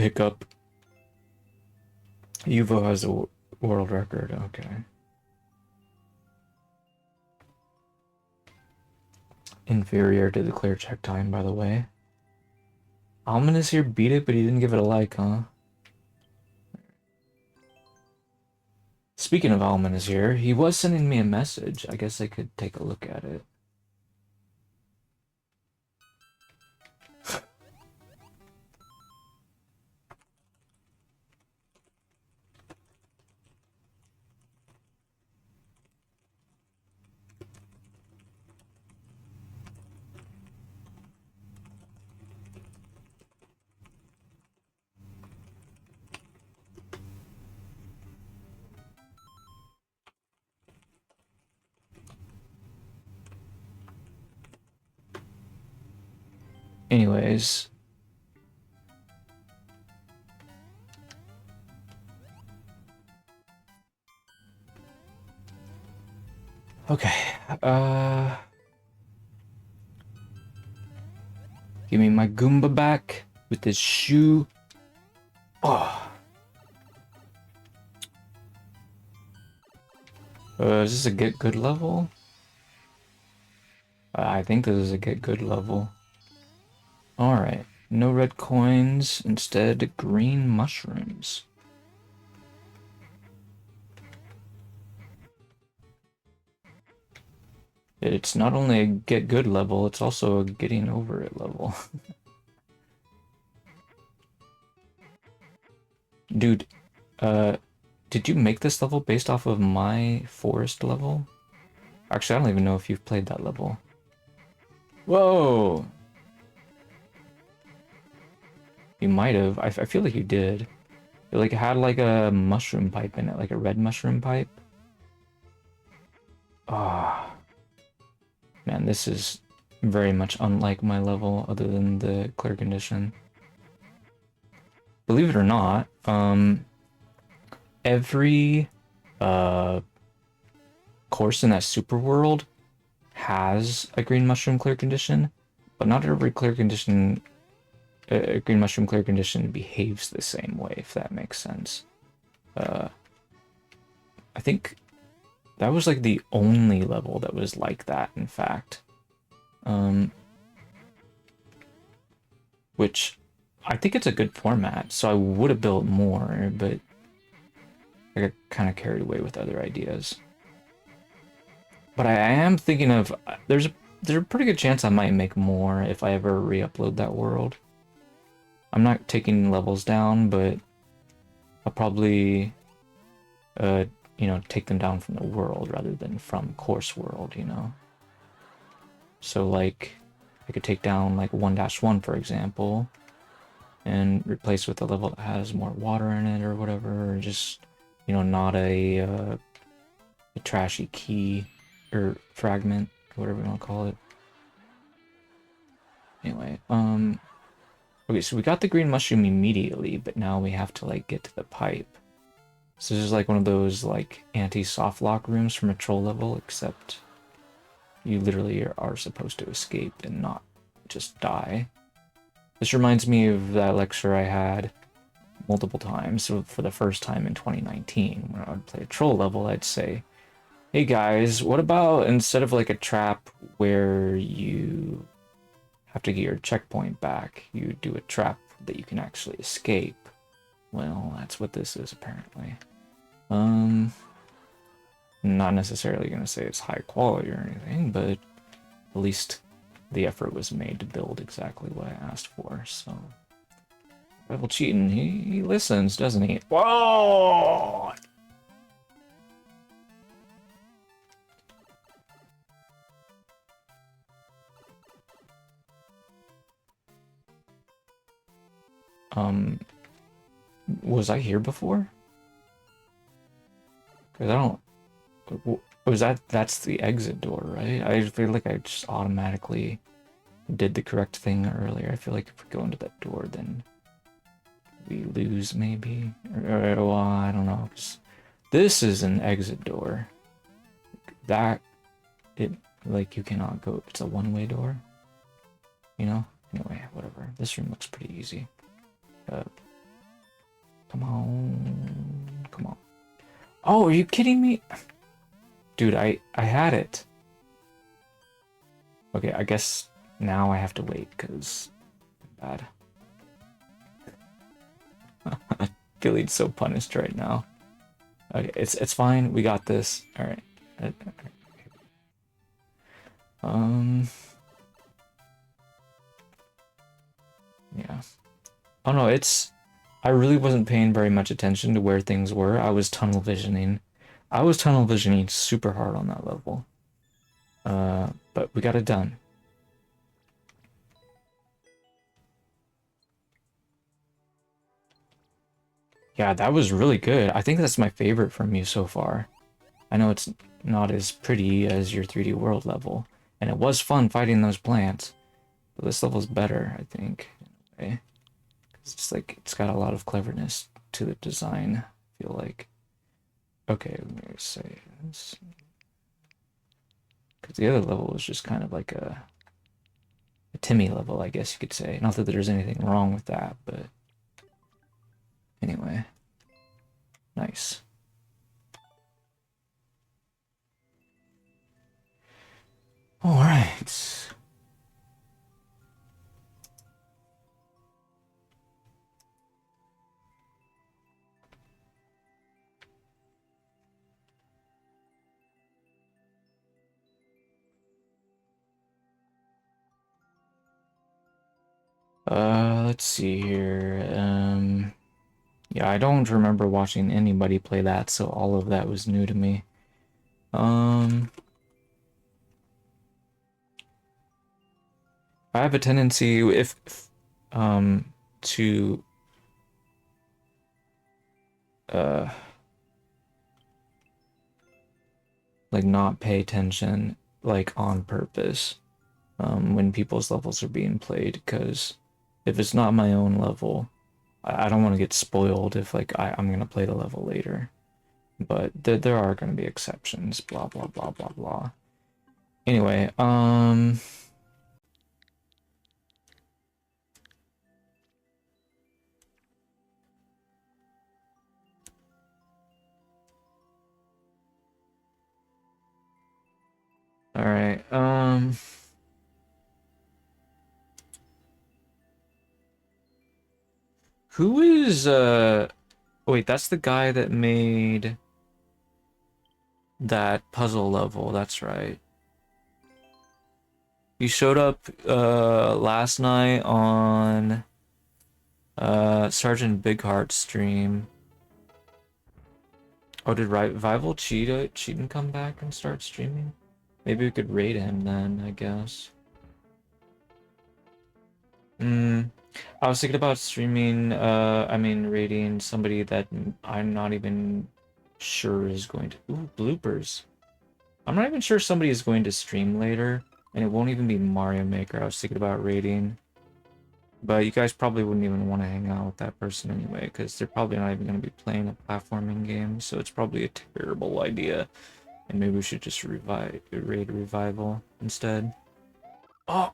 hiccup. Evo has a world record. Okay. Inferior to the clear check time, by the way. Ominous here beat it, but he didn't give it a like, huh? Speaking of Ominous here, he was sending me a message. I guess I could take a look at it. Anyways. Okay. Give me my Goomba back with this shoe. Oh. Is this a get good level? I think this is a get good level. Alright. No red coins, instead green mushrooms. It's not only a get good level, it's also a getting over it level. Dude, did you make this level based off of my forest level? Actually, I don't even know if you've played that level. Whoa! You might have. I feel like you did. It like had like a mushroom pipe in it, like a red mushroom pipe. Ah. Man, this is very much unlike my level other than the clear condition. Believe it or not, every course in that super world has a green mushroom clear condition, but not every clear condition, green mushroom clear condition behaves the same way, if that makes sense. I think that was like the only level that was like that, in fact. Which I think it's a good format, so I would have built more, but I got kind of carried away with other ideas. But I am thinking of there's a pretty good chance I might make more if I ever re-upload that world. I'm not taking levels down, but I'll probably you know, take them down from the world rather than from course world, you know. So like I could take down like 1-1, for example, and replace with a level that has more water in it or whatever, or just, you know, not a trashy key or fragment, whatever you want to call it. Anyway, okay, so we got the green mushroom immediately, but now we have to like get to the pipe. So this is like one of those like anti-soft lock rooms from a troll level, except you literally are supposed to escape and not just die. This reminds me of that lecture I had multiple times. So for the first time in 2019, when I would play a troll level, I'd say, hey guys, what about instead of like a trap where you have to get your checkpoint back, you do a trap that you can actually escape? Well, that's what this is apparently. Not necessarily gonna say it's high quality or anything, but at least the effort was made to build exactly what I asked for, so. Rebel cheating, he listens, doesn't he? Whoa! Was I here before? Because I don't... Was that's the exit door, right? I feel like I just automatically did the correct thing earlier. I feel like if we go into that door, then we lose, maybe? Or well, I don't know. This is an exit door. That, like, you cannot go... It's a one-way door. You know? Anyway, whatever. This room looks pretty easy. Come on. Come on. Oh, are you kidding me? Dude, I had it. Okay, I guess now I have to wait, because bad. Feeling so punished right now. Okay, it's fine. We got this. All right. Yeah. Oh no, I really wasn't paying very much attention to where things were. I was tunnel visioning. I was tunnel visioning super hard on that level. But we got it done. Yeah, that was really good. I think that's my favorite from you so far. I know it's not as pretty as your 3D World level, and it was fun fighting those plants, but this level's better, I think, in a way. It's like, it's got a lot of cleverness to the design, I feel like. Okay, let me say this. Because the other level was just kind of like a Timmy level, I guess you could say. Not that there's anything wrong with that, but anyway. Nice. All right. Let's see here. Yeah, I don't remember watching anybody play that, so all of that was new to me. I have a tendency to uh like not pay attention like on purpose when people's levels are being played, because if it's not my own level, I don't want to get spoiled if like I'm gonna play the level later. But there are gonna be exceptions, blah blah blah blah blah. Anyway, all right. Who is wait, that's the guy that made that puzzle level, that's right. You showed up last night on Sergeant Bigheart's stream. Oh, did Revival cheat and come back and start streaming? Maybe we could raid him then, I guess. I was thinking about streaming, I mean raiding somebody that I'm not even sure is going to... Ooh, bloopers. I'm not even sure somebody is going to stream later, and it won't even be Mario Maker. I was thinking about raiding. But you guys probably wouldn't even want to hang out with that person anyway, because they're probably not even going to be playing a platforming game, so it's probably a terrible idea. And maybe we should just raid Revival instead. Oh!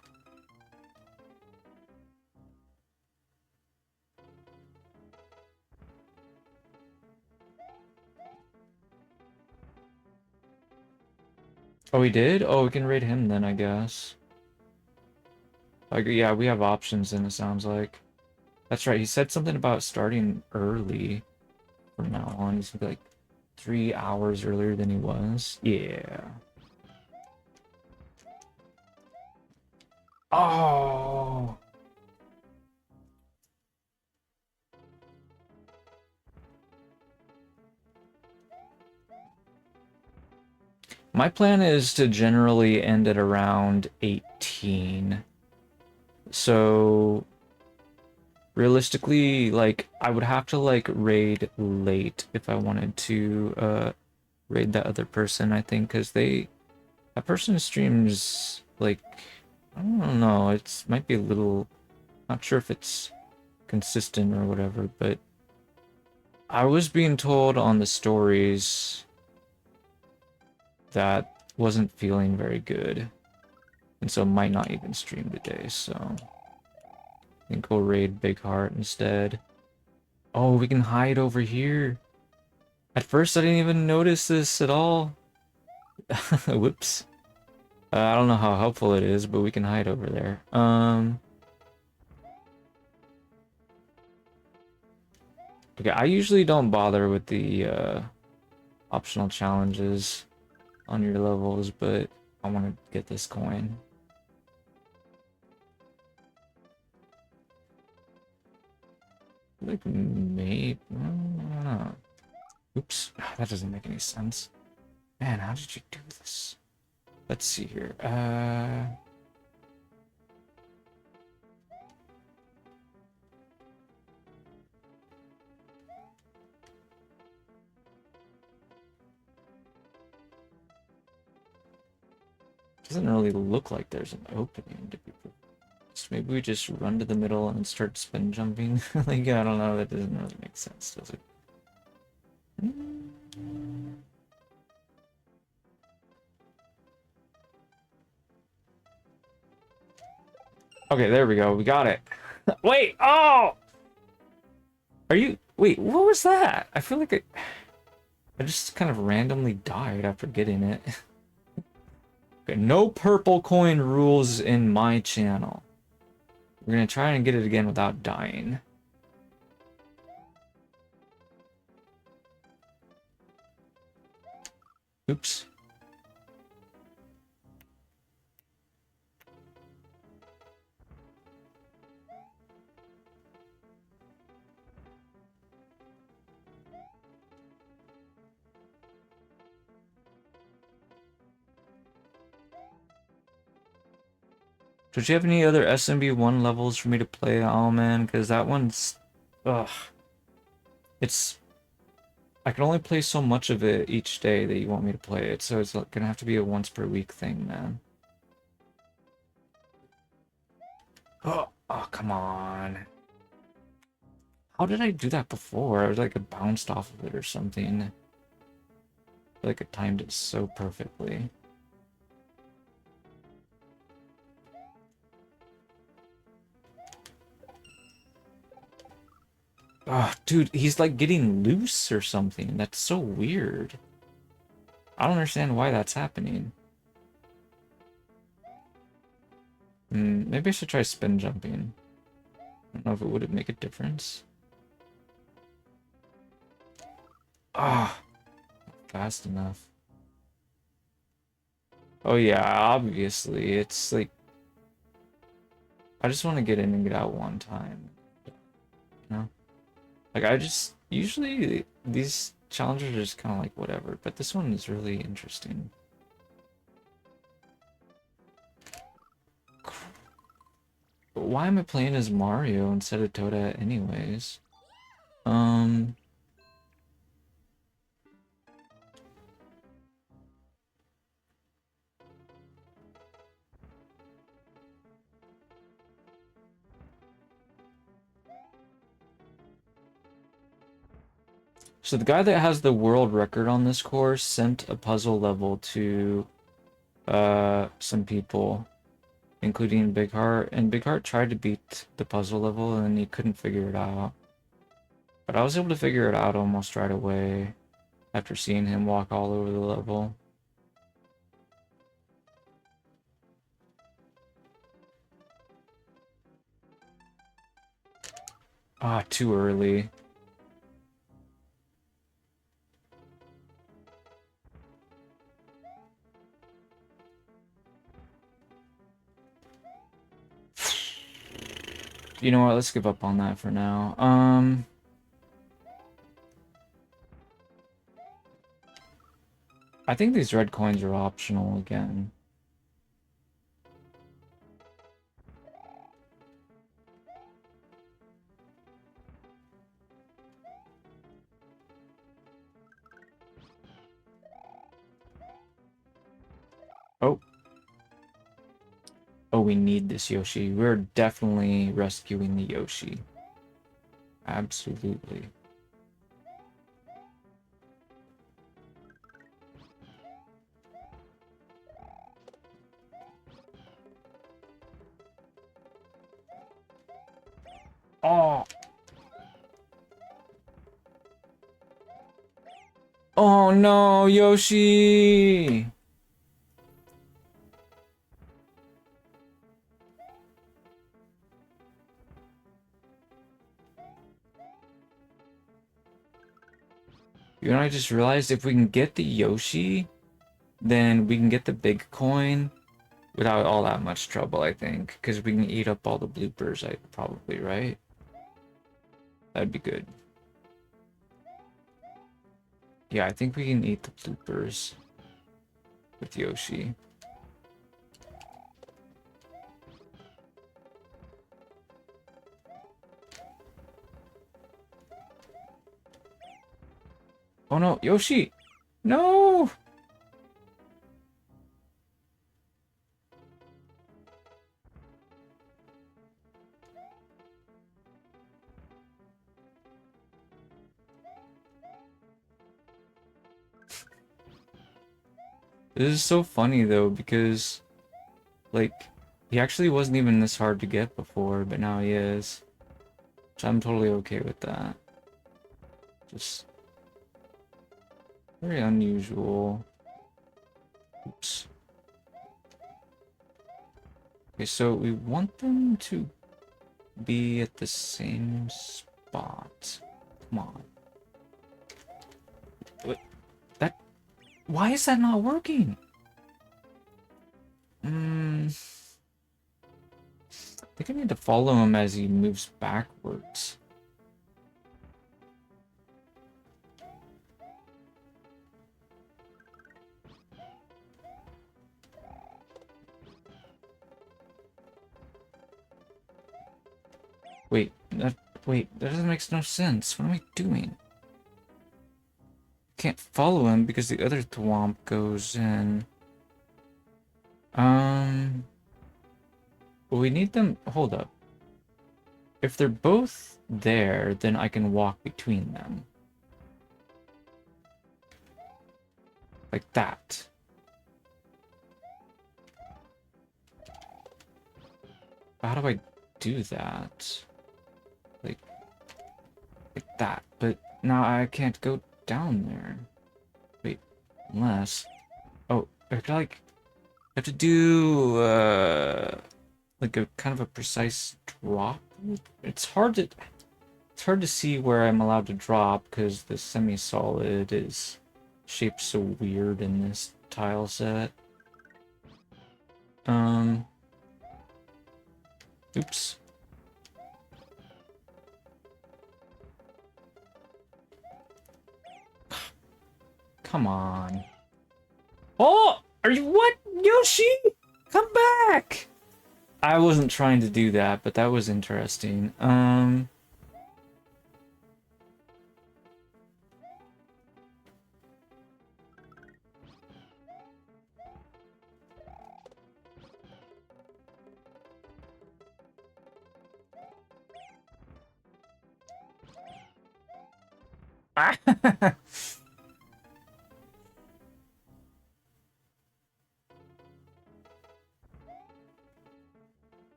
Oh, we did? Oh, we can raid him then, I guess. Like, yeah, we have options then, it sounds like. That's right, he said something about starting early from now on. He's gonna be like 3 hours earlier than he was. Yeah. Oh! My plan is to generally end at around 18. So realistically, like I would have to like raid late if I wanted to raid that other person, I think, because that person streams like I don't know, it's might be a little not sure if it's consistent or whatever, but I was being told on the stories that wasn't feeling very good, and so might not even stream today, so I think we'll raid Big Heart instead. Oh, we can hide over here. At first, I didn't even notice this at all. Whoops. I don't know how helpful it is, but we can hide over there. Okay, I usually don't bother with the optional challenges on your levels, but I want to get this coin. Like, maybe... I don't know. Oops, that doesn't make any sense. Man, how did you do this? Let's see here. Doesn't really look like there's an opening to be. So maybe we just run to the middle and start spin jumping. Like, I don't know, that doesn't really make sense, does it? Okay, there we go. We got it. Wait, oh! Are you... Wait, what was that? I feel like I just kind of randomly died after getting it. Okay, no purple coin rules in my channel. We're gonna try and get it again without dying. Oops. Did you have any other SMB1 levels for me to play? Oh man, because that one's... Ugh. It's... I can only play so much of it each day that you want me to play it, so it's gonna have to be a once per week thing, man. Oh, come on. How did I do that before? I was like, it bounced off of it or something. I feel like I timed it so perfectly. Oh, dude, he's like getting loose or something. That's so weird. I don't understand why that's happening. Maybe I should try spin jumping. I don't know if it would make a difference. Ah, fast enough. Oh yeah, obviously. It's like... I just want to get in and get out one time. You know? Like, I just... Usually, these challenges are just kind of like whatever, but this one is really interesting. But why am I playing as Mario instead of Toad anyways? So the guy that has the world record on this course sent a puzzle level to some people, including Big Heart, and Big Heart tried to beat the puzzle level and he couldn't figure it out. But I was able to figure it out almost right away after seeing him walk all over the level. Ah, too early. You know what, let's give up on that for now. I think these red coins are optional again. Oh. Oh, we need this Yoshi. We're definitely rescuing the Yoshi. Absolutely. Oh! Oh no, Yoshi! You know, I just realized if we can get the Yoshi, then we can get the big coin without all that much trouble, I think. Because we can eat up all the bloopers, probably, right? That'd be good. Yeah, I think we can eat the bloopers with Yoshi. Oh no, Yoshi! No! This is so funny though, because, like, he actually wasn't even this hard to get before, but now he is. So I'm totally okay with that. Just very unusual. Oops. Okay, so we want them to be at the same spot. Come on. What? That... Why is that not working? I think I need to follow him as he moves backwards. Wait, that doesn't make no sense. What am I doing? Can't follow him because the other thwomp goes in. We need them. Hold up. If they're both there, then I can walk between them. Like that. How do I do that? Like that. But now I can't go down there. Wait, unless... Oh, I could like... I have to do, like a kind of a precise drop. It's hard to see where I'm allowed to drop because the semi-solid is shaped so weird in this tile set. Oops. Come on. Oh, are you what? Yoshi? Come back! I wasn't trying to do that, but that was interesting.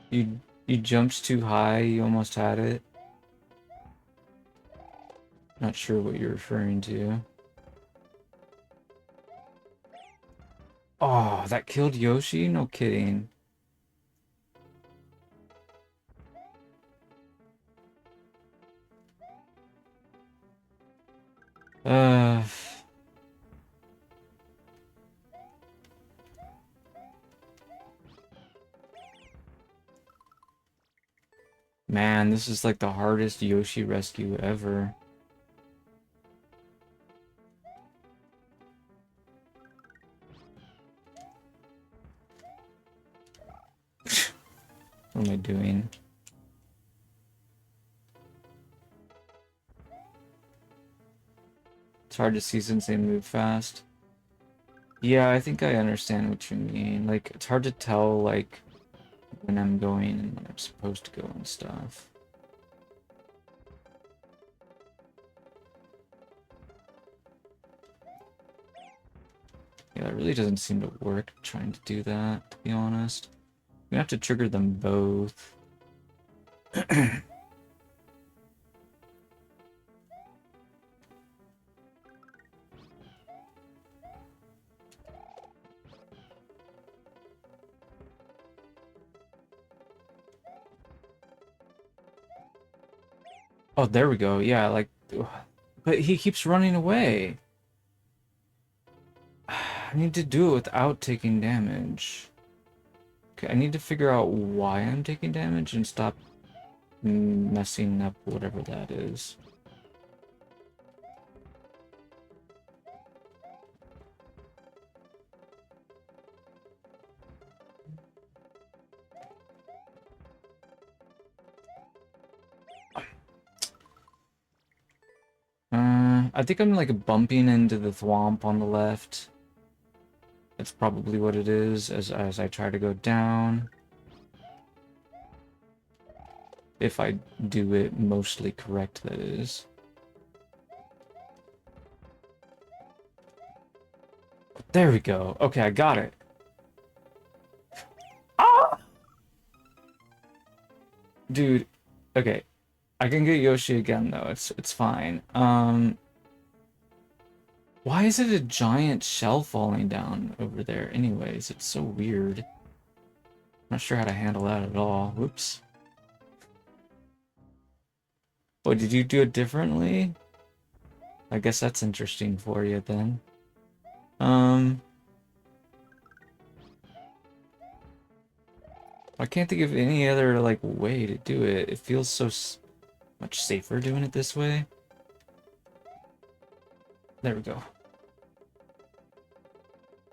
You jumped too high, you almost had it. Not sure what you're referring to. Oh, that killed Yoshi? No kidding. Uh... Man, this is like the hardest Yoshi rescue ever. What am I doing? It's hard to see since they move fast. Yeah, I think I understand what you mean. Like, it's hard to tell, like, when I'm going and when I'm supposed to go and stuff. Yeah, that really doesn't seem to work trying to do that, to be honest. We have to trigger them both. Oh, there we go. Yeah, like, but he keeps running away. I need to do it without taking damage. Okay, I need to figure out why I'm taking damage and stop messing up whatever that is. I think I'm like bumping into the thwomp on the left. That's probably what it is as I try to go down. If I do it mostly correct, that is. There we go. Okay, I got it. Ah! Dude, okay. I can get Yoshi again though. It's fine. Why is it a giant shell falling down over there anyways? It's so weird. Not sure how to handle that at all. Whoops. Oh, did you do it differently? I guess that's interesting for you then. I can't think of any other like way to do it. It feels so much safer doing it this way. There we go.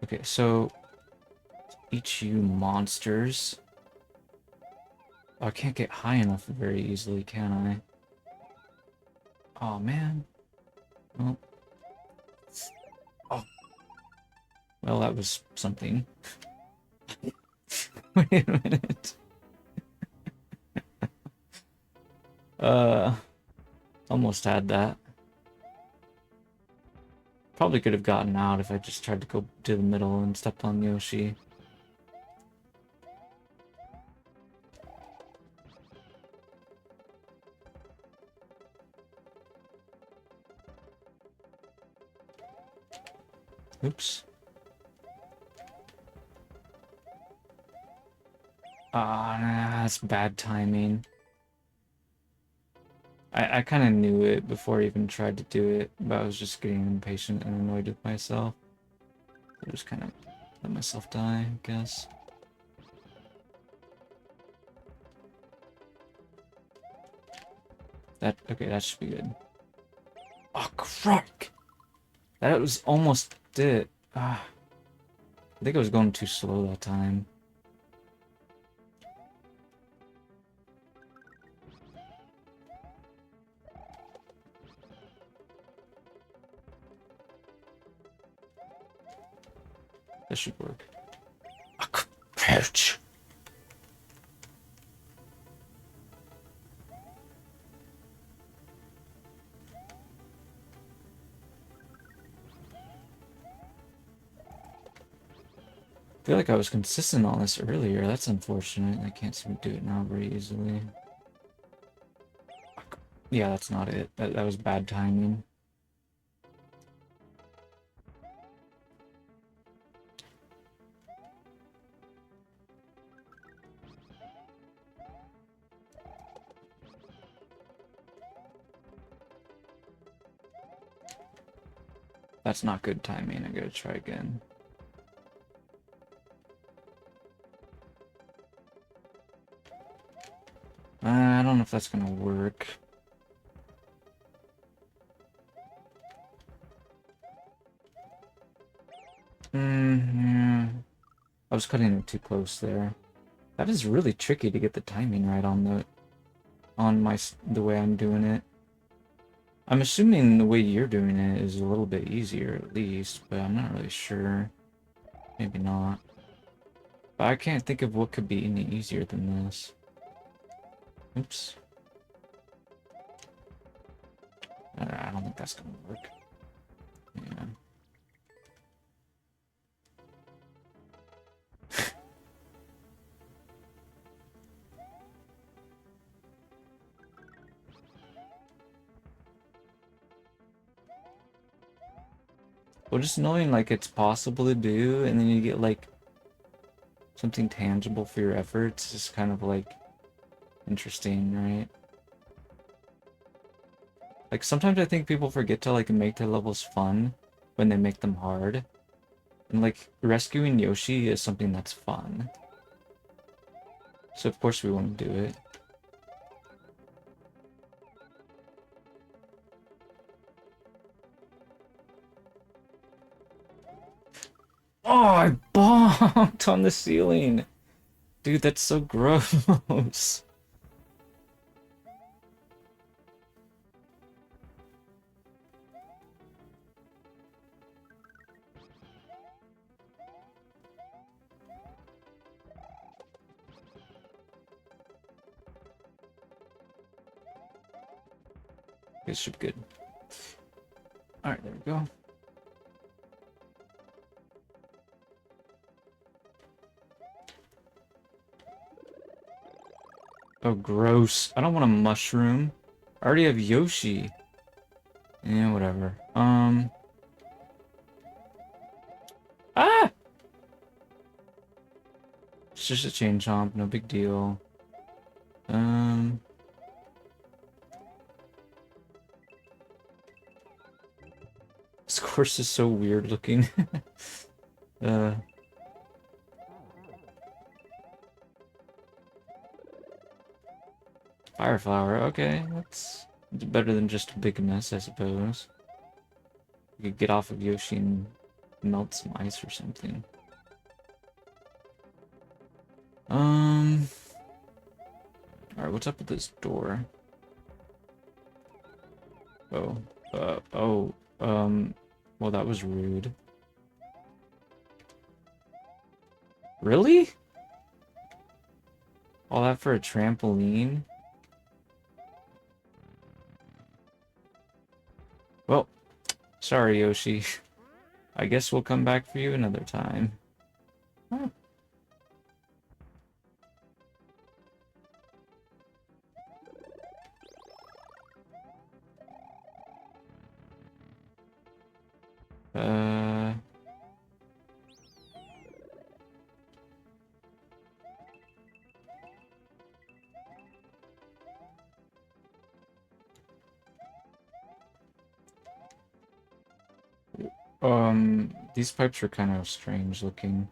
Okay, so each you monsters. Oh, I can't get high enough very easily, can I? Oh man. Well. Oh. Well, that was something. Wait a minute. Uh, almost had that. Probably could have gotten out if I just tried to go to the middle and stepped on Yoshi. Oops. Ah, nah, that's bad timing. I kind of knew it before I even tried to do it, but I was just getting impatient and annoyed with myself. I just kind of let myself die, I guess. Okay, that should be good. Oh, crack! That was almost it. Ah, I think I was going too slow that time. That should work. Ouch! I feel like I was consistent on this earlier. That's unfortunate. I can't seem to do it now very easily. Yeah, that's not it. That was bad timing. That's not good timing. I gotta try again. I don't know if that's gonna work. Yeah. I was cutting it too close there. That is really tricky to get the timing right on the way I'm doing it. I'm assuming the way you're doing it is a little bit easier at least, but I'm not really sure. Maybe not. But I can't think of what could be any easier than this. Oops. I don't think that's gonna work. Yeah. Well, just knowing like it's possible to do, and then you get like something tangible for your efforts is kind of like interesting, right? Like, sometimes I think people forget to, like, make their levels fun when they make them hard. And, like, rescuing Yoshi is something that's fun. So, of course, we want to do it. Oh, I bonked on the ceiling! Dude, that's so gross. This should be good. Alright, there we go. Oh, gross. I don't want a mushroom. I already have Yoshi. Yeah, whatever. Ah! It's just a chain chomp, no big deal. This course is so weird looking. uh... Fire flower, okay. That's better than just a big mess, I suppose. We could get off of Yoshi and melt some ice or something. Alright, what's up with this door? Oh. Well, that was rude. Really? All that for a trampoline? Well, sorry, Yoshi. I guess we'll come back for you another time. Huh. Uh... These pipes are kind of strange looking.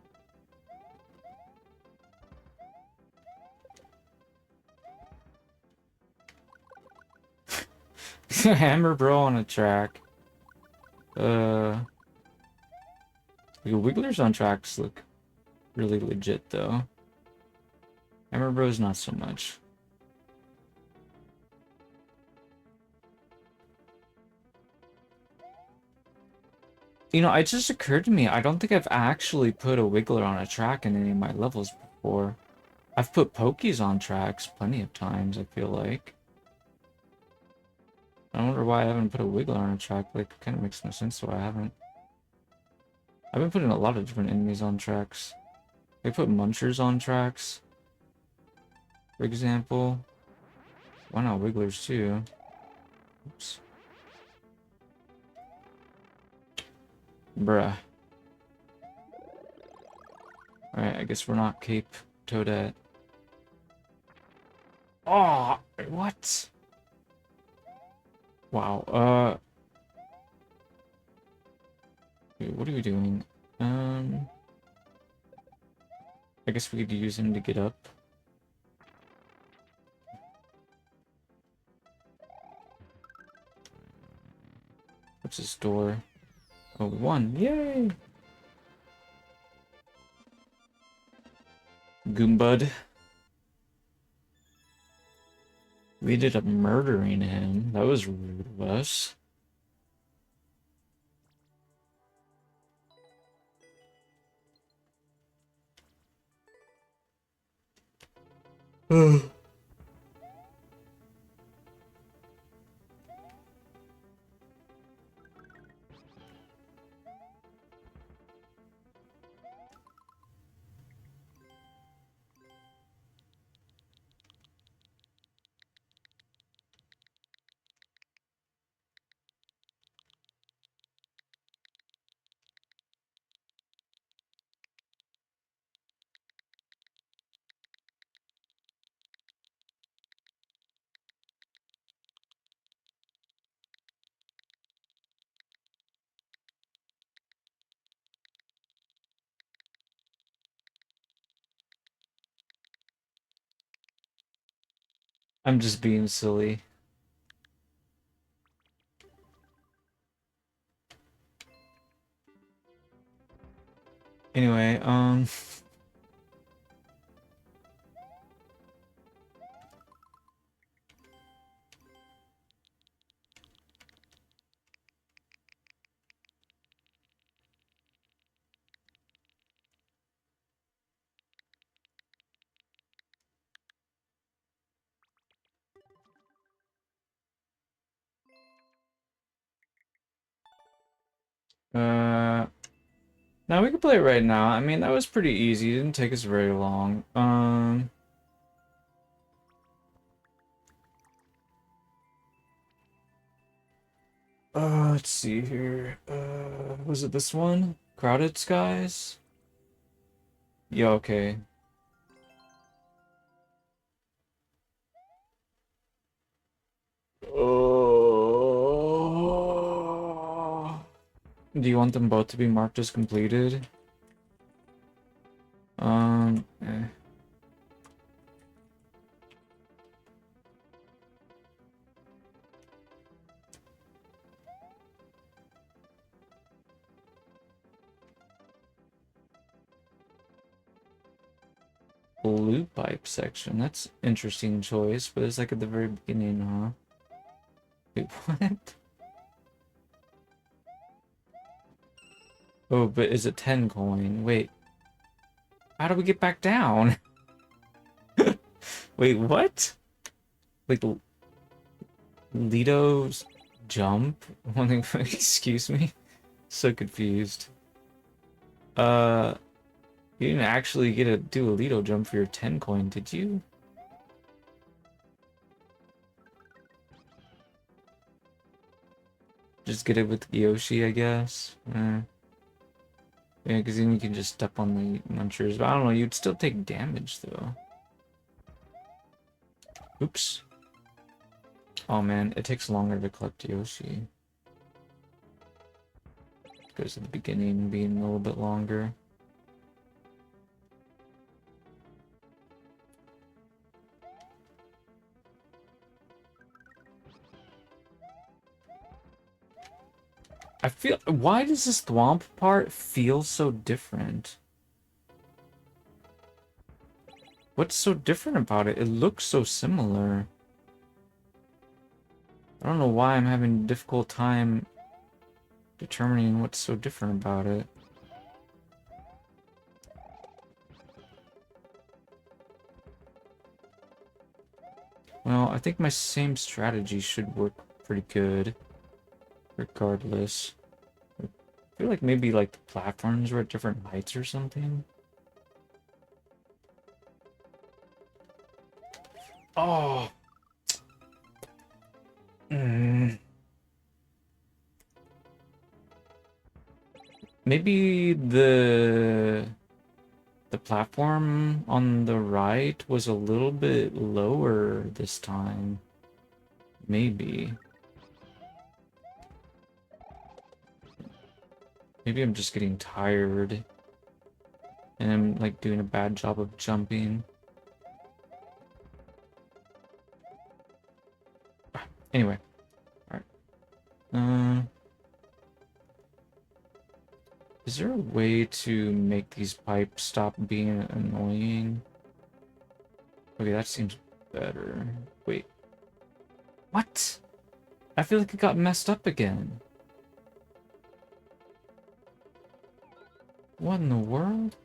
Hammer Bro on a track. The Wigglers on tracks look really legit, though. Hammer Bros not so much. You know, it just occurred to me, I don't think I've actually put a Wiggler on a track in any of my levels before. I've put Pokies on tracks plenty of times, I feel like. I wonder why I haven't put a Wiggler on a track. Like, it kind of makes no sense why I haven't. I've been putting a lot of different enemies on tracks. I put Munchers on tracks, for example. Why not Wigglers, too? Oops. Bruh. Alright, I guess we're not Cape Toadette. Oh, what? Wow, wait, what are we doing? I guess we could use him to get up. What's this door? Oh, we won. Yay! Goombud. We ended up murdering him. That was rude of us. I'm just being silly. Anyway, uh, now we can play it right now. I mean, that was pretty easy. It didn't take us very long. Let's see here. Was it this one? Crowded Skies? Yeah, okay. Oh. Do you want them both to be marked as completed? Eh. Blue pipe section. That's interesting choice, but it's like at the very beginning, huh? Wait, what? Oh, but is it 10 coin? Wait. How do we get back down? Wait, what? Like, Lito's jump? Excuse me? So confused. You didn't actually get to do a Lido jump for your 10 coin, did you? Just get it with Yoshi, I guess. Yeah, because then you can just step on the munchers. But I don't know, you'd still take damage, though. Oops. Oh, man, it takes longer to collect Yoshi. Because of the beginning being a little bit longer. I feel... Why does this Thwomp part feel so different? What's so different about it? It looks so similar. I don't know why I'm having a difficult time determining what's so different about it. Well, I think my same strategy should work pretty good, regardless. I feel like maybe like the platforms were at different heights or something. Oh. Maybe the platform on the right was a little bit lower this time. Maybe. Maybe I'm just getting tired. And I'm like doing a bad job of jumping. Anyway. Alright. Is there a way to make these pipes stop being annoying? Okay, that seems better. Wait. What? I feel like it got messed up again. What in the world?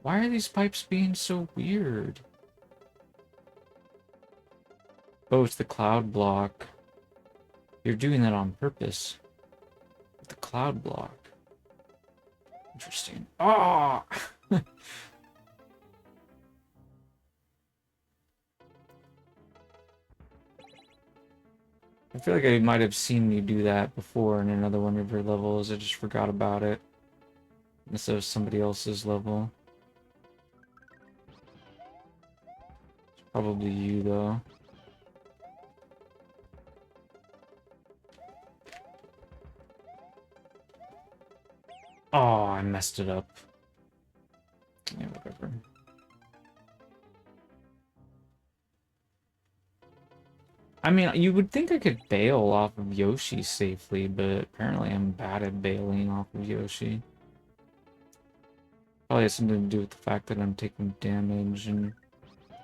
Why are these pipes being so weird? Oh, it's the cloud block. You're doing that on purpose. The cloud block. Interesting. Ah! Oh! I feel like I might have seen you do that before in another one of your levels. I just forgot about it. Instead of somebody else's level. It's probably you, though. Oh, I messed it up. Yeah, whatever. I mean, you would think I could bail off of Yoshi safely, but apparently I'm bad at bailing off of Yoshi. Probably has something to do with the fact that I'm taking damage and the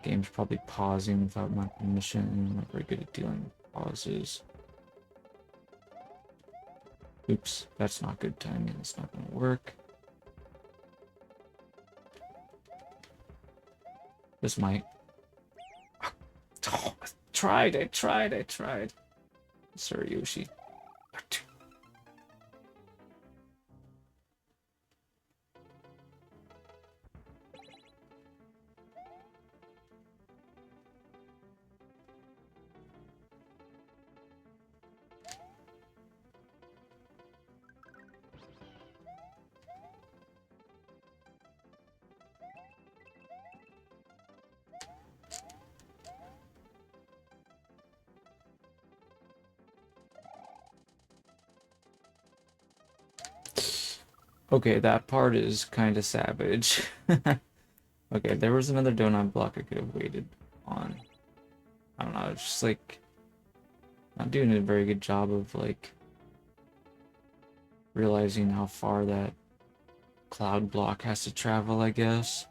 game's probably pausing without my permission. I'm not very good at dealing with pauses. Oops, that's not good timing. It's not gonna work. This might. Oh, I tried. Sorry, Yoshi. Okay, that part is kind of savage. Okay, there was another donut block I could have waited on. I don't know, it's just like not doing a very good job of like realizing how far that cloud block has to travel, I guess.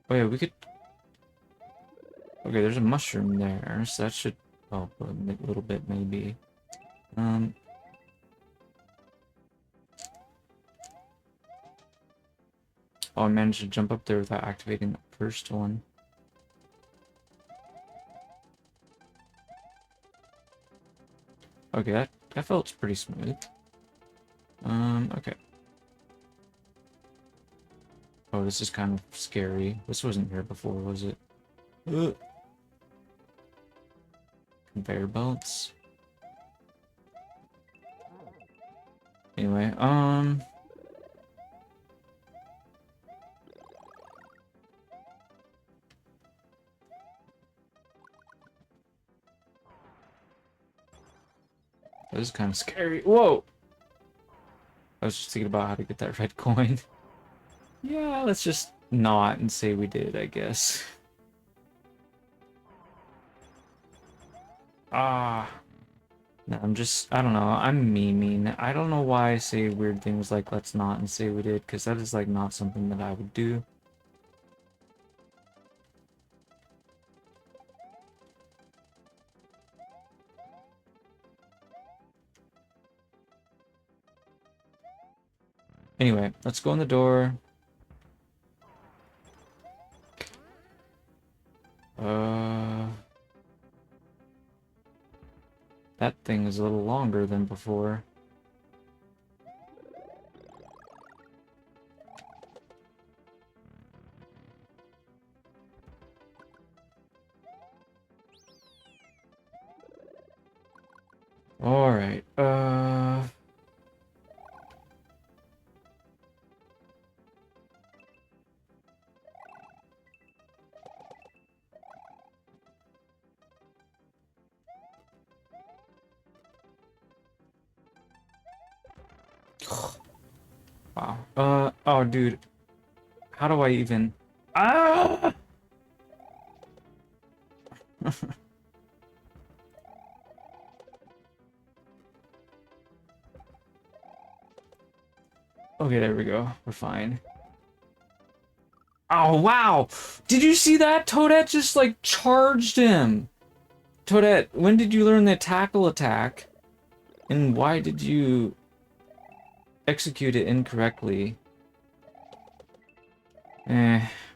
Oh yeah, we could. Okay, there's a mushroom there, so that should help a little bit maybe. Oh, I managed to jump up there without activating the first one. Okay, that felt pretty smooth. Okay. Oh, this is kind of scary. This wasn't here before, was it? Ugh. Conveyor belts. Anyway, this is kind of scary. Whoa! I was just thinking about how to get that red coin. Yeah, let's just not and say we did, I guess. Ah. No, I don't know, I'm memeing. I don't know why I say weird things like let's not and say we did, because that is like not something that I would do. Anyway, let's go in the door. That thing is a little longer than before. Alright, wow. Oh, dude. How do I even... Ah! Okay, there we go. We're fine. Oh, wow! Did you see that? Toadette just, like, charged him! Toadette, when did you learn the tackle attack? And why did you execute it incorrectly?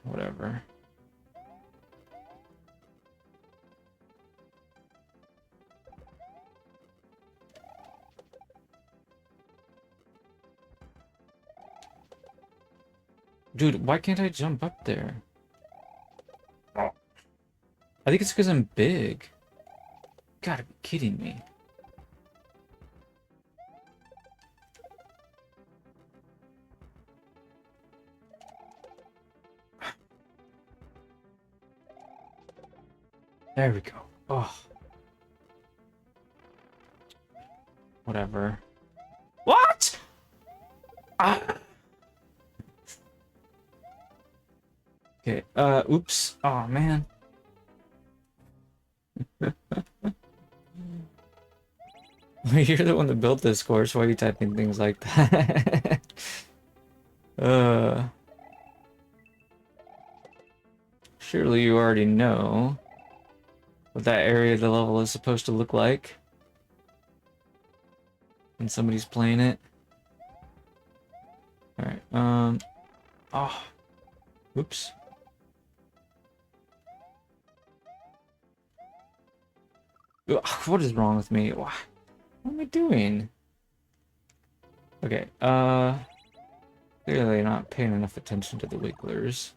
Whatever. Dude, why can't I jump up there? I think it's because I'm big. You gotta be kidding me. There we go. Oh. Whatever. What? Ah. Okay, oops. Oh, man. You're the one that built this course. Why are you typing things like that? uh, surely you already know what that area of the level is supposed to look like when somebody's playing it. Alright, oh, whoops. Ugh, what is wrong with me? What am I doing? Okay, clearly not paying enough attention to the wigglers.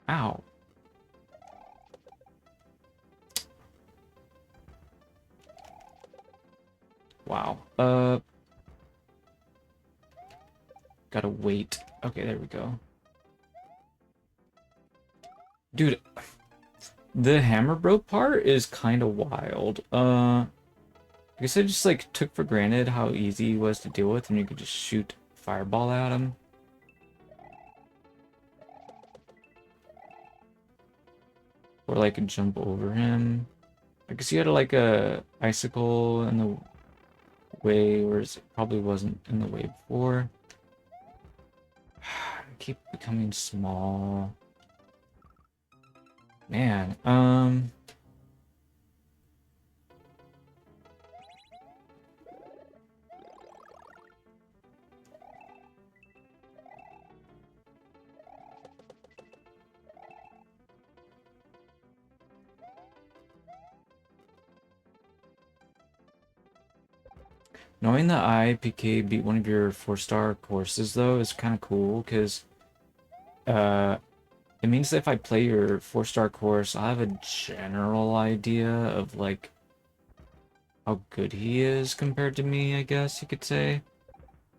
Ow. Wow. Gotta wait. Okay, there we go. Dude, the hammer bro part is kind of wild. I guess I just like took for granted how easy he was to deal with and you could just shoot fireball at him. Or like jump over him. I guess you had like a icicle in the way, whereas it probably wasn't in the way before. Keep becoming small. Man, knowing that IPK beat one of your 4-star courses though is kind of cool because uh it means that if I play your 4-star course, I'll have a general idea of like how good he is compared to me, I guess you could say.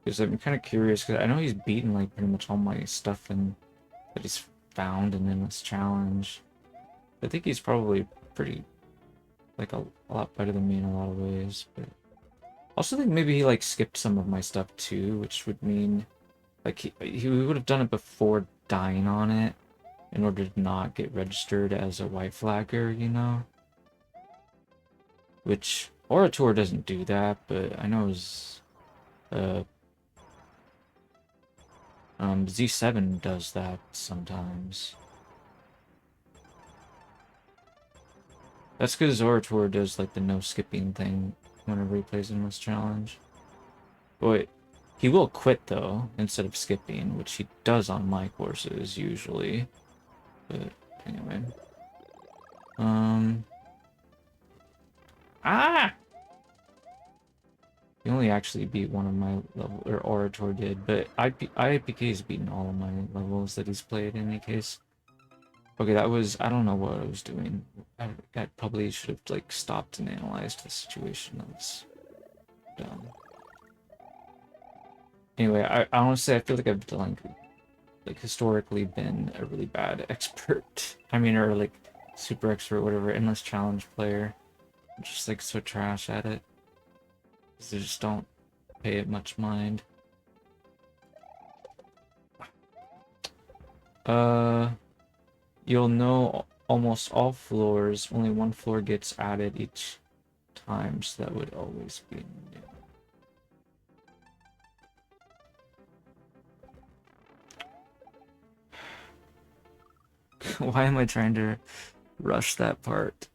Because I'm kind of curious because I know he's beaten like pretty much all my stuff and that he's found in this challenge. I think he's probably pretty like a lot better than me in a lot of ways, but also think maybe he like skipped some of my stuff too, which would mean like he would have done it before dying on it in order to not get registered as a white flagger, you know? Which Orator doesn't do that, but I know his uh Z7 does that sometimes. That's because Orator does like the no skipping thing whenever he plays in this challenge. But he will quit though, instead of skipping, which he does on my courses usually. But anyway. Ah! He only actually beat one of my level, or Orator did, but IPK's beaten all of my levels that he's played in any case. Okay, that was, I don't know what I was doing. I probably should have like stopped and analyzed the situation. That was dumb. Anyway, I honestly I feel like I've done like historically been a really bad expert. I mean, or like super expert, whatever, endless challenge player. I'm just like so trash at it. 'Cause I just don't pay it much mind. Uh, you'll know almost all floors. Only one floor gets added each time, so that would always be new. Why am I trying to rush that part?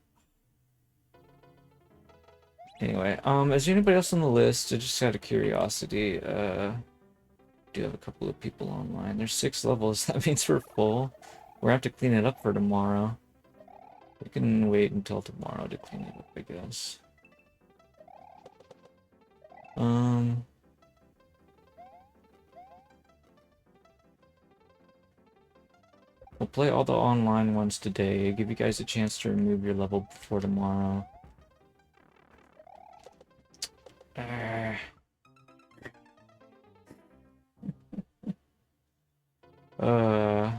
Anyway, is there anybody else on the list? I just out of curiosity, do have a couple of people online. There's 6 levels. That means we're full. We're gonna have to clean it up for tomorrow. We can wait until tomorrow to clean it up, I guess. We'll play all the online ones today. Give you guys a chance to remove your level before tomorrow. Uh, uh,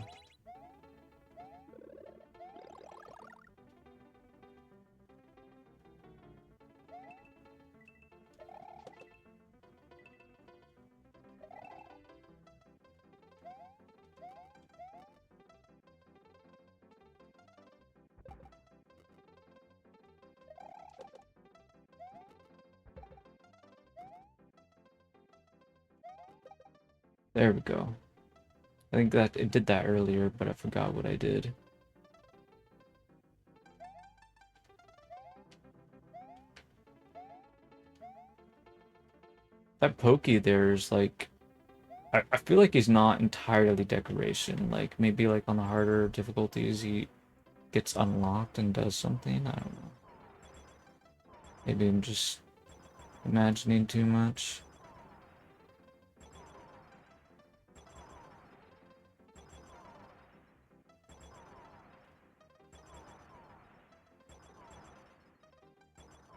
There we go. I think that it did that earlier, but I forgot what I did. That Pokey there is like, I feel like he's not entirely decoration. Like maybe like on the harder difficulties he gets unlocked and does something. I don't know. Maybe I'm just imagining too much.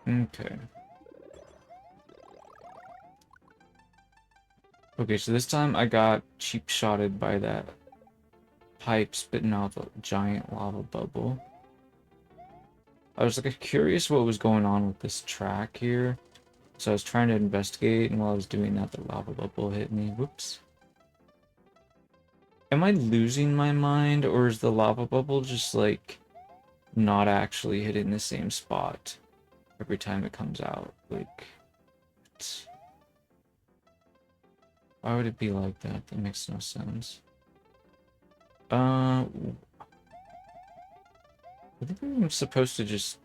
Okay. Okay, so this time I got cheap shotted by that pipe spitting out a giant lava bubble. I was like curious what was going on with this track here. So I was trying to investigate, and while I was doing that, the lava bubble hit me. Whoops. Am I losing my mind, or is the lava bubble just like not actually hitting the same spot every time it comes out? Like, why would it be like that? That makes no sense. I think I'm supposed to just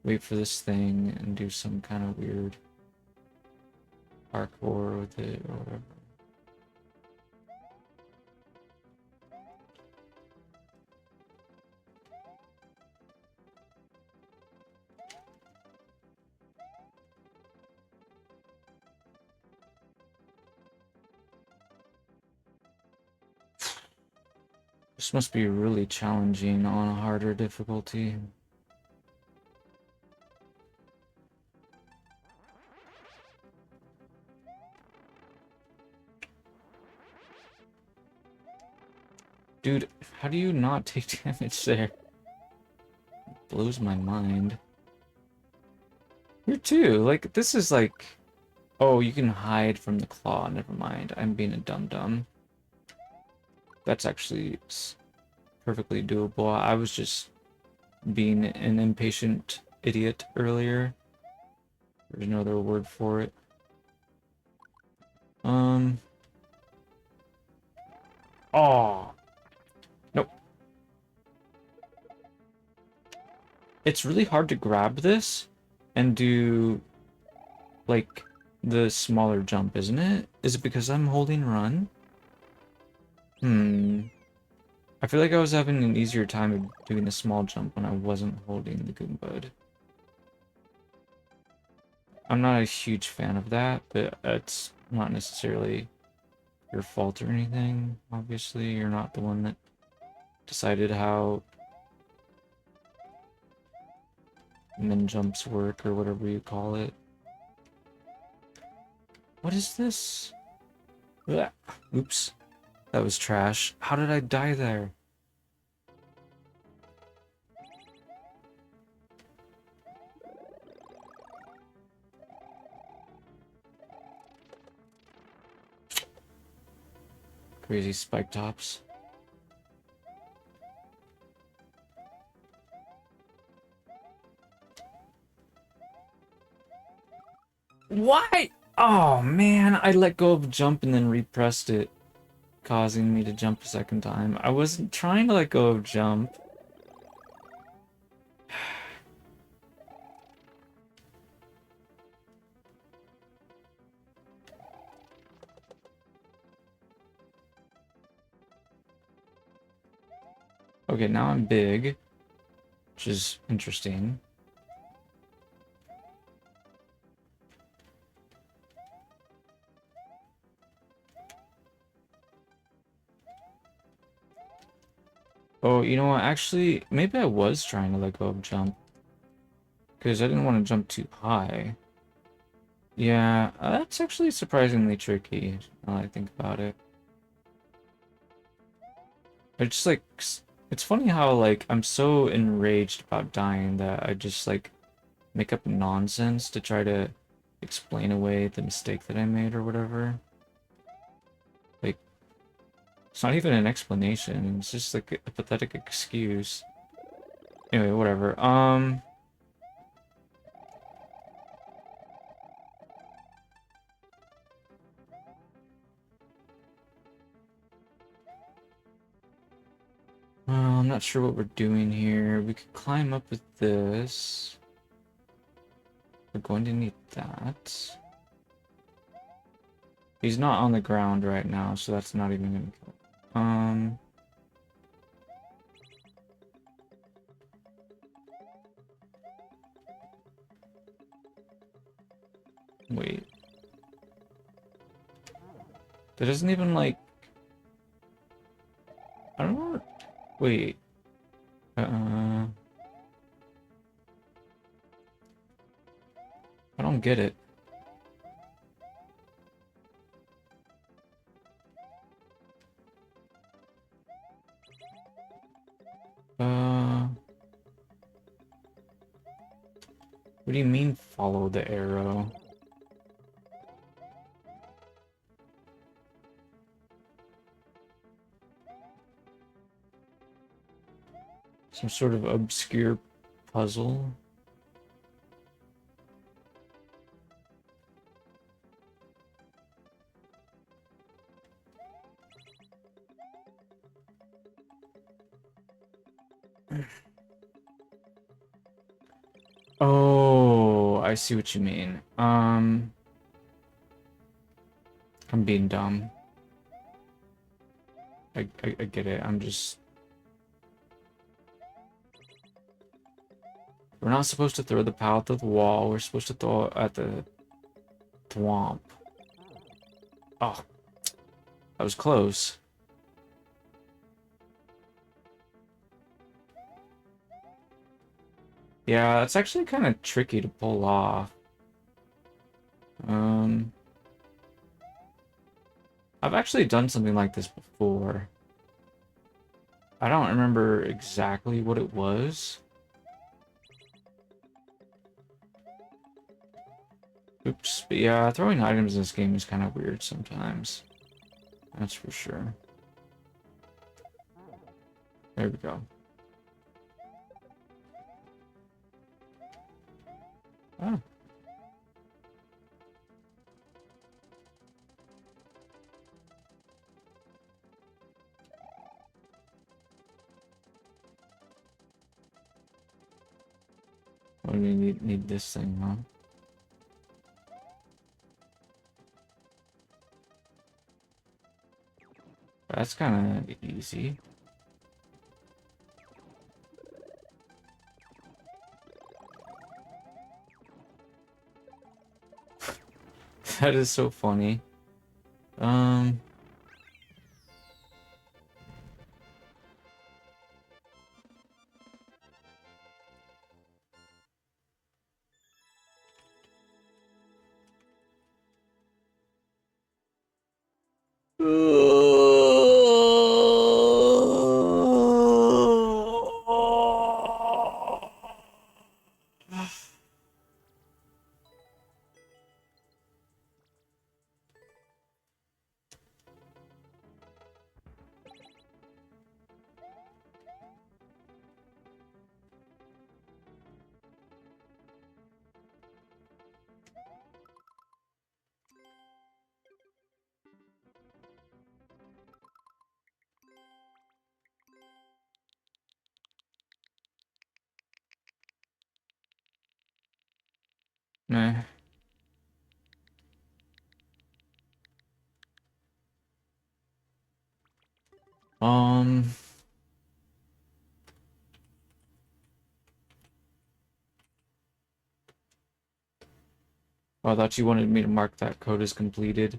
wait for this thing and do some kind of weird parkour with it or whatever. This must be really challenging on a harder difficulty. Dude, how do you not take damage there? It blows my mind. You too, like, this is like... Oh, you can hide from the claw, never mind. I'm being a dum-dum. That's actually perfectly doable. I was just being an impatient idiot earlier. There's no other word for it. Oh. Nope. It's really hard to grab this and do, like, the smaller jump, isn't it? Is it because I'm holding run? I feel like I was having an easier time doing the small jump when I wasn't holding the Goombud. I'm not a huge fan of that, but it's not necessarily your fault or anything. Obviously, you're not the one that decided how min jumps work or whatever you call it. What is this? Ugh. Oops. That was trash. How did I die there? Crazy spike tops. Why? Oh man, I let go of jump and then repressed it, causing me to jump a second time. I wasn't trying to let go of jump. Okay, now I'm big, which is interesting. Oh, you know what? Actually, maybe I was trying to let go of jump. Because I didn't want to jump too high. Yeah, that's actually surprisingly tricky, now that I think about it. It's just like... It's funny how, like, I'm so enraged about dying that I just, like, make up nonsense to try to explain away the mistake that I made or whatever. Like, it's not even an explanation, it's just like a pathetic excuse. Anyway, whatever. I'm not sure what we're doing here. We could climb up with this. We're going to need that. He's not on the ground right now, so that's not even gonna kill him. Wait. That doesn't even, like... I don't know. Wait. I don't get it. What do you mean follow the arrow? Some sort of obscure puzzle? Oh, I see what you mean. I'm being dumb. I get it. I'm just... We're not supposed to throw the pallet at the wall. We're supposed to throw it at the thwomp. Oh, that was close. Yeah, it's actually kind of tricky to pull off. I've actually done something like this before. I don't remember exactly what it was. Oops, but yeah, throwing items in this game is kind of weird sometimes. That's for sure. There we go. Oh. What do we need this thing, huh? That's kind of easy. That is so funny. Meh. Oh, I thought you wanted me to mark that code as completed.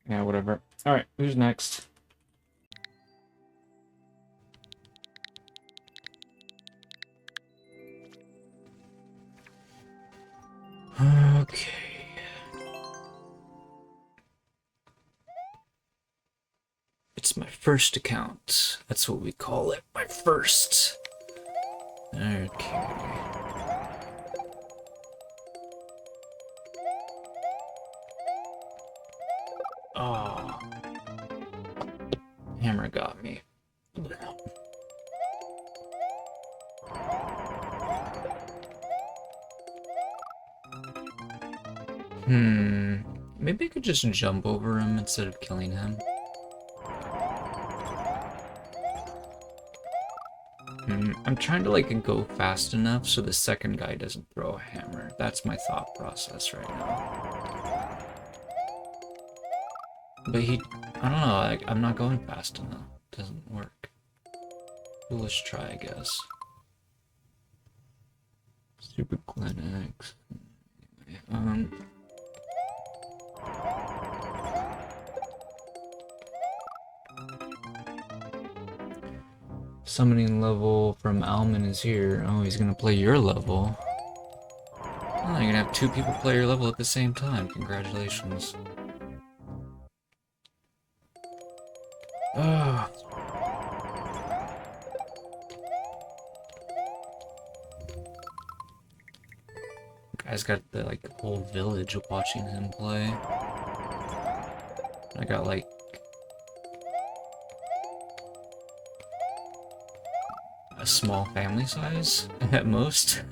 Yeah, whatever. Alright, who's next? Okay. It's my first account. That's what we call it. My first. Okay. Oh. Hammer got me. Maybe I could just jump over him instead of killing him. I'm trying to like go fast enough so the second guy doesn't throw a hammer. That's my thought process right now. But I don't know, I'm not going fast enough. It doesn't work. Foolish try, I guess. Super clinics. Summoning level from Alman is here. Oh, he's gonna play your level. Oh, you're gonna have 2 people play your level at the same time. Congratulations. Ah. Guy's got the like whole village watching him play. I got like a small family size at most.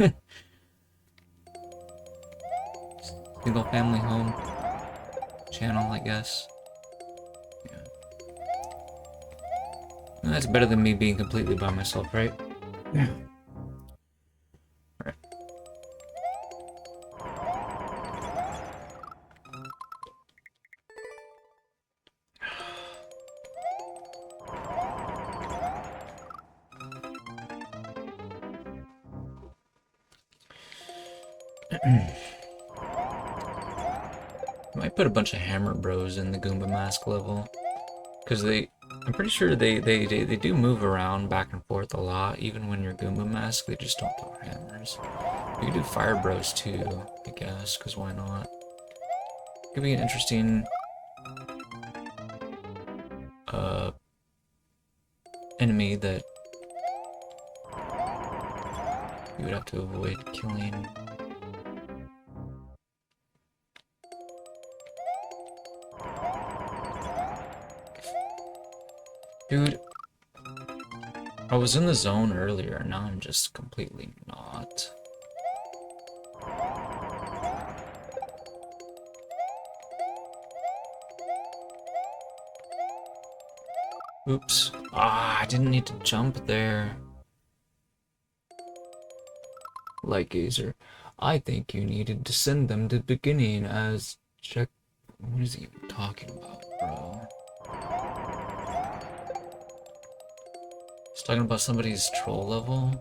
Single family home channel, I guess. Yeah. Well, that's better than me being completely by myself, right? Yeah. Alright. Might put a bunch of hammer bros in the Goomba Mask level. Because I'm pretty sure they do move around back and forth a lot. Even when you're Goomba Mask, they just don't throw hammers. You could do Fire Bros too, I guess, because why not? Could be an interesting enemy that you would have to avoid killing. Dude, I was in the zone earlier, now I'm just completely not. Oops. Ah, I didn't need to jump there. Light Gazer. I think you needed to send them to the beginning as check. What is he even talking about, bro? He's talking about somebody's troll level?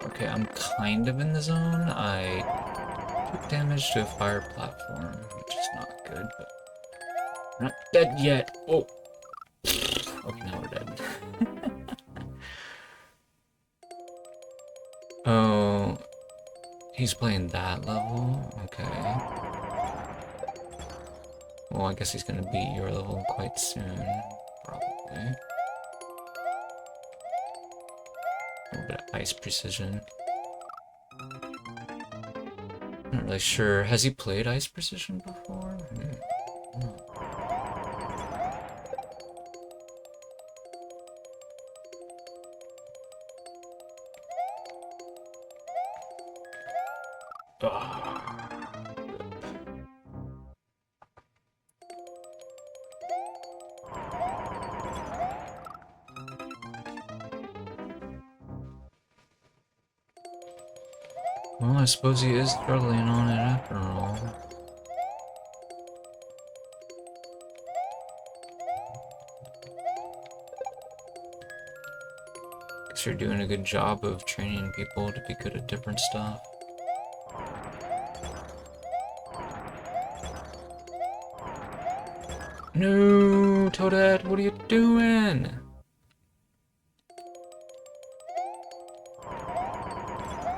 Okay, I'm kind of in the zone. I took damage to a fire platform, which is not good, but I'm not dead yet. Oh! Okay, now we're dead. Oh, he's playing that level? Okay. Well, I guess he's gonna beat your level quite soon, probably. A little bit of ice precision. Not really sure. Has he played ice precision before? Well, I suppose he is struggling on it after all. Guess you're doing a good job of training people to be good at different stuff. No, Toadette, what are you doing?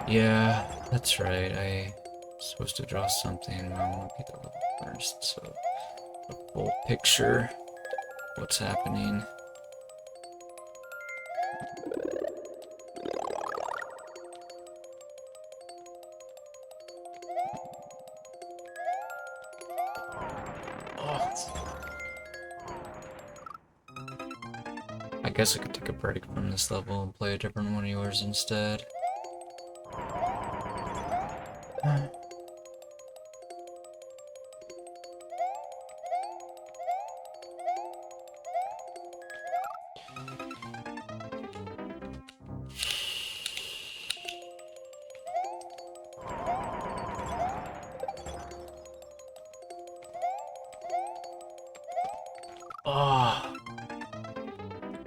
Yeah, that's right. I'm supposed to draw something. I want to get the level first, so the full picture. What's happening? I guess I could take a break from this level and play a different one of yours instead. Oh.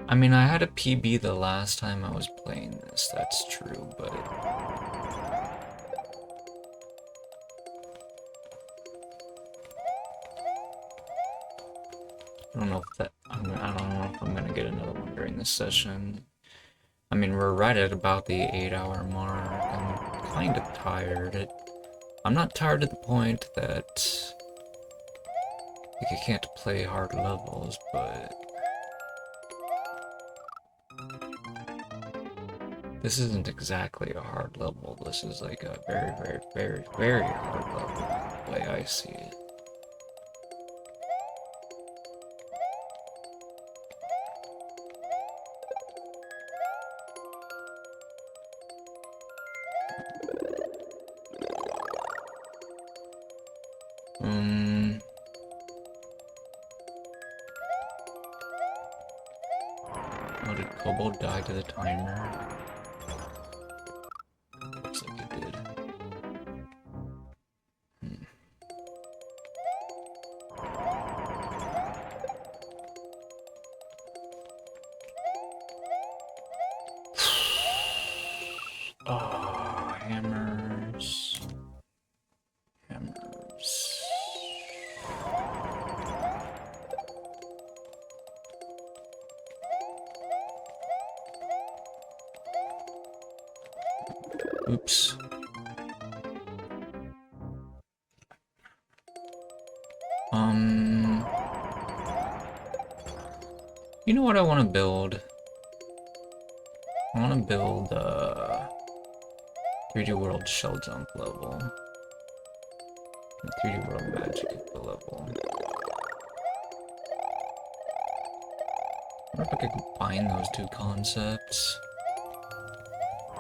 I mean, I had a PB the last time I was playing this, that's true, but... I don't know if that... I don't know if I'm gonna get another one during this session. I mean, we're right at about the 8-hour mark. I'm kind of tired. I'm not tired to the point that... like, I can't play hard levels, but... this isn't exactly a hard level. This is like a very, very, very, very hard level, the way I see it. Oh, did Kobold die to the timer? Looks like it did. Oh, hammers. Hammers. Oops. You know what I want to build? I want to build a 3D World Shell Jump level. And 3D World Magic level. I wonder if I could combine those two concepts.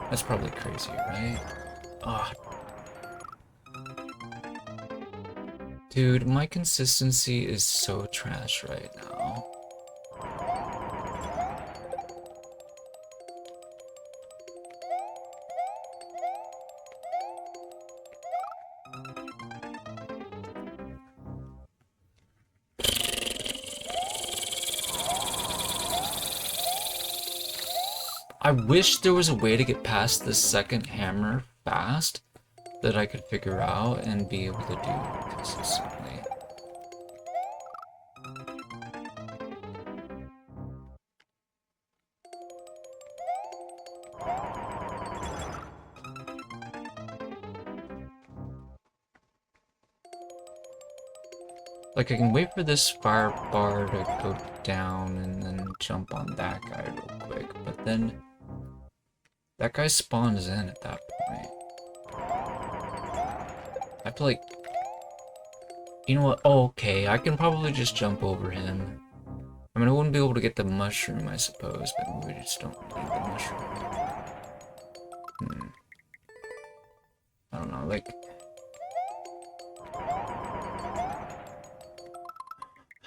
That's probably crazy, right? Ah. Dude, my consistency is so trash right now. I wish there was a way to get past this second hammer fast that I could figure out and be able to do consistently. Like, I can wait for this fire bar to go down and then jump on that guy real quick, but then that guy spawns in at that point. I have to, like... you know what? Oh, okay, I can probably just jump over him. I mean, I wouldn't be able to get the mushroom, I suppose, but we just don't need the mushroom. I don't know, like...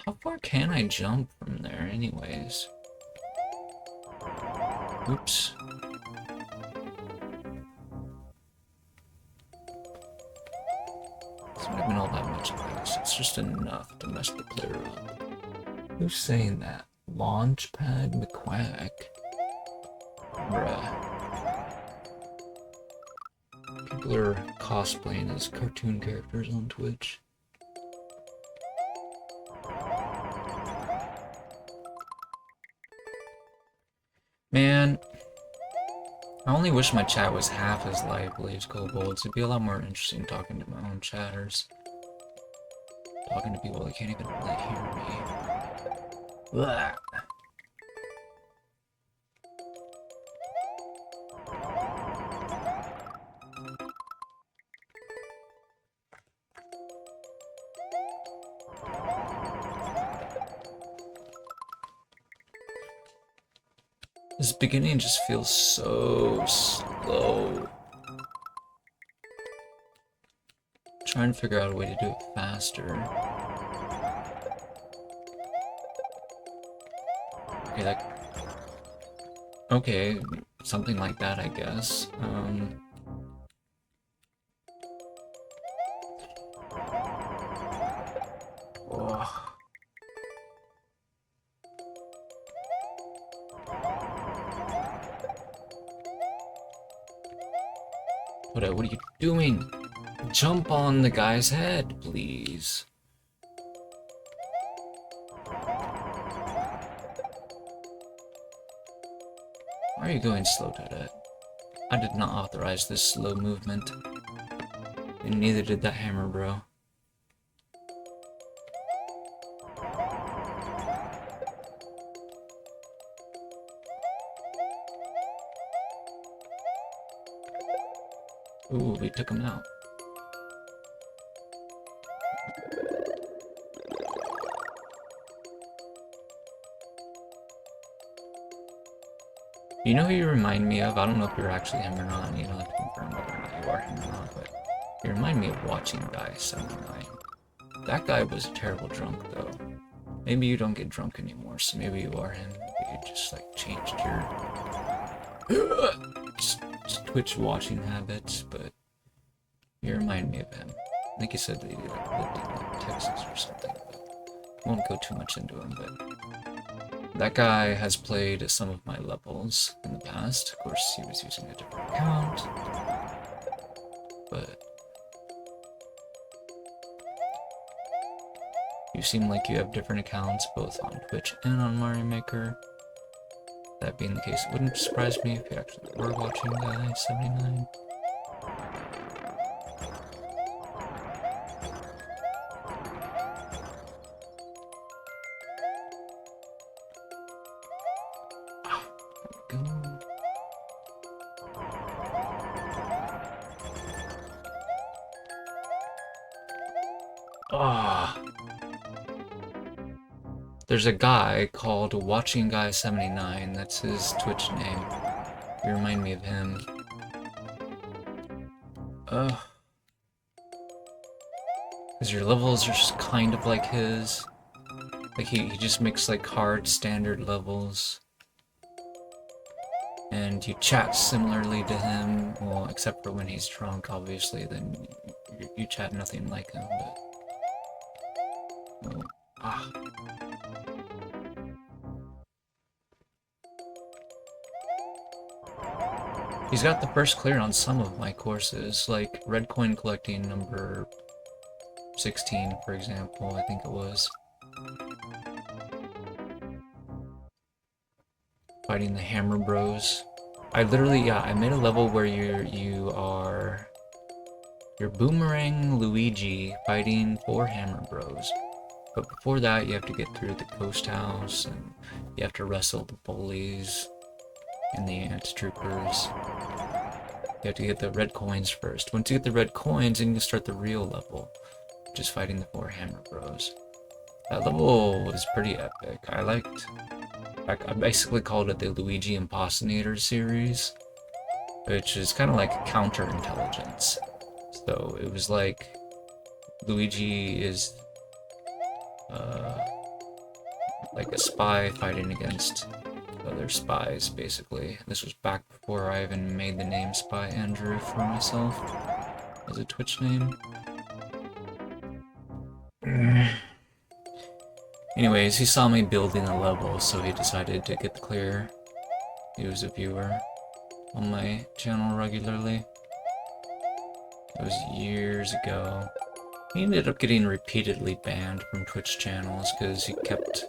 how far can I jump from there, anyways? Oops. It's not even all that much ice. It's just enough to mess the player up. Who's saying that? Launchpad McQuack? Bruh. People are cosplaying as cartoon characters on Twitch. Man, I only wish my chat was half as lively as Kobolds. It'd be a lot more interesting talking to my own chatters. Talking to people that can't even really hear me. Blah. This beginning just feels so slow. Trying to figure out a way to do it faster. Okay, okay, something like that, I guess. Oh. What are you doing? Jump on the guy's head, please. Why are you going slow, Toadette? I did not authorize this slow movement. And neither did that hammer, bro. Ooh, we took him out. You know who you remind me of? I don't know if you're actually him or not, and you don't have to confirm whether or not you are him or not, but you remind me of Watching Guy 79. That guy was a terrible drunk, though. Maybe you don't get drunk anymore, so maybe you are him. Maybe you just, like, changed your Twitch watching habits, but you remind me of him. I think he said that he lived in like, Texas or something, but I won't go too much into him, but that guy has played some of my levels in the past. Of course, he was using a different account, but you seem like you have different accounts both on Twitch and on Mario Maker. That being the case, it wouldn't surprise me if you actually were watching Guy 79. There's a guy called Watching Guy 79. That's his Twitch name. You remind me of him. Because your levels are just kind of like his. Like he just makes like hard standard levels. And you chat similarly to him. Well, except for when he's drunk, obviously, then you chat nothing like him, but... Oh, He's got the first clear on some of my courses, like red coin collecting number 16, for example, I think it was. Fighting the Hammer Bros. I literally, I made a level where you're Boomerang Luigi fighting 4 Hammer Bros. But before that, you have to get through the Coast House, and you have to wrestle the bullies and the Ant Troopers. You have to get the red coins first. Once you get the red coins, then you can start the real level, just fighting the 4 Hammer Bros. That level was pretty epic. I liked... I basically called it the Luigi Impossinator series, which is kind of like counterintelligence. So it was like Luigi is like a spy fighting against other spies, basically. This was back before I even made the name Spy Andrew for myself as a Twitch name. Anyways, he saw me building a level, so he decided to get the clear. He was a viewer on my channel regularly. It was years ago. He ended up getting repeatedly banned from Twitch channels because he kept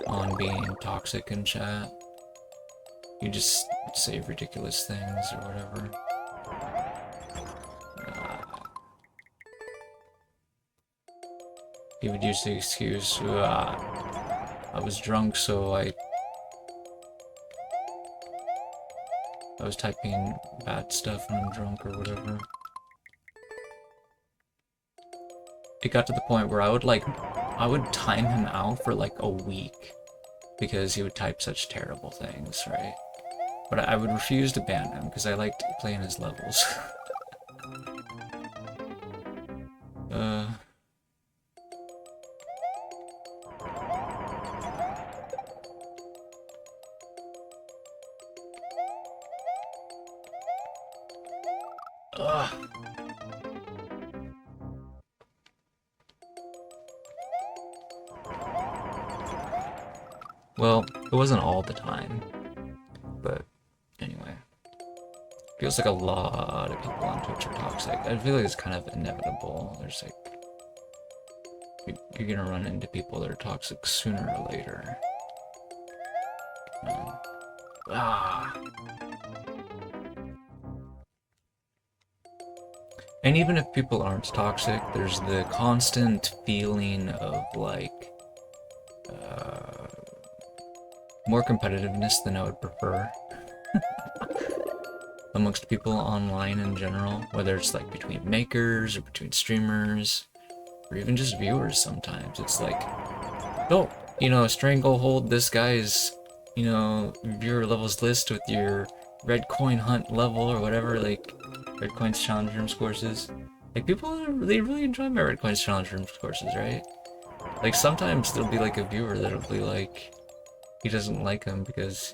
on being toxic in chat. You just say ridiculous things or whatever. He would use the excuse, I was drunk, so I was typing bad stuff when I'm drunk or whatever. It got to the point where I would time him out for like a week. because he would type such terrible things, right? But I would refuse to ban him because I liked playing his levels. Well, it wasn't all the time, but anyway. Feels like a lot of people on Twitch are toxic. I feel like it's kind of inevitable. There's like, you're gonna run into people that are toxic sooner or later. And even if people aren't toxic, there's the constant feeling of like more competitiveness than I would prefer amongst people online in general, whether it's like between makers or between streamers or even just viewers sometimes. It's like, don't, stranglehold this guy's, viewer levels list with your red coin hunt level or whatever, like red coins challenge rooms courses. Like people, they really enjoy my red coins challenge rooms courses, right? Like sometimes there'll be like a viewer that'll be like, he doesn't like them because,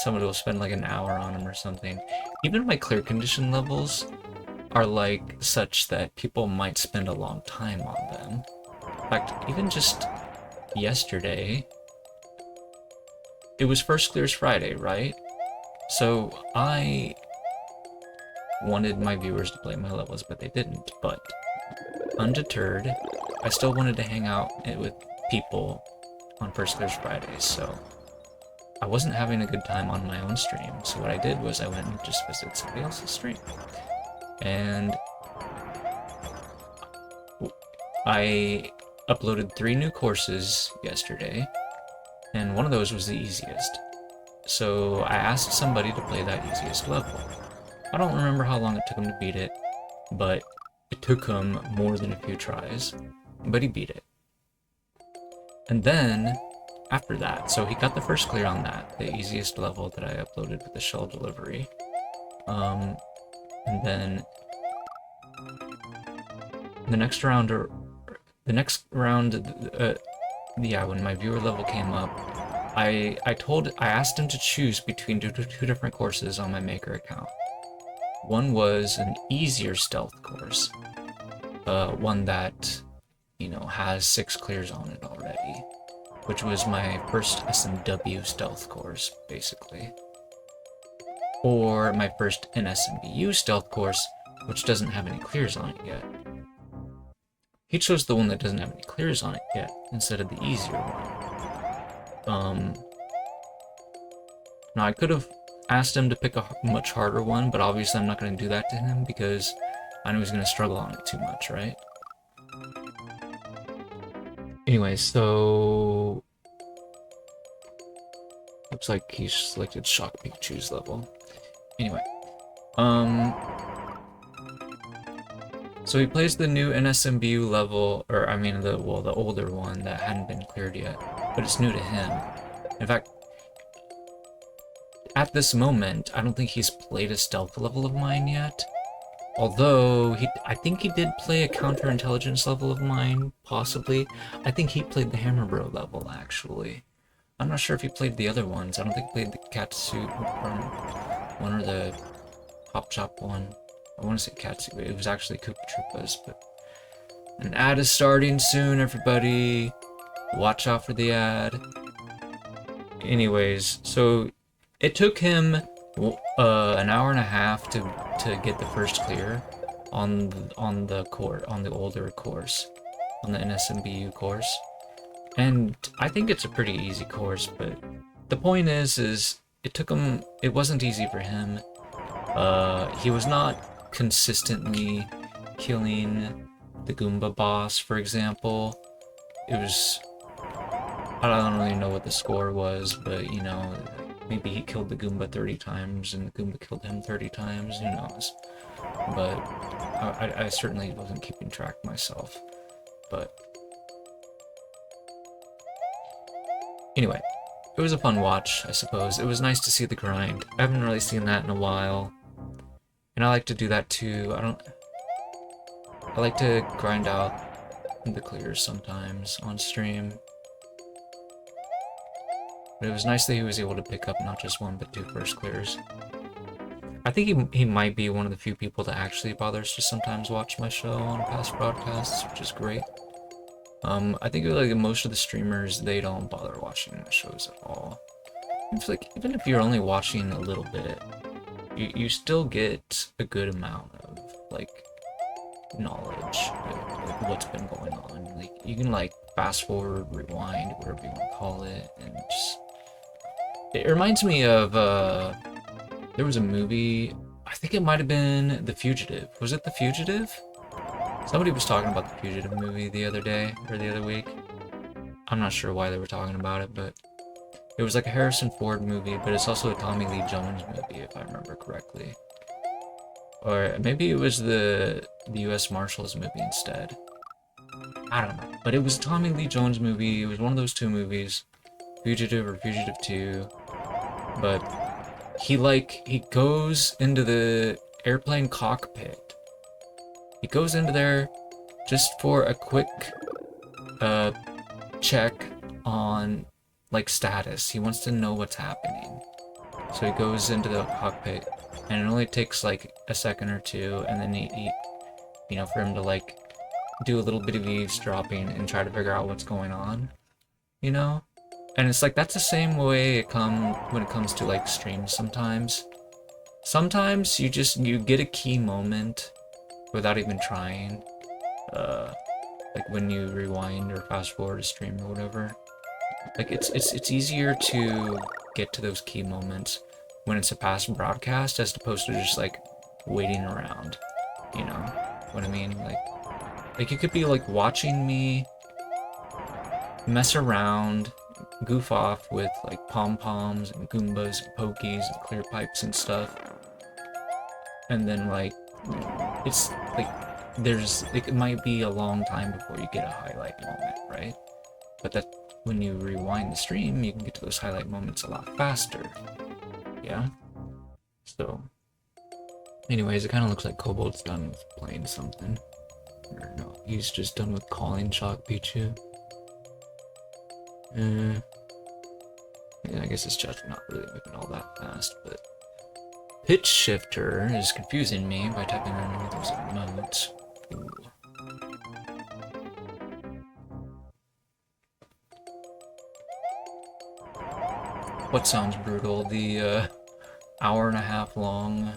somebody will spend like an hour on them or something. Even my clear condition levels are like such that people might spend a long time on them. In fact, even just yesterday, it was First Clears Friday, right? So I wanted my viewers to play my levels, but they didn't. But undeterred, I still wanted to hang out with people on First Clears Fridays, so I wasn't having a good time on my own stream. So what I did was I went and just visited somebody else's stream. And I uploaded 3 new courses yesterday, and one of those was the easiest. So I asked somebody to play that easiest level. I don't remember how long it took him to beat it, but it took him more than a few tries, but he beat it. And then, after that, so he got the first clear on that, the easiest level that I uploaded with the shell delivery. And then the next round, yeah, when my viewer level came up, I asked him to choose between two different courses on my maker account. One was an easier stealth course, one that, has 6 clears on it already, which was my first SMW stealth course, basically. Or my first NSMBU stealth course, which doesn't have any clears on it yet. He chose the one that doesn't have any clears on it yet, instead of the easier one. Now I could have asked him to pick a much harder one, but obviously I'm not going to do that to him because I know he's going to struggle on it too much, right? Anyway, so looks like he selected Shock Pikachu's level. Anyway, so he plays the new NSMBU level, or I mean the older one that hadn't been cleared yet, but it's new to him. In fact, at this moment, I don't think he's played a stealth level of mine yet. Although, I think he did play a counterintelligence level of mine, possibly. I think he played the Hammer Bro level, actually. I'm not sure if he played the other ones. I don't think he played the Catsuit one or the Hop Chop one. I want to say Catsuit, but it was actually Koopa Troopas, but... An ad is starting soon, everybody. Watch out for the ad. Anyways, so it took him an hour and a half to get the first clear on the older course, on the NSMBU course. And I think it's a pretty easy course, but the point is it wasn't easy for him. He was not consistently killing the Goomba boss, for example. It was, I don't really know what the score was, but maybe he killed the Goomba 30 times and the Goomba killed him 30 times, who knows. But I certainly wasn't keeping track myself. But anyway, it was a fun watch, I suppose. It was nice to see the grind. I haven't really seen that in a while. And I like to do that too. I like to grind out the clears sometimes on stream. But it was nice that he was able to pick up not just one, but 2 first clears. I think he might be one of the few people that actually bothers to sometimes watch my show on past broadcasts, which is great. I think like most of the streamers, they don't bother watching my shows at all. It's like, even if you're only watching a little bit, you still get a good amount of, like, knowledge of what's been going on. Like, you can, like, fast forward, rewind, whatever you want to call it, and just... It reminds me of, there was a movie, I think it might have been The Fugitive. Was it The Fugitive? Somebody was talking about The Fugitive movie the other day, or the other week. I'm not sure why they were talking about it, but it was like a Harrison Ford movie, but it's also a Tommy Lee Jones movie, if I remember correctly. Or maybe it was the U.S. Marshals movie instead. I don't know. But it was a Tommy Lee Jones movie. It was one of those 2 movies. Fugitive or Fugitive 2. But he goes into the airplane cockpit. He goes into there just for a quick check on, like, status. He wants to know what's happening. So he goes into the cockpit, and it only takes like a second or 2, and then he you know, for him to like do a little bit of eavesdropping and try to figure out what's going on, you know? And it's like, that's the same way when it comes to like streams sometimes. Sometimes you get a key moment without even trying. Like when you rewind or fast forward a stream or whatever. Like it's easier to get to those key moments when it's a past broadcast as opposed to just like waiting around. You know what I mean? Like you could be like watching me mess around, goof off with like pom-poms and goombas and pokies and clear pipes and stuff. And then like it's like it might be a long time before you get a highlight moment, right? But that when you rewind the stream, you can get to those highlight moments a lot faster. Yeah? So anyways, it kind of looks like Kobold's done with playing something. Or no, he's just done with calling Shock Pichu. Yeah, I guess his chat's not really moving all that fast, but Pitch Shifter is confusing me by typing in those emotes. Ooh. What sounds brutal? The hour-and-a-half long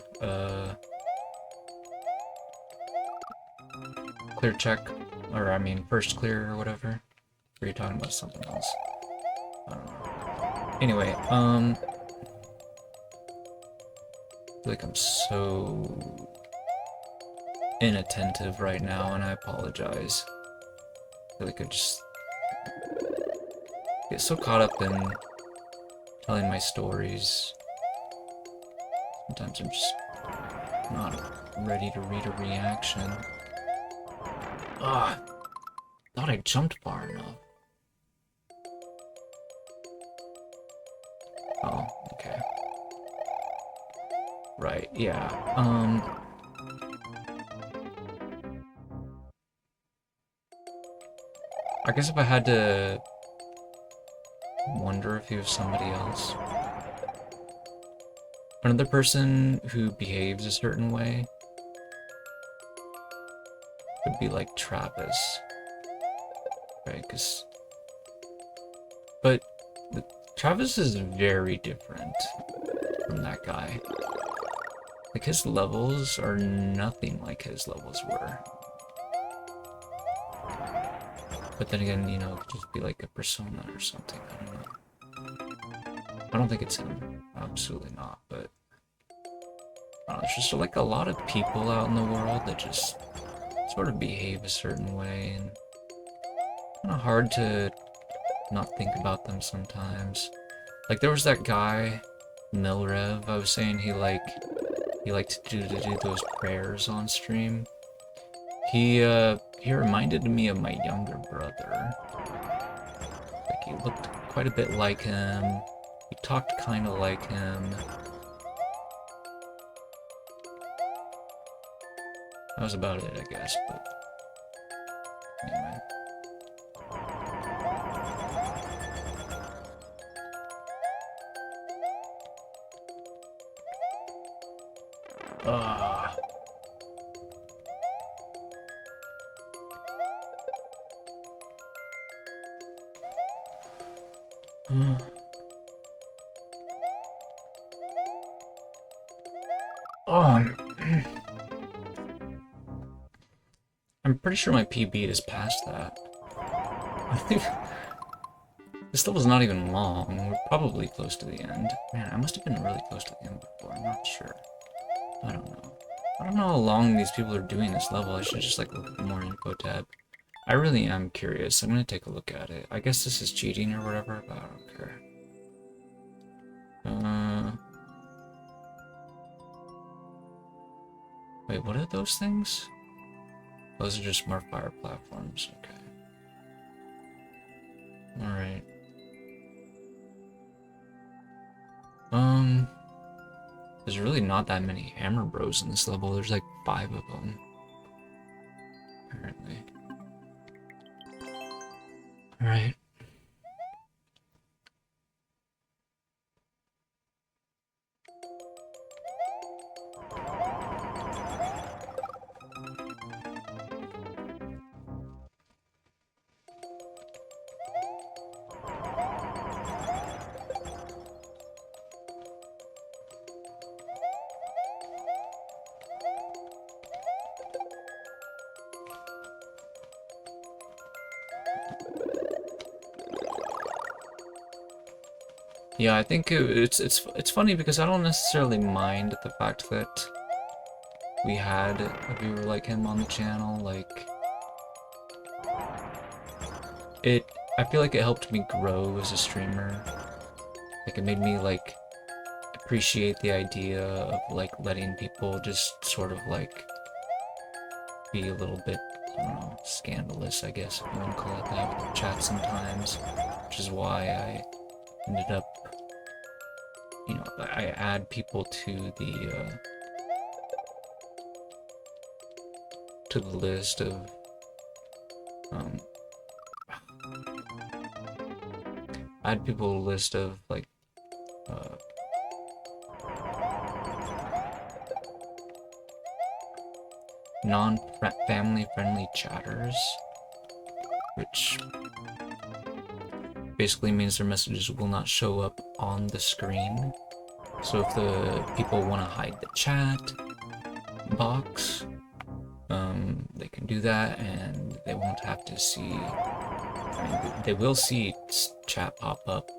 clear check, or I mean first clear or whatever? Or are you talking about something else? I don't know. Anyway, I feel like I'm so inattentive right now, and I apologize. I feel like I just get so caught up in telling my stories. Sometimes I'm just not ready to read a reaction. Ah, thought I jumped far enough. Oh, okay. Right, yeah. I guess if I had to wonder if he was somebody else. Another person who behaves a certain way would be like Travis. Right, but Travis is very different from that guy. Like, his levels are nothing like his levels were. But then again, you know, it could just be like a persona or something, I don't know. I don't think it's him, absolutely not, but it's just like a lot of people out in the world that just sort of behave a certain way, and kind of hard to not think about them sometimes. Like, there was that guy, Milrev, I was saying he liked to do those prayers on stream. He reminded me of my younger brother. Like, he looked quite a bit like him. You talked kind of like him. That was about it, I guess, but anyway. I'm pretty sure my PB is past that. I think this level's not even long. We're probably close to the end. Man, I must have been really close to the end before. I'm not sure. I don't know. I don't know how long these people are doing this level. I should just like look at the more info tab. I really am curious. I'm gonna take a look at it. I guess this is cheating or whatever, but I don't care. Wait, what are those things? Those are just more fire platforms. Okay. Alright. There's really not that many hammer bros in this level. There's like 5 of them. Apparently. Alright. Yeah, I think it's funny because I don't necessarily mind the fact that we had a viewer like him on the channel. Like, I feel like it helped me grow as a streamer. Like, it made me like appreciate the idea of like letting people just sort of like be a little bit, I don't know, scandalous, I guess if you want to call it that, with the chat sometimes, which is why I ended up, you know, I add people to the list of add people to a list of like non-family friendly chatters, which basically means their messages will not show up on the screen. So if the people want to hide the chat box, they can do that, and they won't have to see. I mean, they will see chat pop up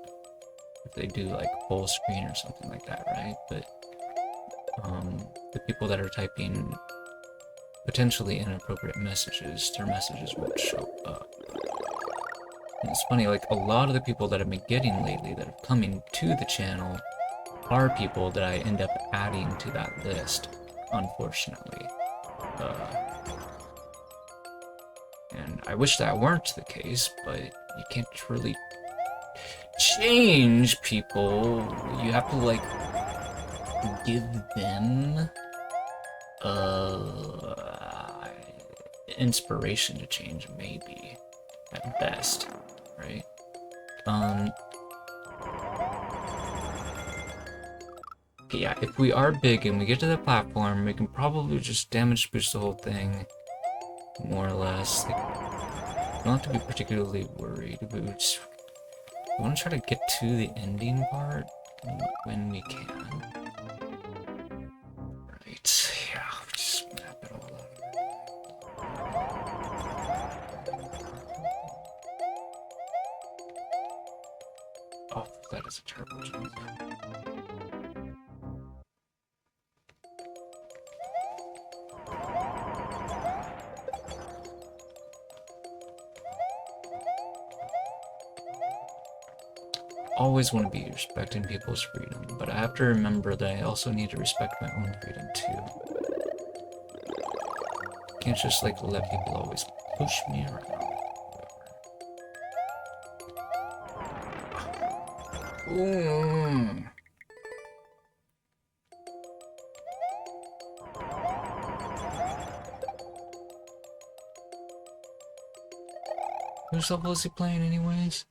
if they do like full screen or something like that, right? But the people that are typing potentially inappropriate messages, their messages won't show up. And it's funny, like a lot of the people that I've been getting lately that are coming to the channel are people that I end up adding to that list, unfortunately. And I wish that weren't the case, but you can't really change people. You have to like give them inspiration to change, maybe at best, right? Okay, yeah, if we are big and we get to the platform, we can probably just damage boost the whole thing, more or less. Like, we don't have to be particularly worried. We want to try to get to the ending part when we can. Right, yeah, just map it all out. Oh, that is a terrible jump. Always want to be respecting people's freedom, but I have to remember that I also need to respect my own freedom too. Can't just like let people always push me around. Ooh. Whose level is he playing anyways?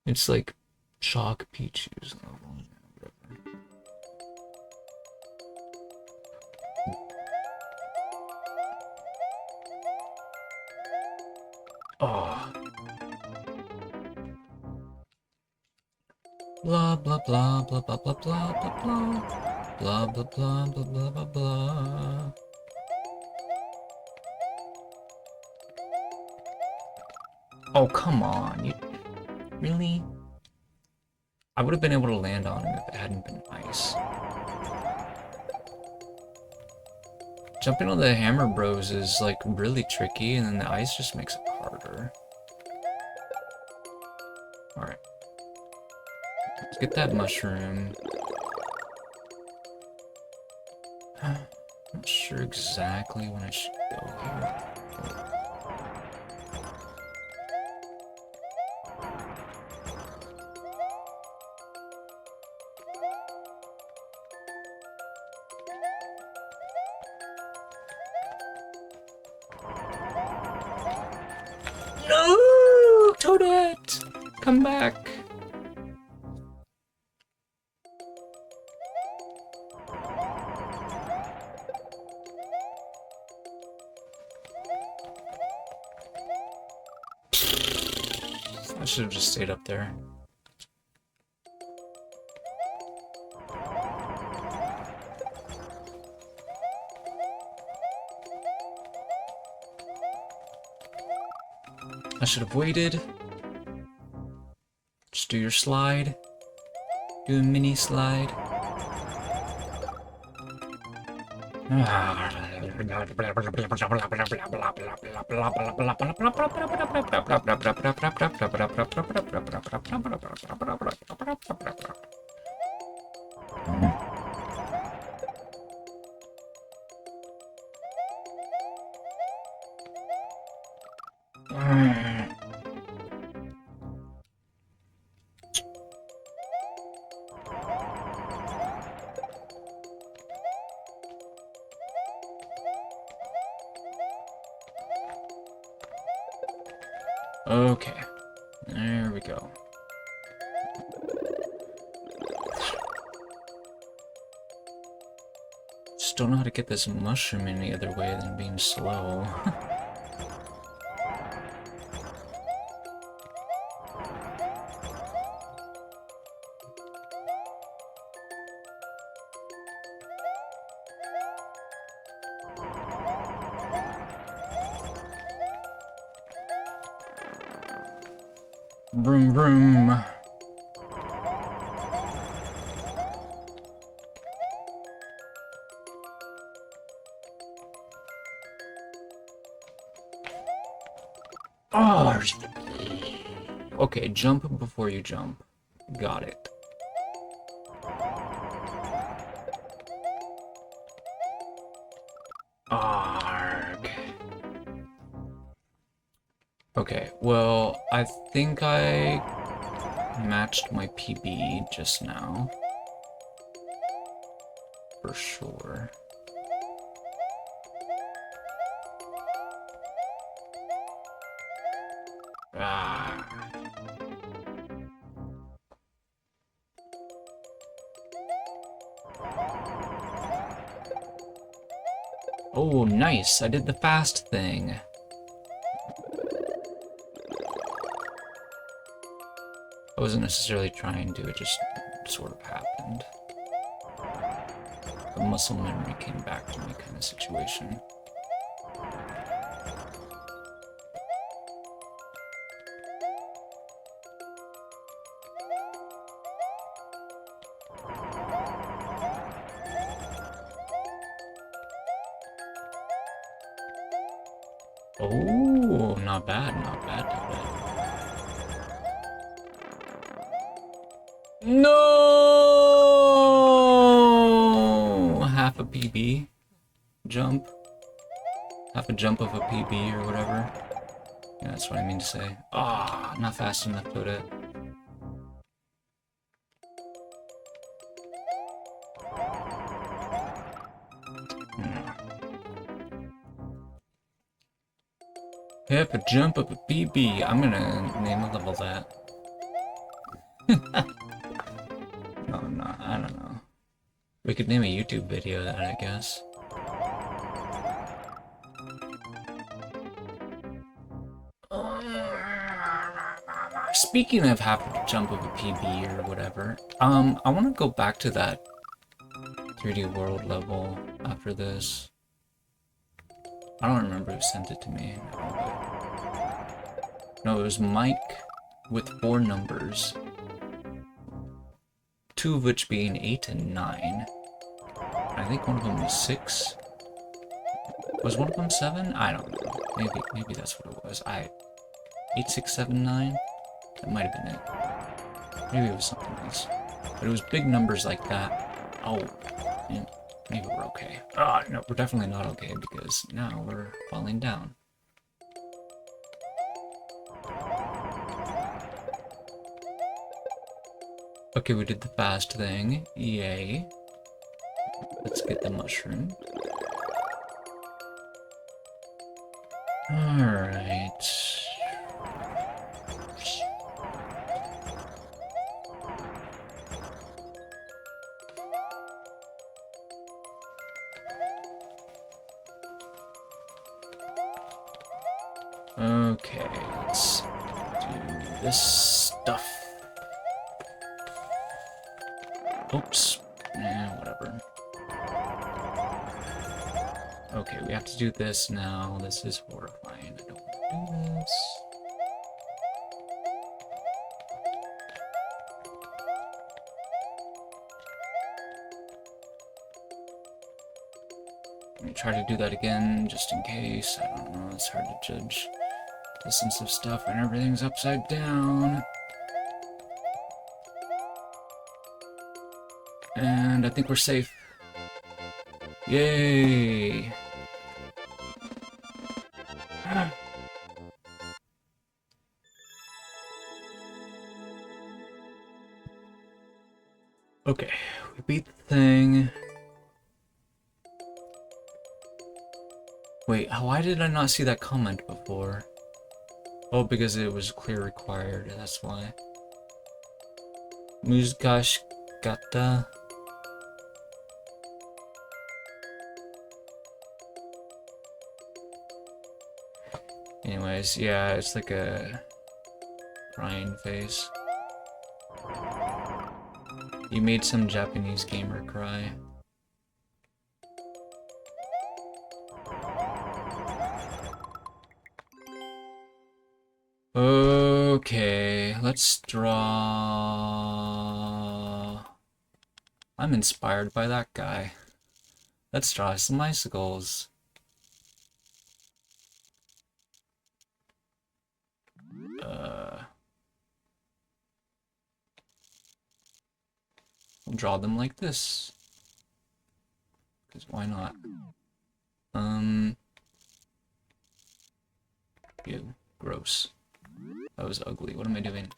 It's like Chalk Pichu's level. Oh. Blah blah blah blah blah blah blah blah blah blah blah blah blah blah blah blah. Oh come on, you really? I would have been able to land on him if it hadn't been ice. Jumping on the Hammer Bros is like really tricky, and then the ice just makes it harder. Alright. Let's get that mushroom. I'm not sure exactly when I should go here. No! Toadette! Come back! I should have just stayed up there. I should have waited. Just do your slide. Do a mini slide. Okay, there we go. Just don't know how to get this mushroom any other way than being slow. Vroom vroom. Oh, okay, jump before you jump. Got it. Arg. Okay, well, I think I matched my PB just now. For sure. Ah. Oh, nice. I did the fast thing. I wasn't necessarily trying to, it just sort of happened. The muscle memory came back to me kind of situation. Oh, not bad, not bad, not bad. No! Half a PB jump. Half a jump of a PB or whatever. Yeah, that's what I mean to say. Ah, not fast enough, Toda. Yep, a jump up a PB. I'm gonna name a level that. No, I'm not. I don't know. We could name a YouTube video that, I guess. Speaking of having to jump up a PB or whatever, I want to go back to that 3D World level after this. I don't remember who sent it to me. No, it was Mike with 4 numbers. 2 of which being 8 and 9. I think one of them was 6. Was one of them 7? I don't know. Maybe that's what it was. 8, 6, 7, 9? That might have been it. Maybe it was something else. But it was big numbers like that. Oh, yeah, maybe we're okay. Ah, no, we're definitely not okay because now we're falling down. Okay, we did the fast thing. Yay. Let's get the mushroom. Alright. Okay, let's do this stuff. Oops. Whatever. Okay, we have to do this now. This is horrifying. I don't want to do this. Let me try to do that again, just in case. I don't know, it's hard to judge distance of stuff when everything's upside down. And I think we're safe. Yay! Okay, we beat the thing. Wait, why did I not see that comment before? Oh, because it was clear required, that's why. Muzgash Gata. Anyways, yeah, it's like a crying face. You made some Japanese gamer cry. Okay, let's draw... I'm inspired by that guy. Let's draw some icicles. We'll draw them like this. Because why not? Ew, gross. That was ugly. What am I doing?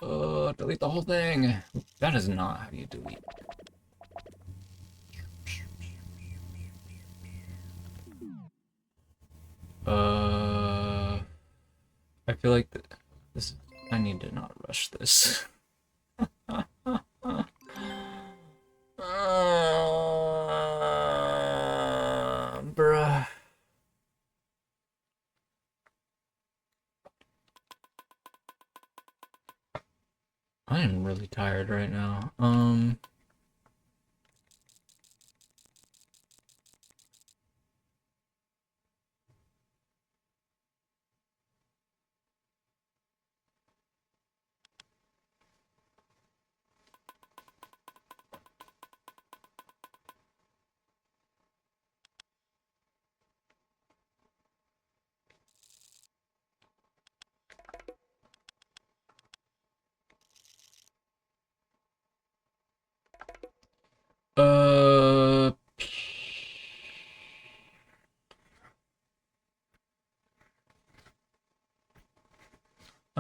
Delete the whole thing! That is not how you delete. I feel like this... I need to not rush this. Bruh. I am really tired right now.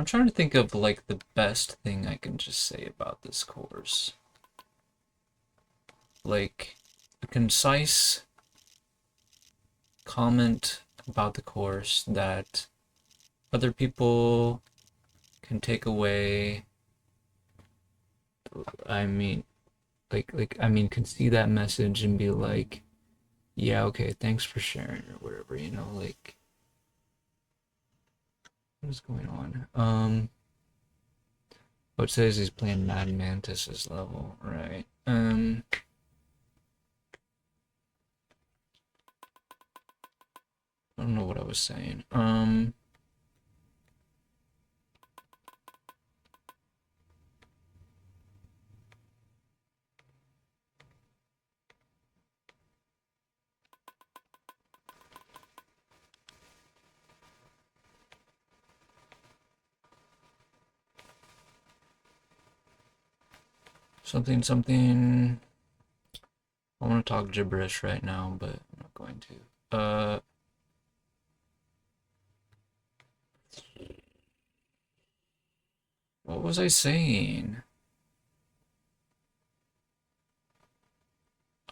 I'm trying to think of like the best thing I can just say about this course. Like a concise comment about the course that other people can take away. I mean, can see that message and be like, yeah, okay, thanks for sharing or whatever, you know, like what is going on? It says he's playing Mad Mantis's level, right? I don't know what I was saying. Something. I want to talk gibberish right now, but I'm not going to. What was I saying?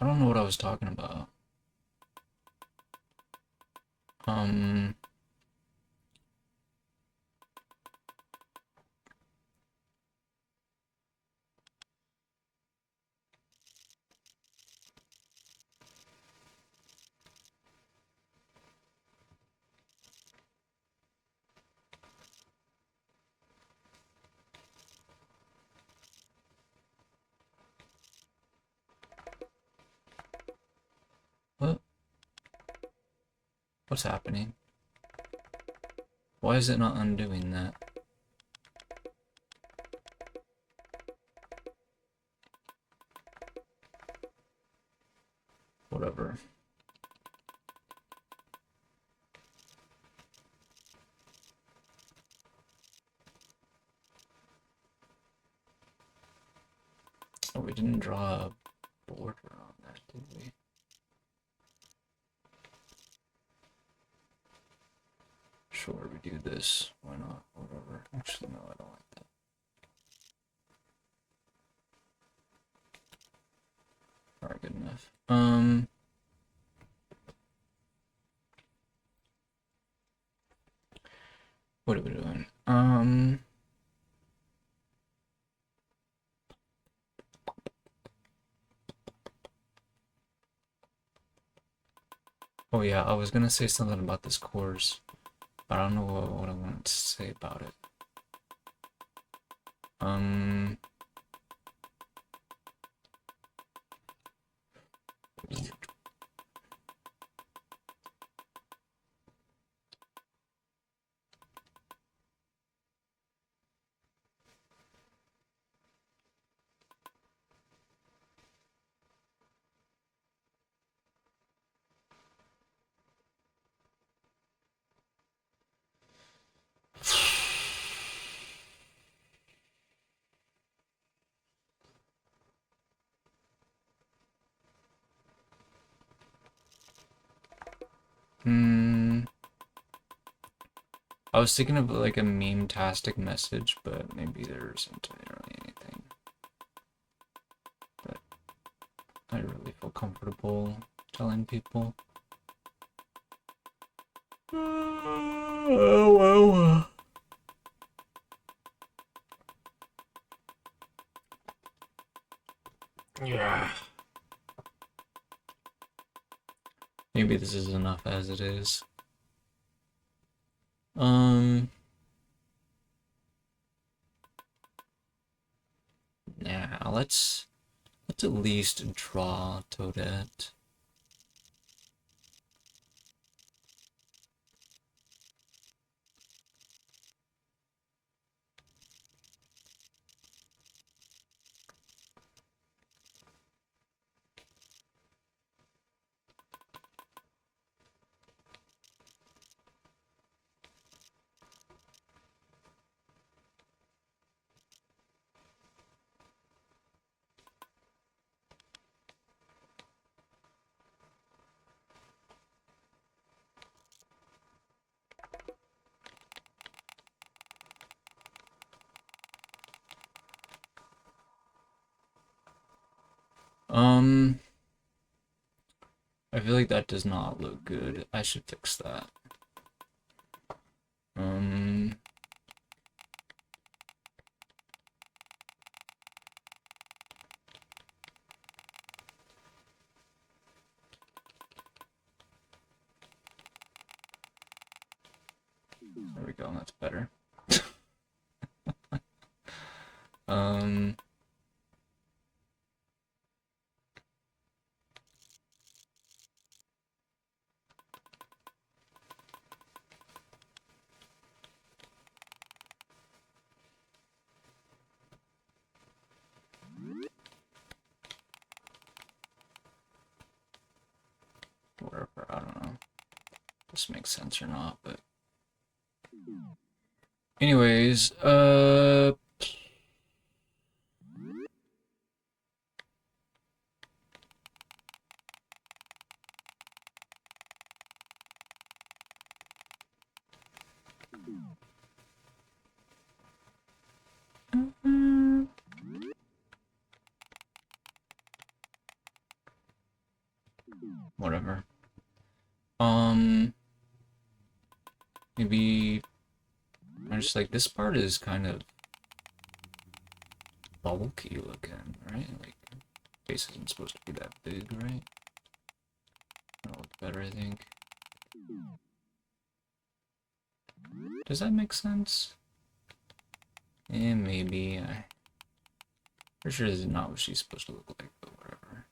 I don't know what I was talking about. Um, what? What's happening? Why is it not undoing that? Whatever. Oh, we didn't draw a border on that, did we? Sure, we do this. Why not? Whatever. Actually, no, I don't like that. Alright, good enough. What are we doing? Oh yeah, I was gonna say something about this course, but I don't know what I wanted to say about it. I was thinking of like a meme-tastic message, but maybe there isn't really anything that I really feel comfortable telling people. Oh, well. Yeah. Maybe this is enough as it is. Yeah, let's at least draw Toadette. Um, I feel like that does not look good. I should fix that. Um, there we go, that's better. Um, whatever, I don't know if this makes sense or not, but anyways, whatever. Maybe I'm just like, this part is kind of bulky looking, right? Like, face isn't supposed to be that big, right? That'll look better, I think. Does that make sense? Yeah, maybe. I'm pretty sure this is not what she's supposed to look like, but whatever.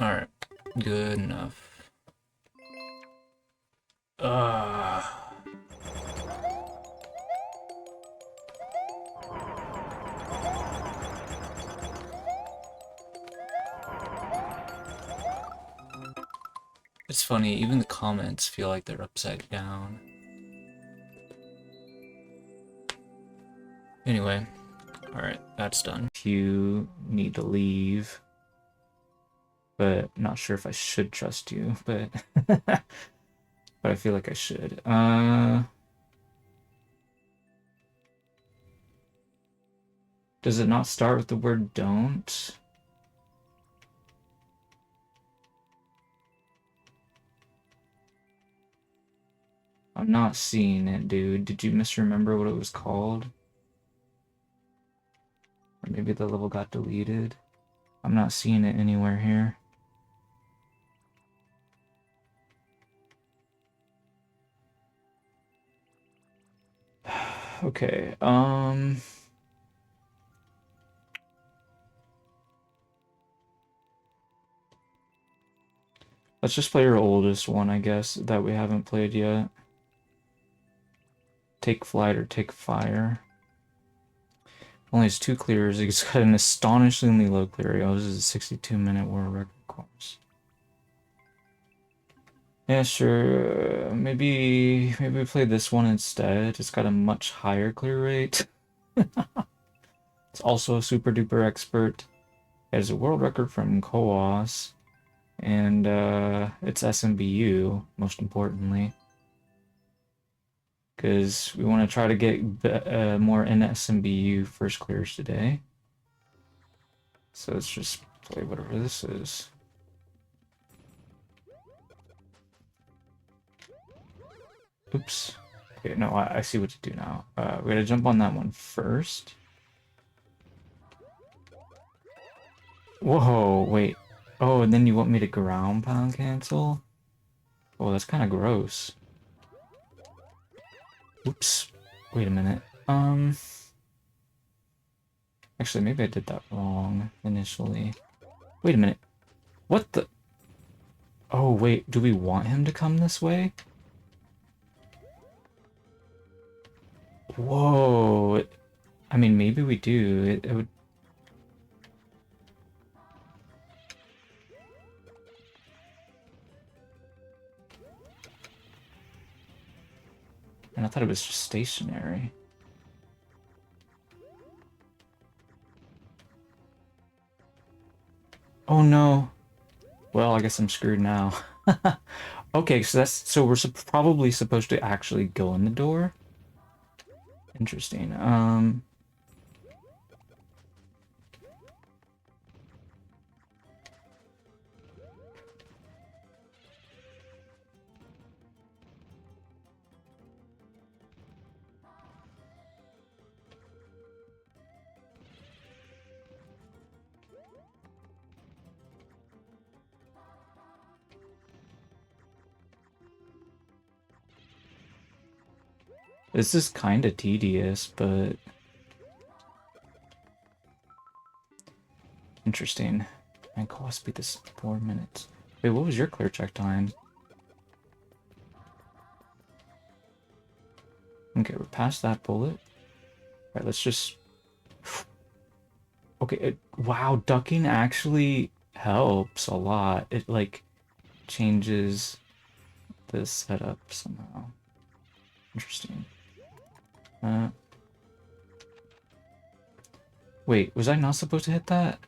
Alright, good enough. It's funny, even the comments feel like they're upside down. Anyway, alright, that's done. You need to leave, but not sure if I should trust you, but but I feel like I should. Does it not start with the word don't? I'm not seeing it, dude. Did you misremember what it was called? Or maybe the level got deleted? I'm not seeing it anywhere here. Okay, let's just play our oldest one, I guess, that we haven't played yet. Take flight or take fire. Only has 2 clears. It's got an astonishingly low clear rate. Oh, this is a 62-minute world record course. Yeah, sure. Maybe we play this one instead. It's got a much higher clear rate. It's also a super duper expert. It has a world record from COAS, and it's SMBU, most importantly. Because we want to try to get more NSMBU first clears today. So let's just play whatever this is. Oops. Okay, no, I see what to do now. We gotta jump on that one first. Whoa, wait. Oh, and then you want me to ground pound cancel? Oh, that's kind of gross. Oops. Wait a minute. Actually, maybe I did that wrong initially. Wait a minute. What the? Oh, wait. Do we want him to come this way? Whoa. I mean, maybe we do. It would... And I thought it was just stationary. Oh no. Well, I guess I'm screwed now. Okay, so we're probably supposed to actually go in the door. Interesting. This is kind of tedious, but interesting. And cost beat this 4 minutes. Wait, what was your clear check time? Okay, we're past that bullet. All right, let's just... Okay, wow, ducking actually helps a lot. It, like, changes the setup somehow. Interesting. Wait, was I not supposed to hit that?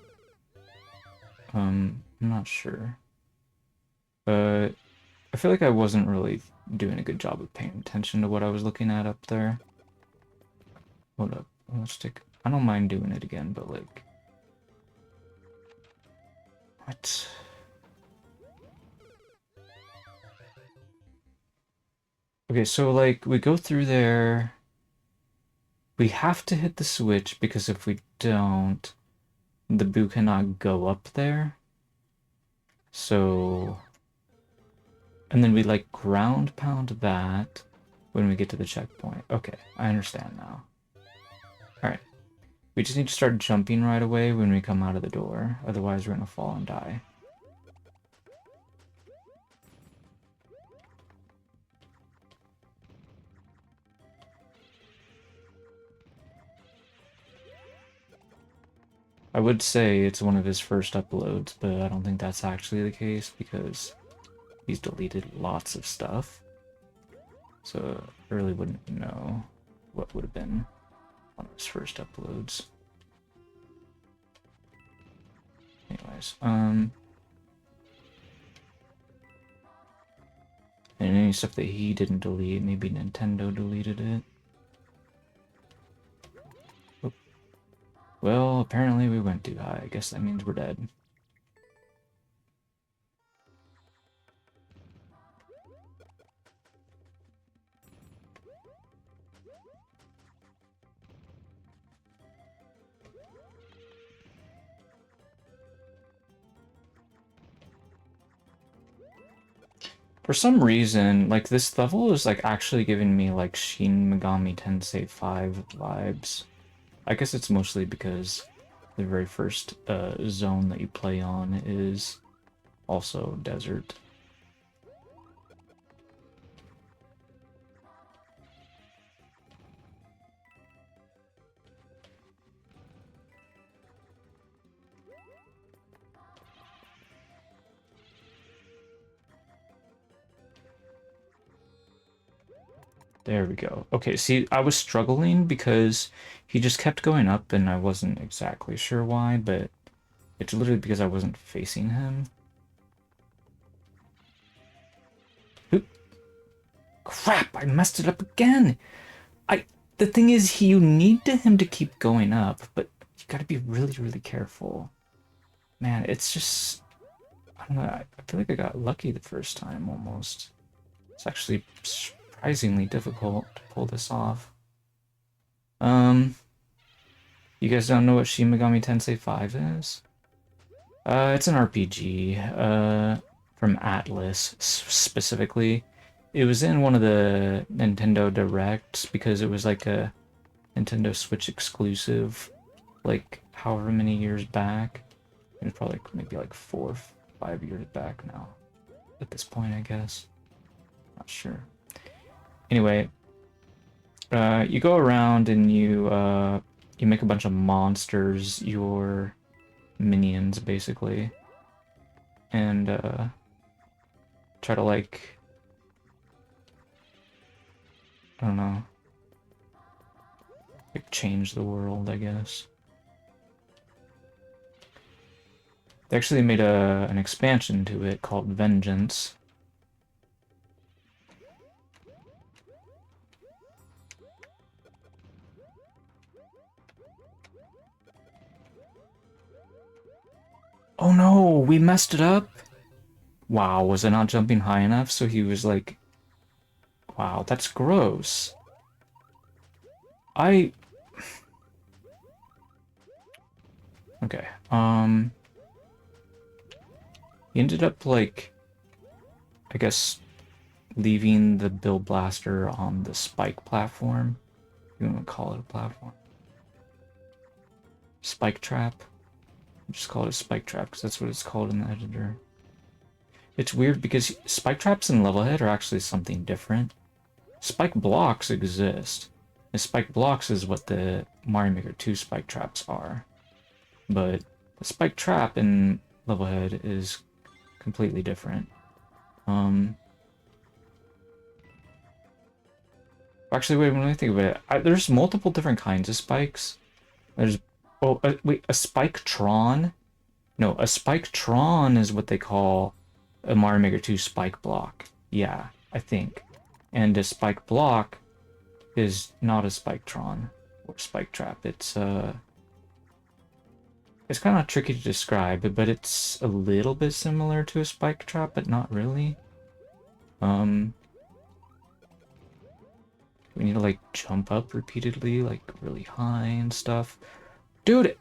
I'm not sure. I feel like I wasn't really doing a good job of paying attention to what I was looking at up there. Hold up, let's take... I don't mind doing it again, but like... What? Okay, so like, we go through there... We have to hit the switch, because if we don't, the boo cannot go up there. So... And then we like ground pound that when we get to the checkpoint. Okay, I understand now. Alright. We just need to start jumping right away when we come out of the door. Otherwise we're gonna fall and die. I would say it's one of his first uploads, but I don't think that's actually the case because he's deleted lots of stuff. So I really wouldn't know what would have been one of his first uploads. Anyways, and any stuff that he didn't delete, maybe Nintendo deleted it. Oop. Well, apparently we went too high. I guess that means we're dead. For some reason, like, this level is, like, actually giving me, like, Shin Megami Tensei 5 vibes. I guess it's mostly because the very first zone that you play on is also desert. There we go. Okay, see, I was struggling because he just kept going up and I wasn't exactly sure why, but it's literally because I wasn't facing him. Oop. Crap, I messed it up again. The thing is, you need him to keep going up, but you gotta be really, really careful. Man, it's just, I don't know, I feel like I got lucky the first time almost. It's actually surprisingly difficult to pull this off. You guys don't know what Shin Megami Tensei 5 is? It's an RPG, from Atlas specifically. It was in one of the Nintendo Directs because it was like a Nintendo Switch exclusive, like however many years back. And it's probably maybe like 4 or 5 years back now. At this point, I guess. Not sure. Anyway, you go around and you make a bunch of monsters, your minions basically, and try to like, I don't know, like change the world, I guess. They actually made an expansion to it called Vengeance. Oh no, we messed it up? Wow, was I not jumping high enough? So he was like, wow, that's gross. I... Okay, he ended up like, I guess, leaving the Bill Blaster on the spike platform. You want to call it a platform? Spike trap? Just call it a spike trap because that's what it's called in the editor. It's weird because spike traps in Levelhead are actually something different. Spike blocks exist. And spike blocks is what the Mario Maker 2 spike traps are. But the spike trap in Levelhead is completely different. Actually, wait, when I think of it, there's multiple different kinds of spikes. There's, oh, wait, a Spike-tron? No, a Spike-tron is what they call a Mario Maker 2 spike block. Yeah, I think. And a spike block is not a Spike-tron or spike trap. It's kind of tricky to describe, but it's a little bit similar to a spike trap, but not really. We need to like jump up repeatedly, like really high and stuff. Dude,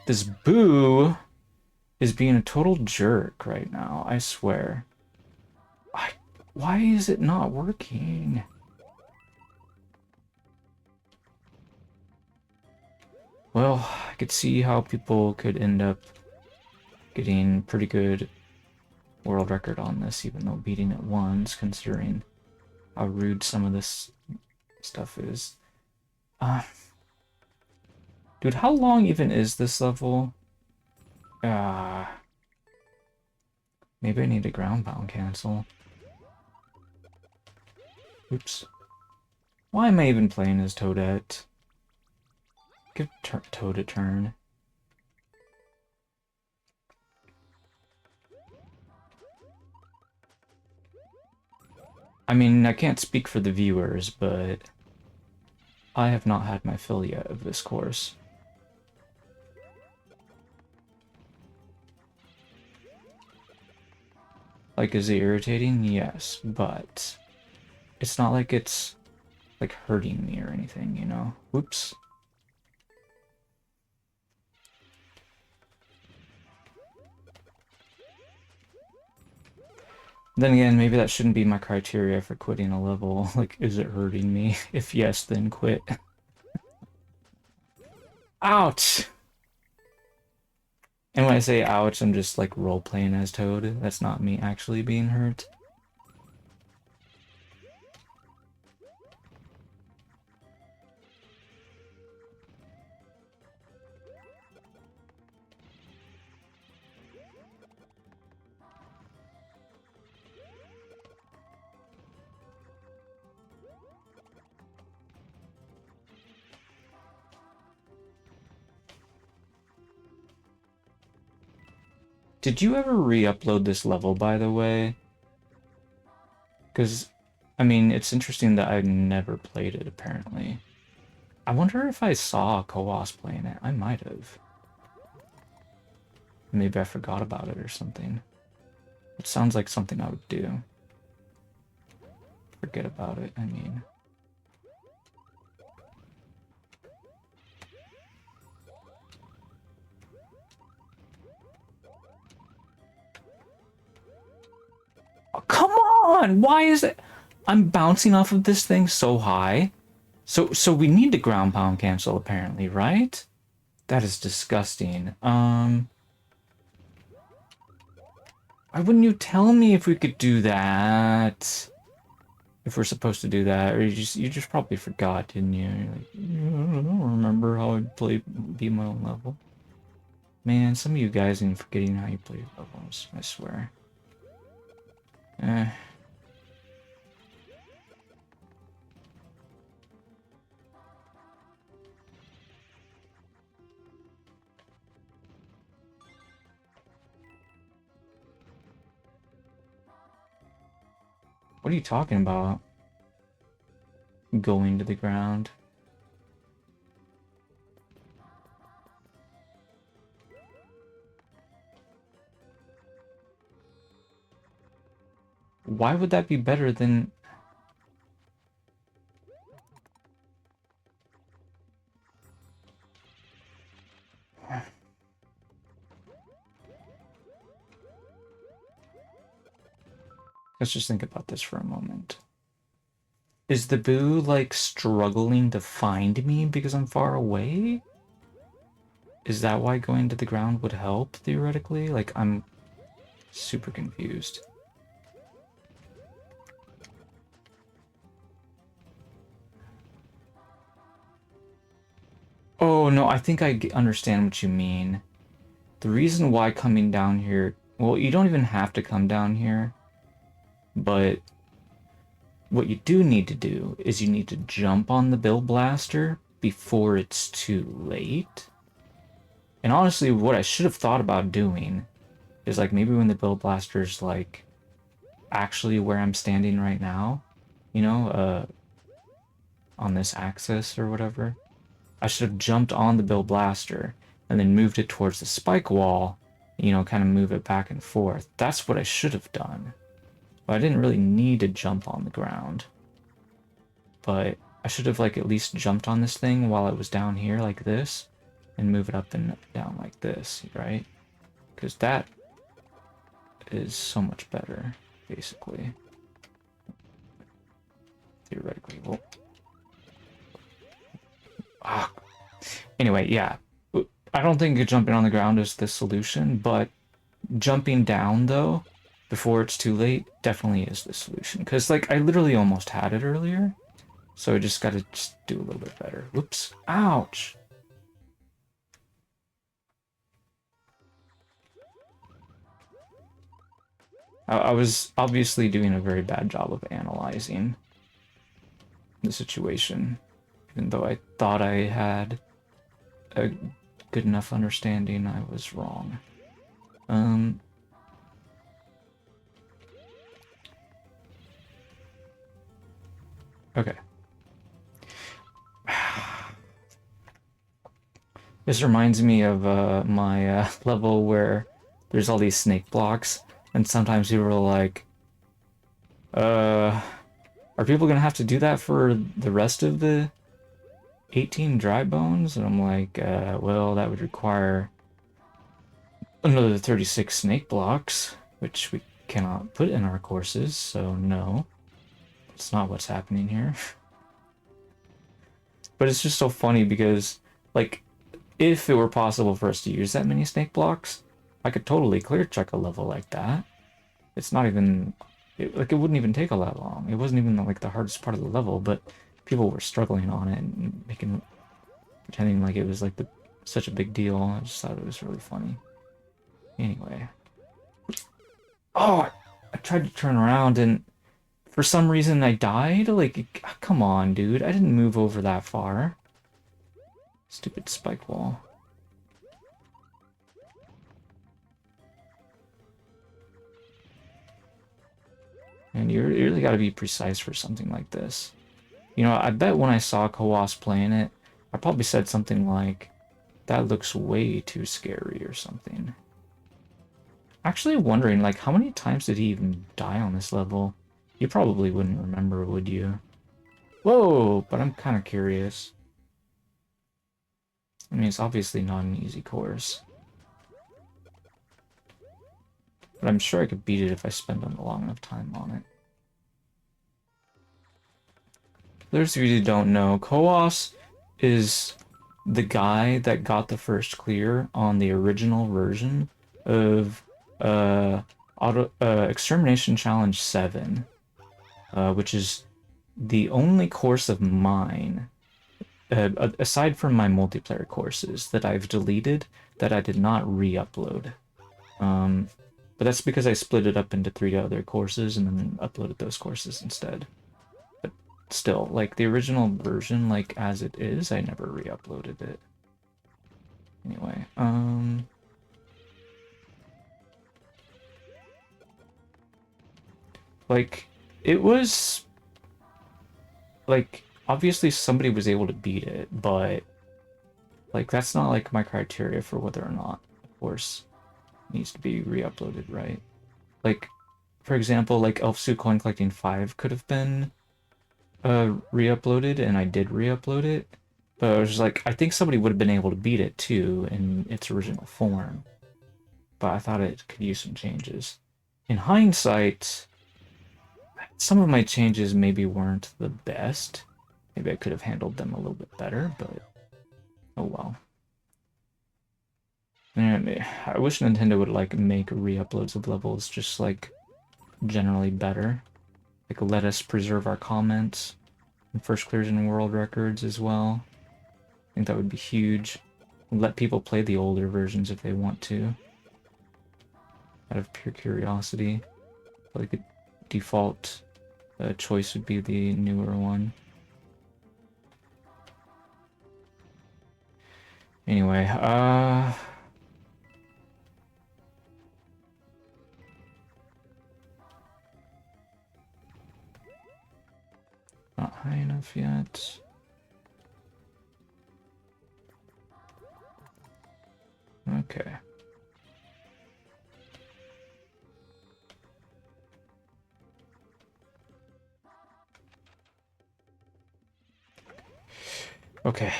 this Boo is being a total jerk right now, I swear. Why is it not working? Well, I could see how people could end up getting pretty good world record on this, even though beating it once, considering how rude some of this stuff is. Dude, how long even is this level? Maybe I need a ground pound cancel. Oops. Why am I even playing as Toadette? Give Toad a turn. I mean, I can't speak for the viewers, but I have not had my fill yet of this course. Like, is it irritating? Yes, but it's not like it's, like, hurting me or anything, you know? Whoops. Then again, maybe that shouldn't be my criteria for quitting a level. Like, is it hurting me? If yes, then quit. Ouch! And when I say ouch, I'm just like role-playing as Toad. That's not me actually being hurt. Did you ever re-upload this level, by the way? Because, I mean, it's interesting that I never played it, apparently. I wonder if I saw Koas playing it. I might have. Maybe I forgot about it or something. It sounds like something I would do. Forget about it, I mean. Oh, come on! Why is it? I'm bouncing off of this thing so high. So we need to ground pound cancel, apparently, right? That is disgusting. Why wouldn't you tell me if we could do that? If we're supposed to do that, or you just probably forgot, didn't you? You're like, I don't remember how I beat my own level. Man, some of you guys are forgetting how you play levels, I swear. Eh. What are you talking about? Going to the ground? Why would that be better than... Let's just think about this for a moment. Is the boo, like, struggling to find me because I'm far away? Is that why going to the ground would help, theoretically? Like, I'm super confused. Oh, no, I think I understand what you mean. The reason why coming down here... Well, you don't even have to come down here. But what you do need to do is you need to jump on the Bill Blaster before it's too late. And honestly, what I should have thought about doing is, like, maybe when the Bill Blaster's, like, actually where I'm standing right now, you know, on this axis or whatever, I should have jumped on the Bill Blaster and then moved it towards the spike wall, you know, kind of move it back and forth. That's what I should have done. But I didn't really need to jump on the ground. But I should have, like, at least jumped on this thing while I was down here like this and move it up and down like this, right? Because that is so much better, basically. Theoretically. Well, anyway, yeah. I don't think jumping on the ground is the solution, but jumping down, though, before it's too late, definitely is the solution. Because, like, I literally almost had it earlier, so I just gotta just do a little bit better. Whoops. Ouch! I was obviously doing a very bad job of analyzing the situation, even though I thought I had a good enough understanding, I was wrong. Okay. This reminds me of my level where there's all these snake blocks, and sometimes people are like, are people gonna have to do that for the rest of the 18 dry bones? And I'm like, well, that would require another 36 snake blocks, which we cannot put in our courses, so no. It's not what's happening here. But it's just so funny because, like, if it were possible for us to use that many snake blocks, I could totally clear check a level like that. It's not even... it wouldn't even take all that long. It wasn't even, like, the hardest part of the level, but people were struggling on it and pretending like it was, like, such a big deal. I just thought it was really funny. Anyway. Oh! I tried to turn around and for some reason I died? Like, come on, dude. I didn't move over that far. Stupid spike wall. And you really got to be precise for something like this. You know, I bet when I saw Kawas playing it, I probably said something like, that looks way too scary or something. Actually wondering, like, how many times did he even die on this level? You probably wouldn't remember, would you? Whoa, but I'm kind of curious. I mean, it's obviously not an easy course. But I'm sure I could beat it if I spend a long enough time on it. Those of you who don't know, Koos is the guy that got the first clear on the original version of Extermination Challenge 7, which is the only course of mine, aside from my multiplayer courses, that I've deleted that I did not re-upload. But that's because I split it up into 3 other courses and then uploaded those courses instead. But still, like, the original version, like, as it is, I never re-uploaded it. Anyway, like, it was, like, obviously somebody was able to beat it, but, like, that's not, like, my criteria for whether or not a course needs to be re-uploaded, right? Like, for example, like, Elfsu Coin Collecting 5 could have been re-uploaded, and I did re-upload it, but I was just like, I think somebody would have been able to beat it, too, in its original form, but I thought it could use some changes. In hindsight, some of my changes maybe weren't the best. Maybe I could have handled them a little bit better, but oh well. And I wish Nintendo would like make re-uploads of levels just like generally better. Like let us preserve our comments and first clears and world records as well. I think that would be huge. Let people play the older versions if they want to. Out of pure curiosity. Like a default choice would be the newer one. Anyway, not high enough yet. Okay. Okay,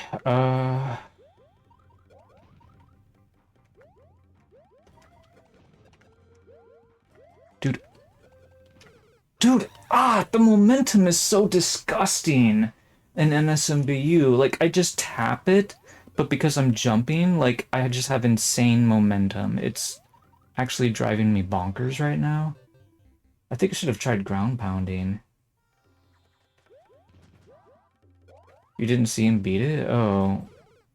Dude. Dude, the momentum is so disgusting in NSMBU. Like, I just tap it, but because I'm jumping, like, I just have insane momentum. It's actually driving me bonkers right now. I think I should have tried ground pounding. You didn't see him beat it? Oh.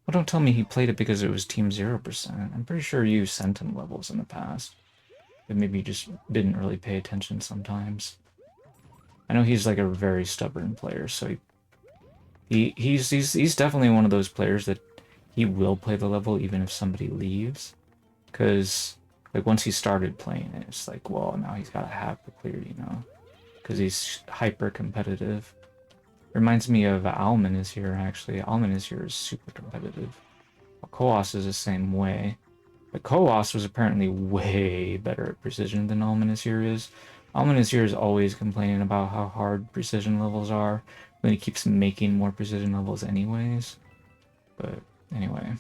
Well, don't tell me he played it because it was Team 0%. I'm pretty sure you sent him levels in the past. But maybe you just didn't really pay attention sometimes. I know he's like a very stubborn player, so he's definitely one of those players that he will play the level even if somebody leaves. Because, like, once he started playing it, it's like, well, now he's got to have the clear, you know? Because he's hyper competitive. Reminds me of Alman is here, actually. Alman is here is super competitive. Koas is the same way. But Koas was apparently way better at precision than Alman is here is. Alman is here is always complaining about how hard precision levels are, when he keeps making more precision levels anyways. But anyway.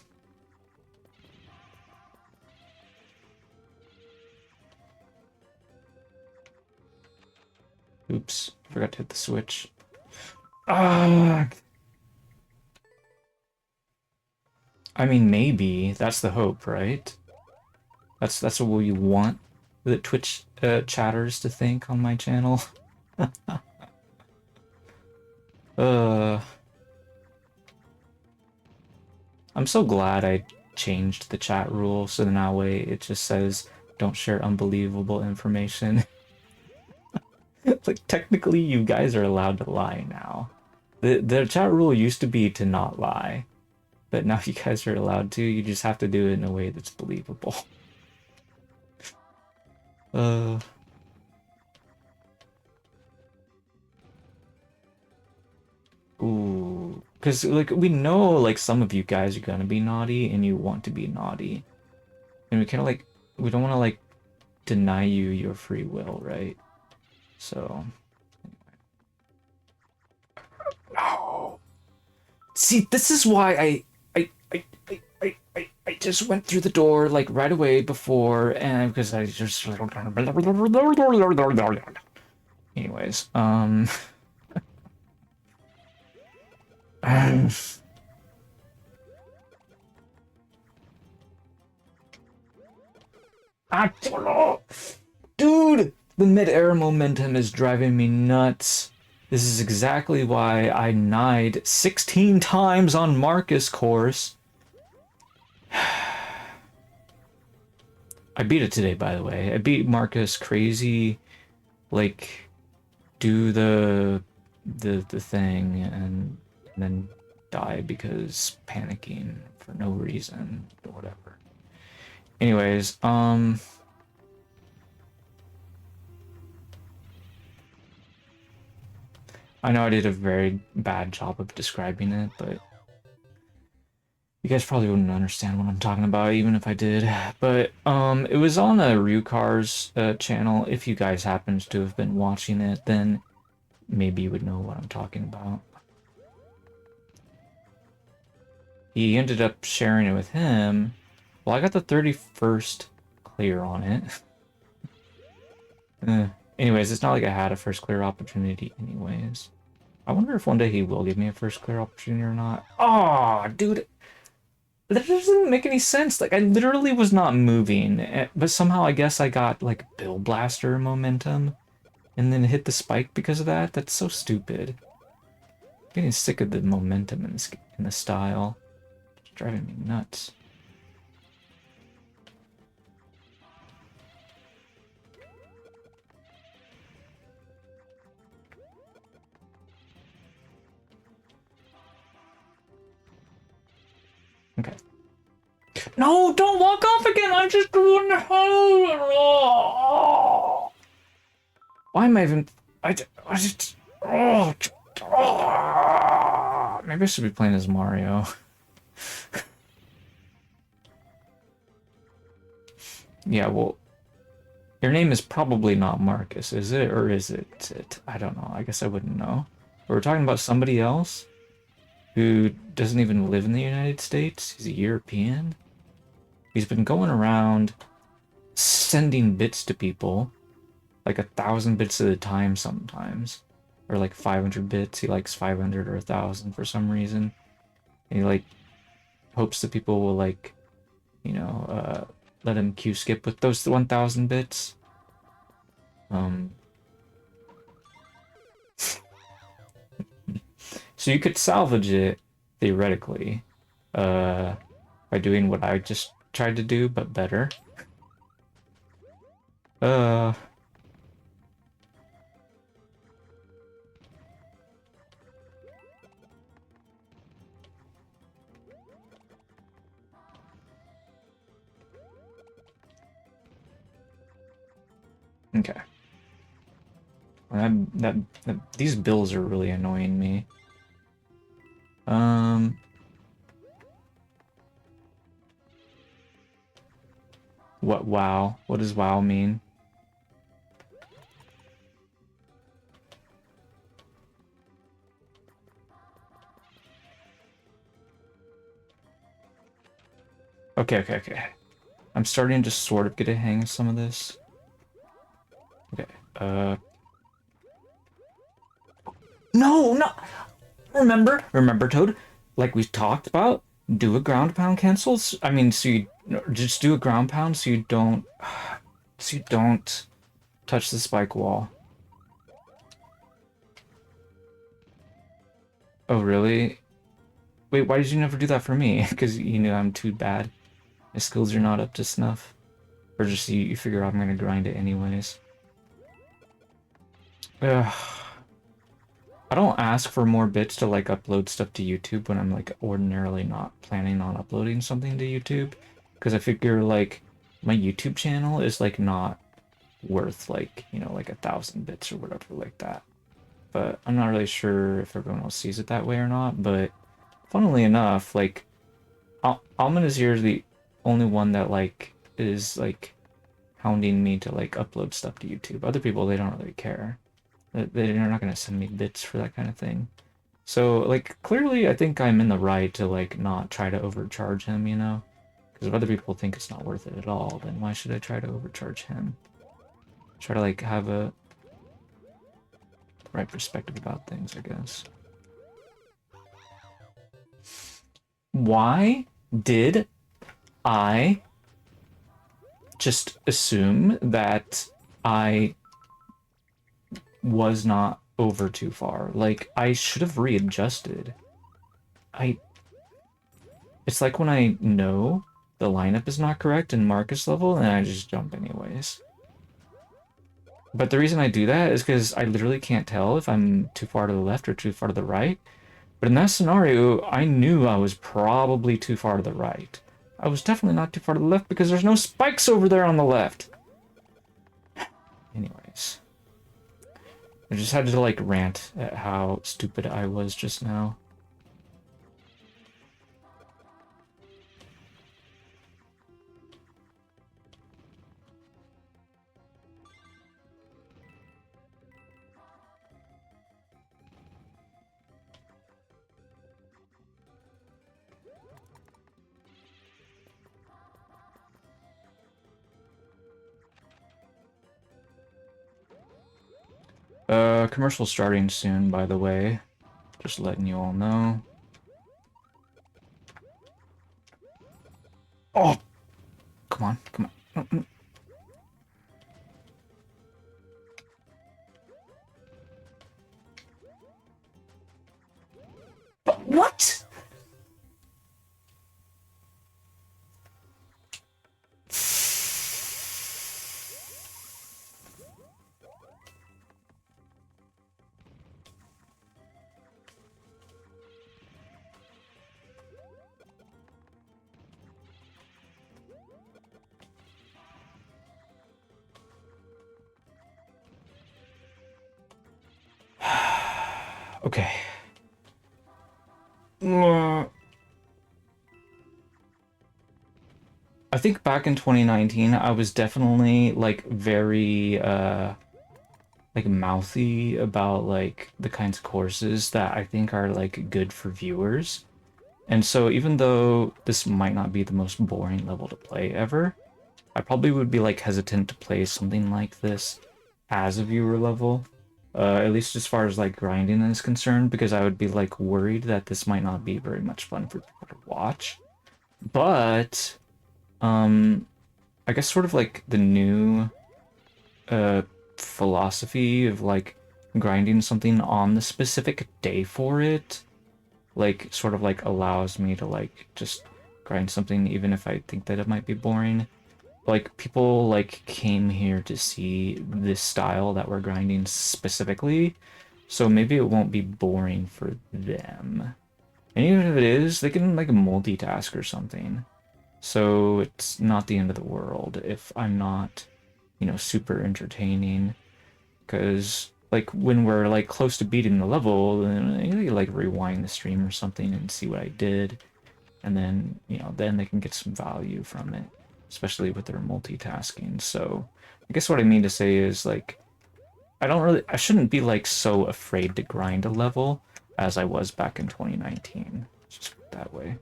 Oops, forgot to hit the switch. Ah! I mean, maybe. That's the hope, right? That's what you want the Twitch chatters to think on my channel. uh, I'm so glad I changed the chat rule so that way it just says don't share unbelievable information. It's like technically you guys are allowed to lie now. The chat rule used to be to not lie, but now you guys are allowed to. You just have to do it in a way that's believable. Uh because like we know like some of you guys are gonna be naughty and you want to be naughty, and we kind of like we don't want to like deny you your free will, right? So, oh, see, this is why I just went through the door like right away before, and because I just anyways, I don't know. Dude, the mid-air momentum is driving me nuts. This is exactly why I nied 16 times on Marcus course. I beat it today, by the way. I beat Marcus crazy, like, do the thing and then die because panicking for no reason or whatever. Anyways, I know I did a very bad job of describing it, but you guys probably wouldn't understand what I'm talking about even if I did. But it was on a Ryukar's channel. If you guys happened to have been watching it, then maybe you would know what I'm talking about. He ended up sharing it with him. Well, I got the 31st clear on it. Anyways, it's not like I had a first clear opportunity anyways. I wonder if one day he will give me a first clear opportunity or not. Oh, dude. That doesn't make any sense. Like, I literally was not moving, but somehow I guess I got, like, Bill Blaster momentum and then hit the spike because of that. That's so stupid. I'm getting sick of the momentum in the style. It's driving me nuts. Okay. No, don't walk off again! I'm just doing the oh. Why am I even... I just... Oh, oh. Maybe I should be playing as Mario. Yeah, well... Your name is probably not Marcus, is it? Or is it? I don't know. I guess I wouldn't know. But we're talking about somebody else who doesn't even live in the United States. He's a European. He's been going around sending bits to people, like 1,000 bits at a time sometimes, or like 500 bits. He likes 500 or 1,000 for some reason. And he like hopes that people will like, you know, let him queue skip with those 1,000 bits. So you could salvage it theoretically, by doing what I just tried to do, but better. Uh. Okay. These bills are really annoying me. What wow? What does wow mean? Okay. I'm starting to sort of get a hang of some of this. Okay, No! Remember, Toad? Like we talked about, do a ground pound cancels. I mean, so you just do a ground pound so you don't touch the spike wall. Oh, really? Wait, why did you never do that for me? Because you knew I'm too bad. My skills are not up to snuff. Or just you figure out I'm gonna grind it anyways. Ugh. I don't ask for more bits to like upload stuff to YouTube when I'm like ordinarily not planning on uploading something to YouTube. Because I figure like my YouTube channel is like not worth like, you know, like 1,000 bits or whatever like that. But I'm not really sure if everyone else sees it that way or not, but funnily enough, like, Almond is here the only one that, like, is, like, hounding me to, like, upload stuff to YouTube. Other people, they don't really care. They're not gonna send me bits for that kind of thing. So, like, clearly I think I'm in the right to, like, not try to overcharge him, you know? Because if other people think it's not worth it at all, then why should I try to overcharge him? Try to, like, have a right perspective about things, I guess. Why did I just assume that I was not over too far? Like, I should have readjusted. It's like when I know the lineup is not correct in Marcus level, and I just jump anyways. But the reason I do that is because I literally can't tell if I'm too far to the left or too far to the right. But in that scenario, I knew I was probably too far to the right. I was definitely not too far to the left because there's no spikes over there on the left. Anyways. I just had to, like, rant at how stupid I was just now. Commercial starting soon, by the way. Just letting you all know. Oh! Come on, come on. But what? Okay. I think back in 2019, I was definitely, like, very, like, mouthy about, like, the kinds of courses that I think are, like, good for viewers. And so even though this might not be the most boring level to play ever, I probably would be, like, hesitant to play something like this as a viewer level. At least as far as, like, grinding is concerned, because I would be, like, worried that this might not be very much fun for people to watch. But, um, I guess sort of like the new uh, philosophy of, like, grinding something on the specific day for it, like, sort of, like, allows me to, like, just grind something even if I think that it might be boring. Like, people, like, came here to see this style that we're grinding specifically, so maybe it won't be boring for them. And even if it is, they can, like, multitask or something. So it's not the end of the world if I'm not, you know, super entertaining. Because, like, when we're, like, close to beating the level, then you, like, rewind the stream or something and see what I did. And then, you know, then they can get some value from it, especially with their multitasking. So I guess what I mean to say is, like, I shouldn't be, like, so afraid to grind a level as I was back in 2019. Let's just put it that way.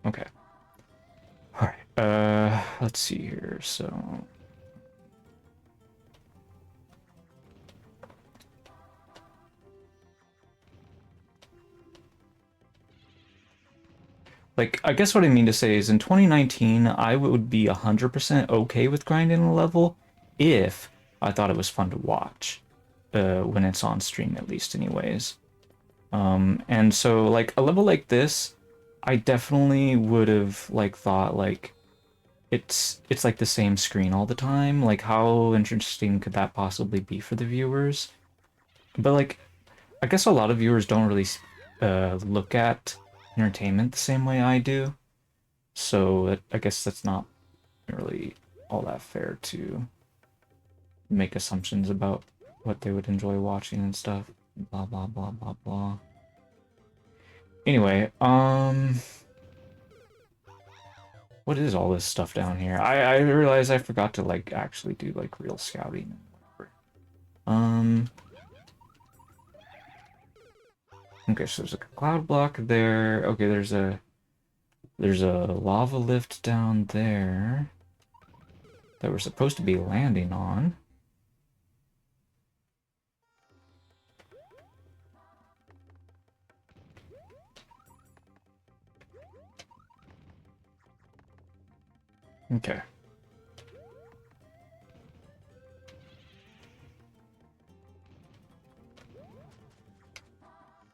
Okay. Alright. Let's see here. So, like, I guess what I mean to say is in 2019, I would be 100% okay with grinding a level if I thought it was fun to watch, when it's on stream, at least anyways. And so, like, a level like this, I definitely would have, like, thought, like, it's like the same screen all the time. Like, how interesting could that possibly be for the viewers? But, like, I guess a lot of viewers don't really look at entertainment the same way I do. So I guess that's not really all that fair to make assumptions about. what they would enjoy watching and stuff. Blah, blah, blah, blah, blah. Anyway, what is all this stuff down here? I realize I forgot to, like, actually do, like, real scouting and whatever. Okay, so there's a cloud block there. Okay, there's a lava lift down there that we're supposed to be landing on. Okay.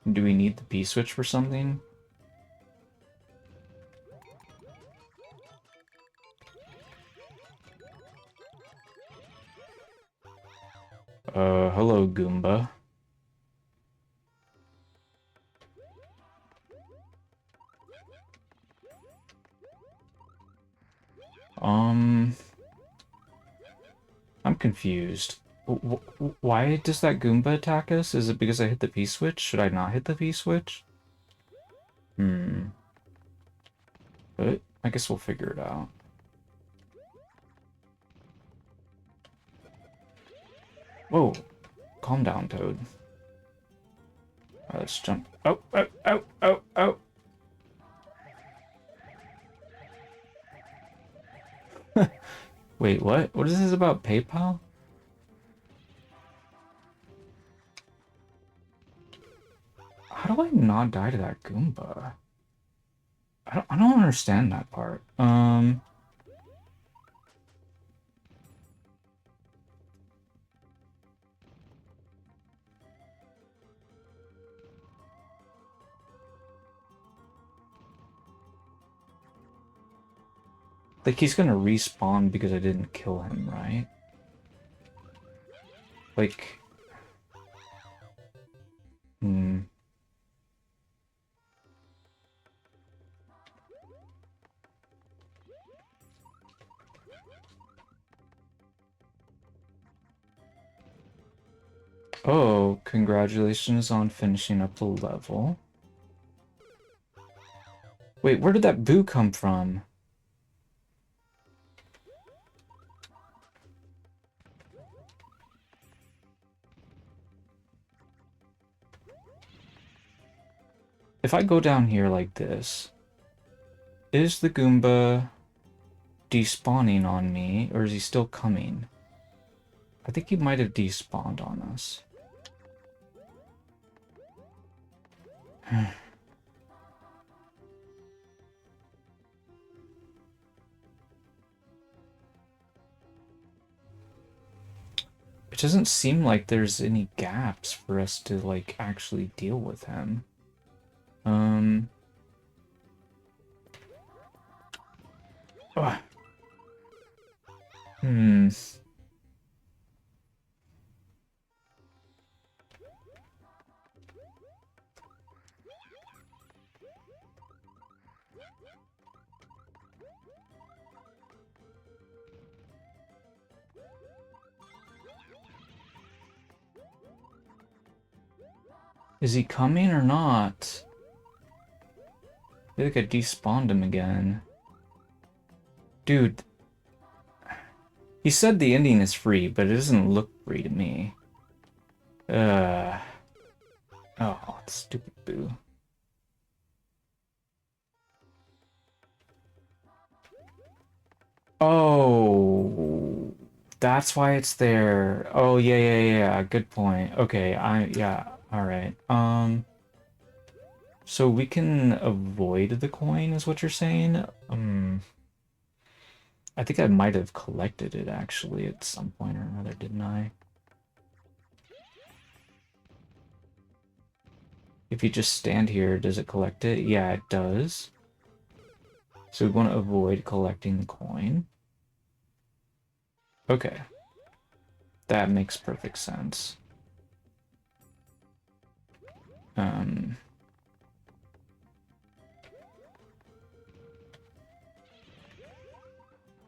Do we need the P-switch for something? Hello, Goomba. I'm confused. Why does that Goomba attack us? Is it because I hit the P-switch? Should I not hit the P-switch? But I guess we'll figure it out. Whoa. Calm down, Toad. Alright, let's jump. Oh, oh, oh, oh, oh. Wait, what? What is this about PayPal? How do I not die to that Goomba? I don't understand that part. Like, he's gonna respawn because I didn't kill him, right? Like... Oh, congratulations on finishing up the level. Wait, where did that boo come from? If I go down here like this, is the Goomba despawning on me, or is he still coming? I think he might have despawned on us. It doesn't seem like there's any gaps for us to, like, actually deal with him. Ugh. Is he coming or not? I feel like I despawned him again. Dude. He said the ending is free, but it doesn't look free to me. Oh, stupid boo. Oh, that's why it's there. Oh, yeah. Good point. Okay, yeah, all right. So we can avoid the coin, is what you're saying? I think I might have collected it, actually, at some point or another, didn't I? If you just stand here, does it collect it? Yeah, it does. So we want to avoid collecting the coin. Okay. That makes perfect sense.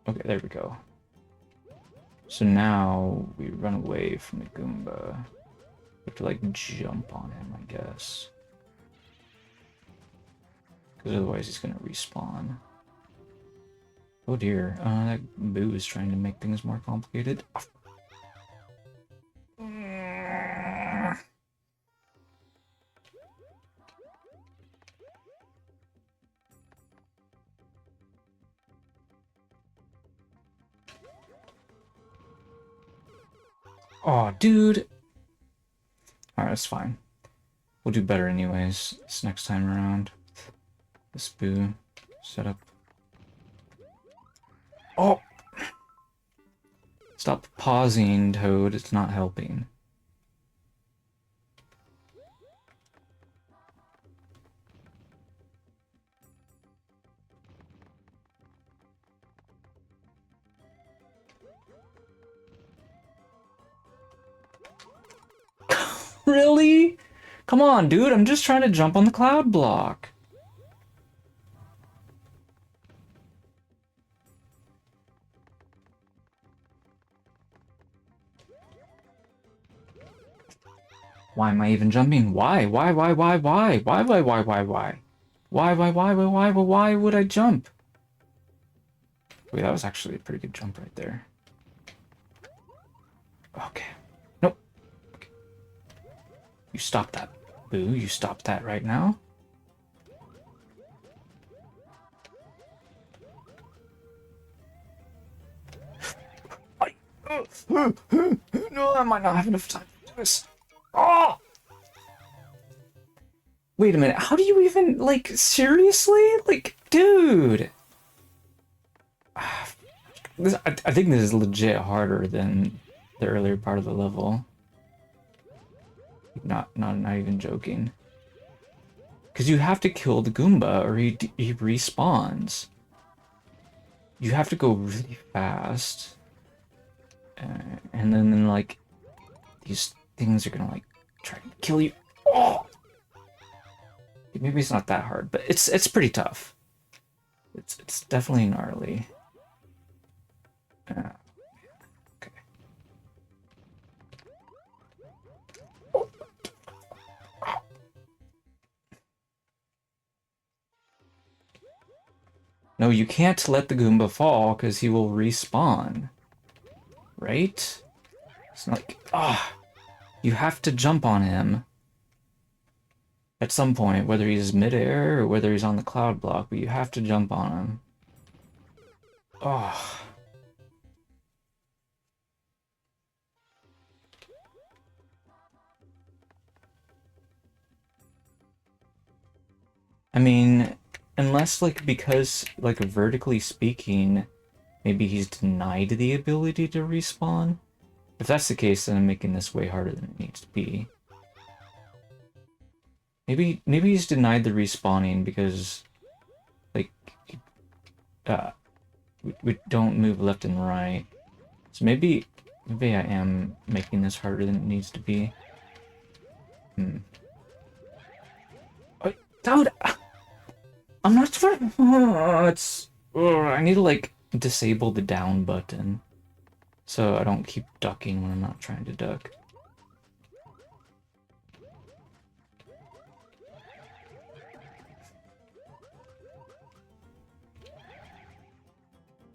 Okay, there we go. So now we run away from the Goomba. We have to like jump on him, I guess. Because otherwise he's gonna respawn. Oh dear, that Boo is trying to make things more complicated. Oh, dude! Alright, that's fine. We'll do better anyways, this next time around. This Boo setup. Oh! Stop pausing, Toad. It's not helping. Really? Come on, dude. I'm just trying to jump on the cloud block. Why am I even jumping? Why? Why? Why? Why? Why? Why? Why? Why? Why? Why? Why? Why? Why? Why? Why would I jump? Wait, that was actually a pretty good jump right there. Okay. Nope. Okay. You stop that, Boo. You stop that right now. No, I might not have enough time to do this. Oh! Wait a minute. How do you even, like, seriously? Like, dude. I think this is legit harder than the earlier part of the level. Not even joking. Because you have to kill the Goomba or he respawns. You have to go really fast. And then, like, these things are gonna, like, try to kill you. Oh! Maybe it's not that hard, but it's pretty tough. It's definitely gnarly. Okay. No, you can't let the Goomba fall because he will respawn. Right? It's not like, you have to jump on him at some point, whether he's midair or whether he's on the cloud block, but you have to jump on him. Oh. I mean, unless, like, because, like, vertically speaking, maybe he's denied the ability to respawn. If that's the case, then I'm making this way harder than it needs to be. Maybe he's denied the respawning because, like, we don't move left and right. So maybe I am making this harder than it needs to be. Oh, dude, I'm not trying. I need to, like, disable the down button so I don't keep ducking when I'm not trying to duck.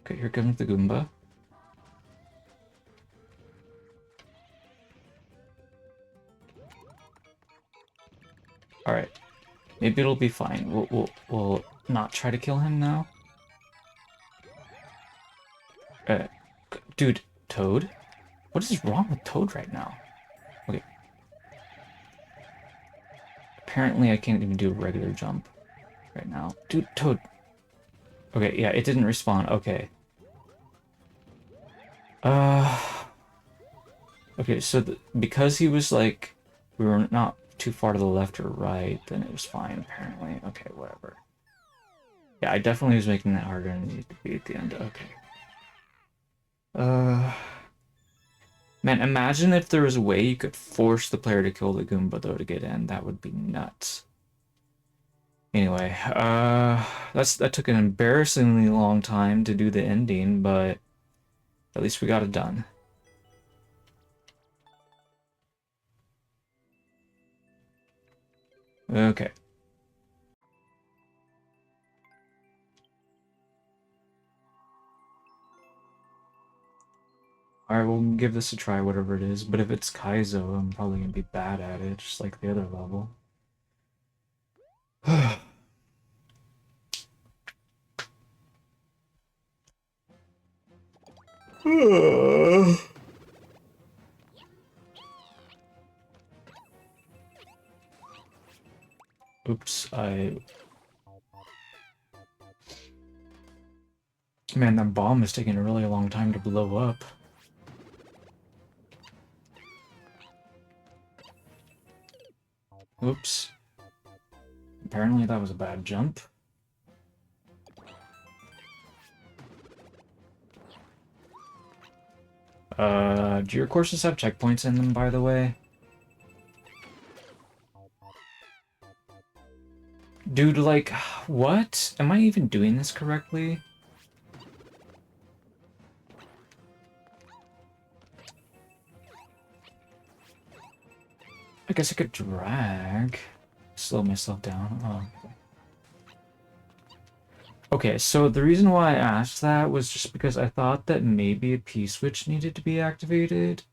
Okay, here comes the Goomba. Alright. Maybe it'll be fine. We'll not try to kill him now. Dude, Toad? What is wrong with Toad right now? Okay. Apparently I can't even do a regular jump right now. Dude, Toad. Okay, yeah, it didn't respawn. Okay. Okay, so because he was like, we were not too far to the left or right, then it was fine, apparently. Okay, whatever. Yeah, I definitely was making that harder than it needed to be at the end. Okay. Man, imagine if there was a way you could force the player to kill the Goomba, though, to get in. That would be nuts. Anyway, that took an embarrassingly long time to do the ending, but at least we got it done. Okay. Alright, we'll give this a try, whatever it is. But if it's Kaizo, I'm probably gonna be bad at it, just like the other level. Oops, Man, that bomb is taking a really long time to blow up. Oops. Apparently that was a bad jump. Do your courses have checkpoints in them, by the way? Dude, like, what? Am I even doing this correctly? I guess I could drag. Slow myself down. Oh, okay, so the reason why I asked that was just because I thought that maybe a P-switch needed to be activated.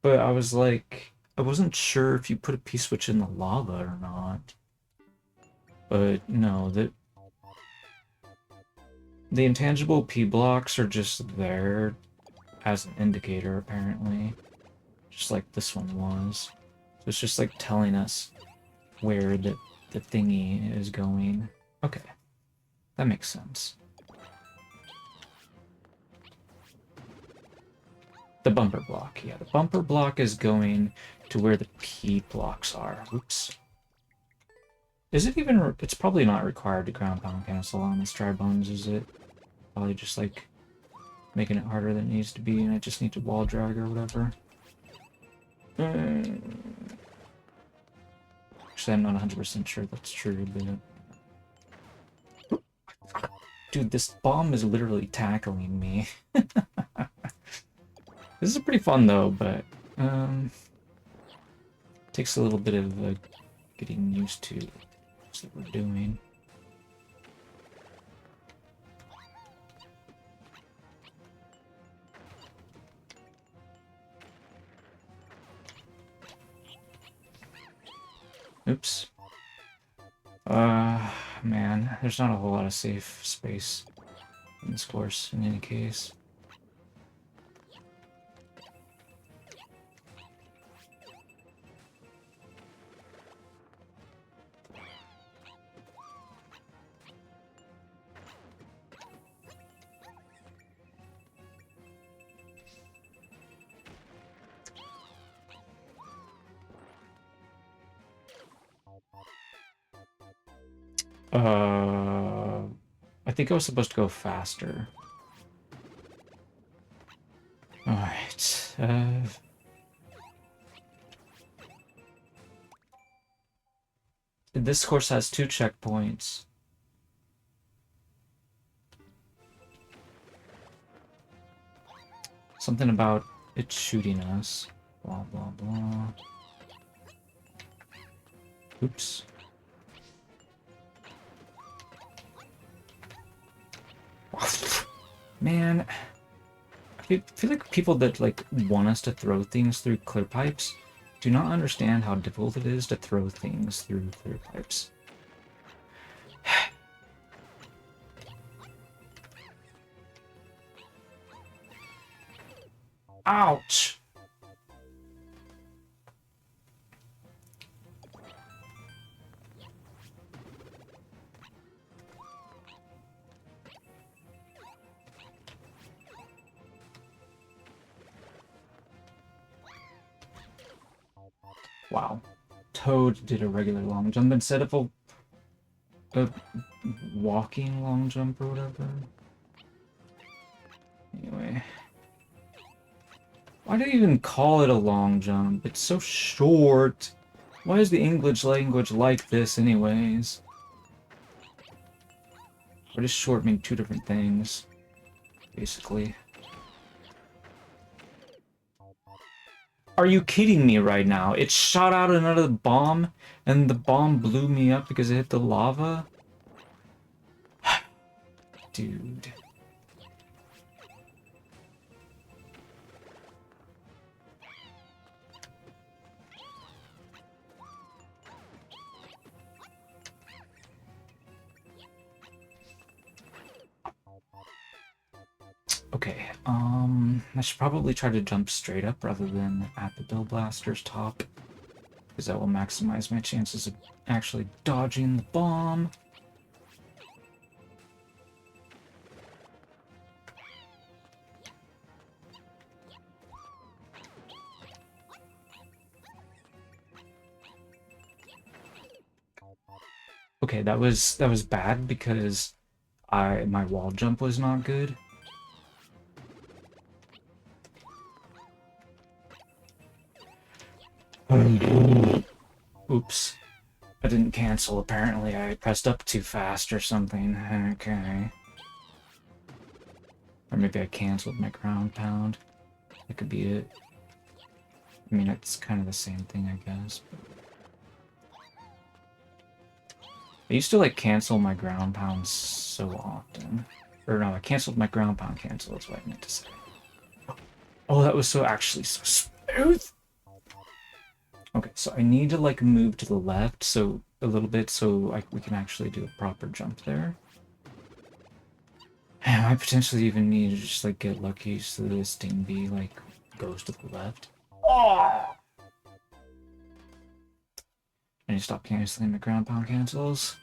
But I was like, I wasn't sure if you put a P-switch in the lava or not. But no, the intangible P-blocks are just there as an indicator, apparently. Just like this one was. So it's just like telling us where the thingy is going. Okay, that makes sense. The bumper block, yeah, the bumper block is going to where the P blocks are. Oops. Is it even, it's probably not required to ground pound cancel on these dry bones, is it? Probably just like making it harder than it needs to be, and I just need to wall drag or whatever. Actually, I'm not 100% sure that's true, but... Dude, this bomb is literally tackling me. This is pretty fun, though, but... takes a little bit of getting used to what we're doing. Oops. Man, there's not a whole lot of safe space in this course, in any case. I think I was supposed to go faster. Alright, this course has 2 checkpoints. Something about it shooting us. Blah, blah, blah. Oops. Man, I feel like people that like want us to throw things through clear pipes do not understand how difficult it is to throw things through clear pipes. Ouch! Wow. Toad did a regular long jump instead of a walking long jump or whatever. Anyway. Why do you even call it a long jump? It's so short. Why is the English language like this anyways? Or does short mean 2 different things, basically? Are you kidding me right now? It shot out another bomb, and the bomb blew me up because it hit the lava? Dude. Okay, I should probably try to jump straight up rather than at the Bill Blaster's top, because that will maximize my chances of actually dodging the bomb. Okay, that was bad because my wall jump was not good. Oops. I didn't cancel, apparently. I pressed up too fast or something. Okay. Or maybe I canceled my ground pound. That could be it. I mean, it's kind of the same thing, I guess. I used to, like, cancel my ground pounds so often. Or no, I canceled my ground pound cancel, that's what I meant to say. Oh, that was actually so smooth! Okay, so I need to, like, move to the left so a little bit so we can actually do a proper jump there. And I potentially even need to just, like, get lucky so this Sting Bee, like, goes to the left. Oh! I need to stop canceling the ground pound cancels.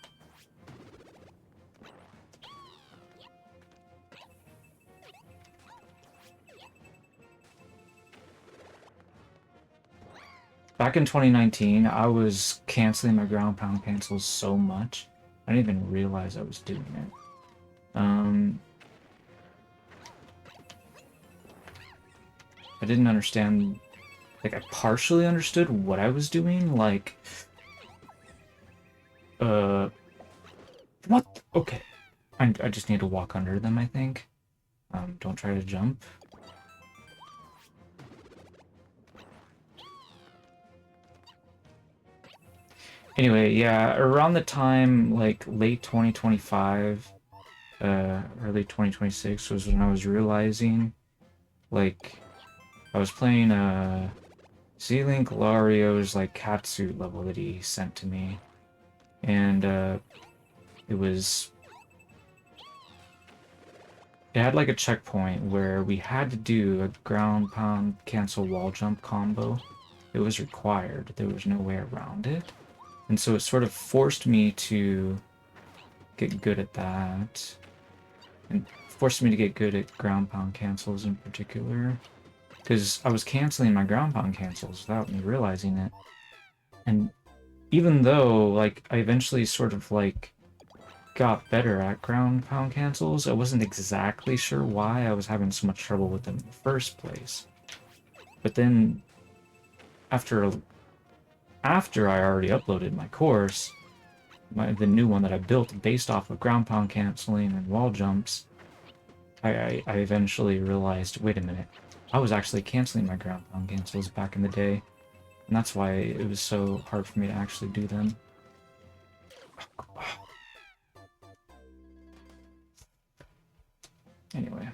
Back in 2019, I was canceling my ground pound cancels so much, I didn't even realize I was doing it. I didn't understand, like, I partially understood what I was doing, like, what? Okay. I just need to walk under them, I think. Don't try to jump. Anyway, yeah, around the time, like, late 2025, early 2026 was when I was realizing, like, I was playing, Z-Link Lario's, like, catsuit level that he sent to me, and, it had, like, a checkpoint where we had to do a ground pound cancel wall jump combo. It was required. There was no way around it. And so it sort of forced me to get good at that. And forced me to get good at ground pound cancels in particular. Because I was canceling my ground pound cancels without me realizing it. And even though, like, I eventually sort of, like, got better at ground pound cancels, I wasn't exactly sure why I was having so much trouble with them in the first place. But then, after I already uploaded my course, the new one that I built based off of ground pound canceling and wall jumps, I eventually realized, wait a minute, I was actually canceling my ground pound cancels back in the day, and that's why it was so hard for me to actually do them. Anyway.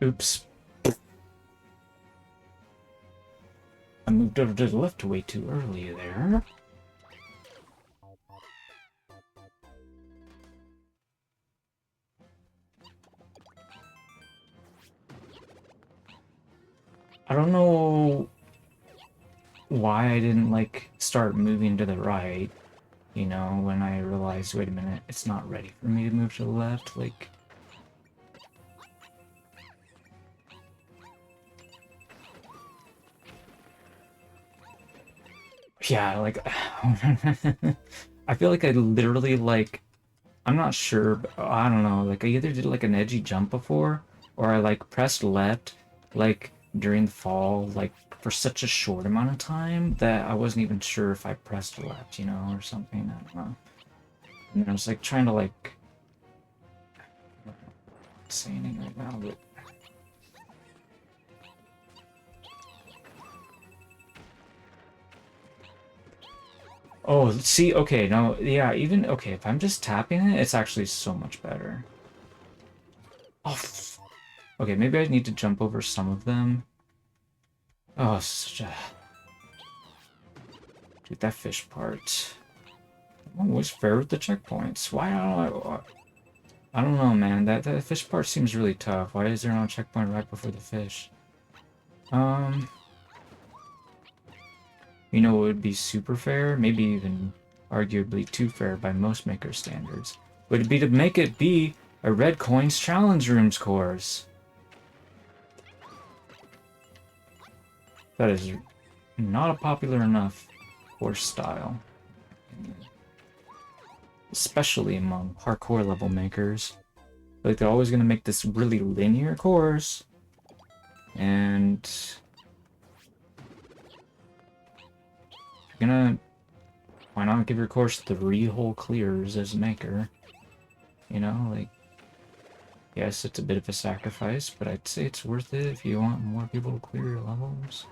Oops. I moved over to the left way too early there. I don't know why I didn't, like, start moving to the right, you know, when I realized, wait a minute, it's not ready for me to move to the left, like... Yeah, like... I feel like I literally, like, I'm not sure, but I don't know. Like I either did like an edgy jump before, or I like pressed left, like during the fall, like for such a short amount of time that I wasn't even sure if I pressed left, you know, or something. I don't know. And then I was like trying to like say anything right now, but oh, see, okay, no, yeah, even okay, if I'm just tapping it, it's actually so much better. Oh, okay, maybe I need to jump over some of them. Oh, such a dude, that fish part. I'm always fair with the checkpoints. Why I don't know, man. That fish part seems really tough. Why is there no checkpoint right before the fish? Um, you know, it would be super fair, maybe even arguably too fair by most maker standards. Would be to make it be a Red Coins Challenge Rooms course. That is not a popular enough course style, especially among hardcore level makers. Like they're always gonna make this really linear course, and you're gonna why not give your course 3 whole clears as a maker? You know, like yes, it's a bit of a sacrifice, but I'd say it's worth it if you want more people to clear your levels.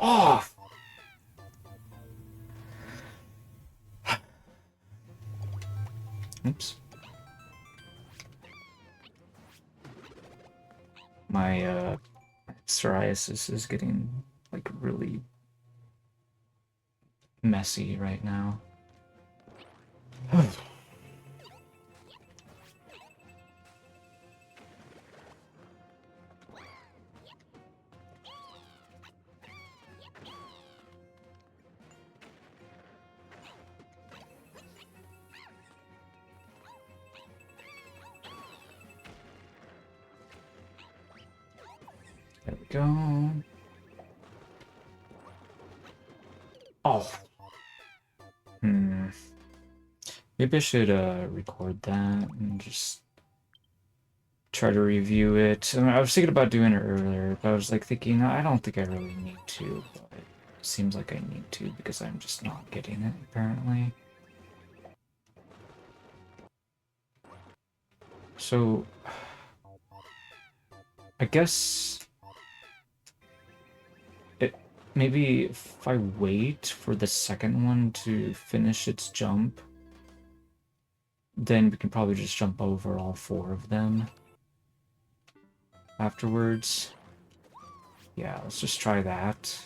Oh! Oops. My psoriasis is getting like really messy right now. There we go. Oh. Hmm. Maybe I should record that and just try to review it. I mean, I was thinking about doing it earlier, but I was like thinking, I don't think I really need to, but it seems like I need to because I'm just not getting it, apparently. So, I guess it maybe if I wait for the second one to finish its jump, then we can probably just jump over all 4 of them afterwards. Yeah, let's just try that.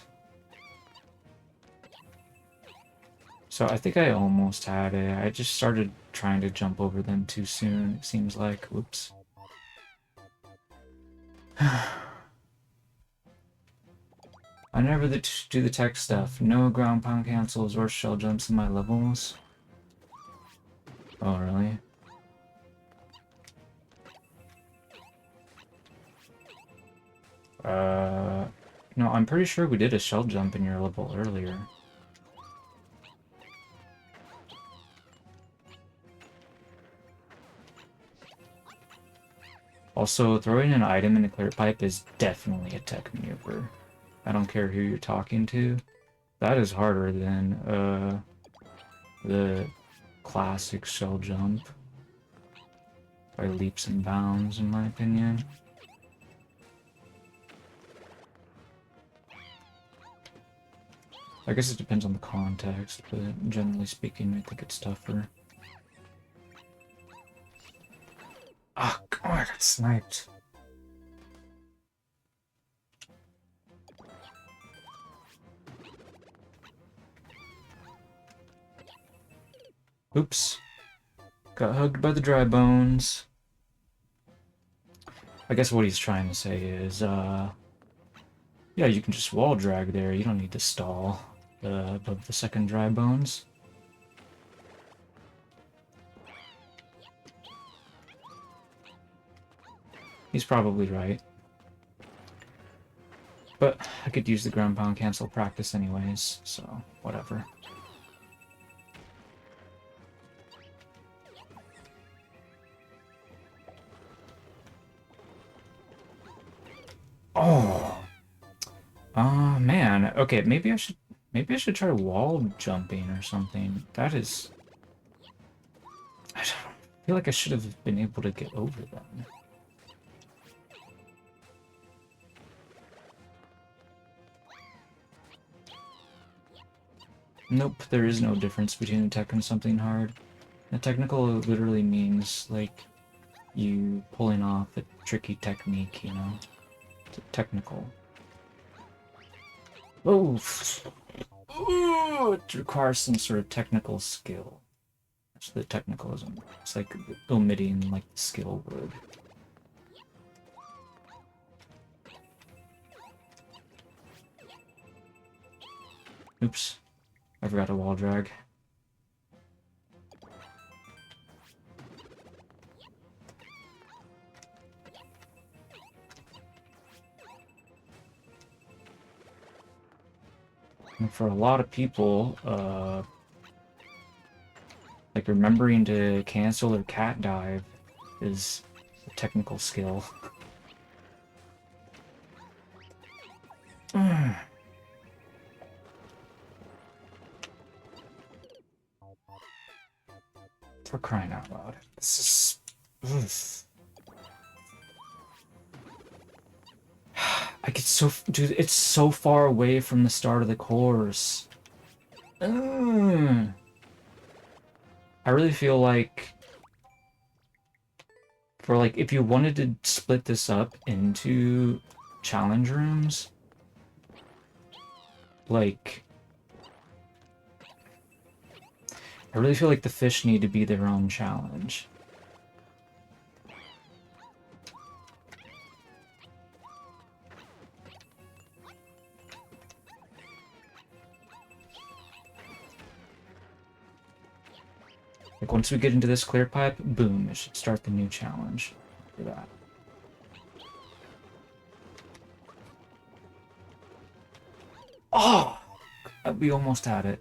So I think I almost had it. I just started trying to jump over them too soon, it seems like. Whoops. I never do the tech stuff. No ground pound cancels or shell jumps in my levels. Oh, really? No, I'm pretty sure we did a shell jump in your level earlier. Also, throwing an item in a clear pipe is definitely a tech maneuver. I don't care who you're talking to. That is harder than, the classic shell jump by leaps and bounds, in my opinion. I guess it depends on the context, but generally speaking, I think it's tougher. Ah, oh, I got sniped. Oops. Got hugged by the dry bones. I guess what he's trying to say is, yeah, you can just wall drag there. You don't need to stall above the second dry bones. He's probably right. But could use the ground pound cancel practice anyways, so whatever. Oh. Man. Okay, maybe I should try wall jumping or something. That is, I don't feel like I should have been able to get over them. Nope, there is no difference between a tech and something hard. A technical literally means, like, you pulling off a tricky technique, you know? It's technical. Oh! Ooh, it requires some sort of technical skill. That's the technicalism. It's like omitting, like, the skill word. Oops. I forgot a wall drag. And for a lot of people, like remembering to cancel their cat dive is a technical skill. For crying out loud. This is... I get so... Dude, it's so far away from the start of the course. I really feel like... For, like, if you wanted to split this up into challenge rooms, like... I really feel like the fish need to be their own challenge. Like, once we get into this clear pipe, boom, it should start the new challenge for that. Oh! We almost had it.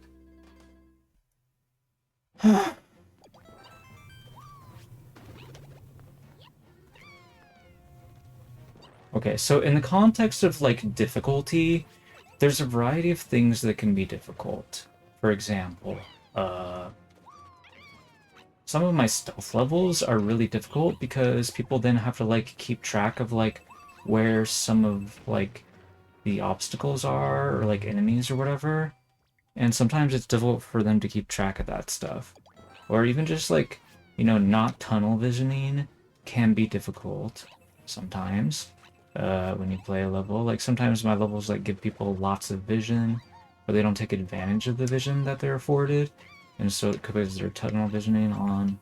Okay, so in the context of, like, difficulty, there's a variety of things that can be difficult. For example, some of my stealth levels are really difficult because people then have to, like, keep track of, like, where some of, like, the obstacles are, or, like, enemies or whatever. And sometimes it's difficult for them to keep track of that stuff. Or even just, like, you know, not tunnel visioning can be difficult sometimes. When you play a level. Like, sometimes my levels, like, give people lots of vision, but they don't take advantage of the vision that they're afforded. And so, because they're tunnel visioning on,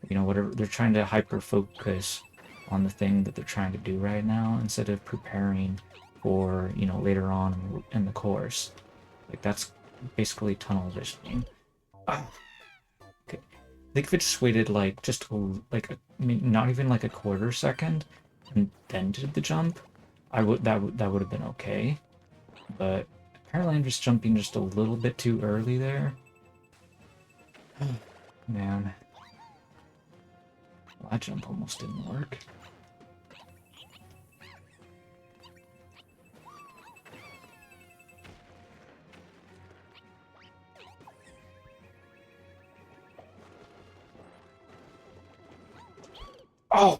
you know, whatever, they're trying to hyper-focus on the thing that they're trying to do right now, instead of preparing for, you know, later on in the course. Like, that's basically tunnel visioning. Oh. Okay. I think if it just waited, like, I mean, not even, like, a quarter second, and then did the jump, that would have been okay. But apparently I'm just jumping just a little bit too early there. Man. Well, that jump almost didn't work. Oh!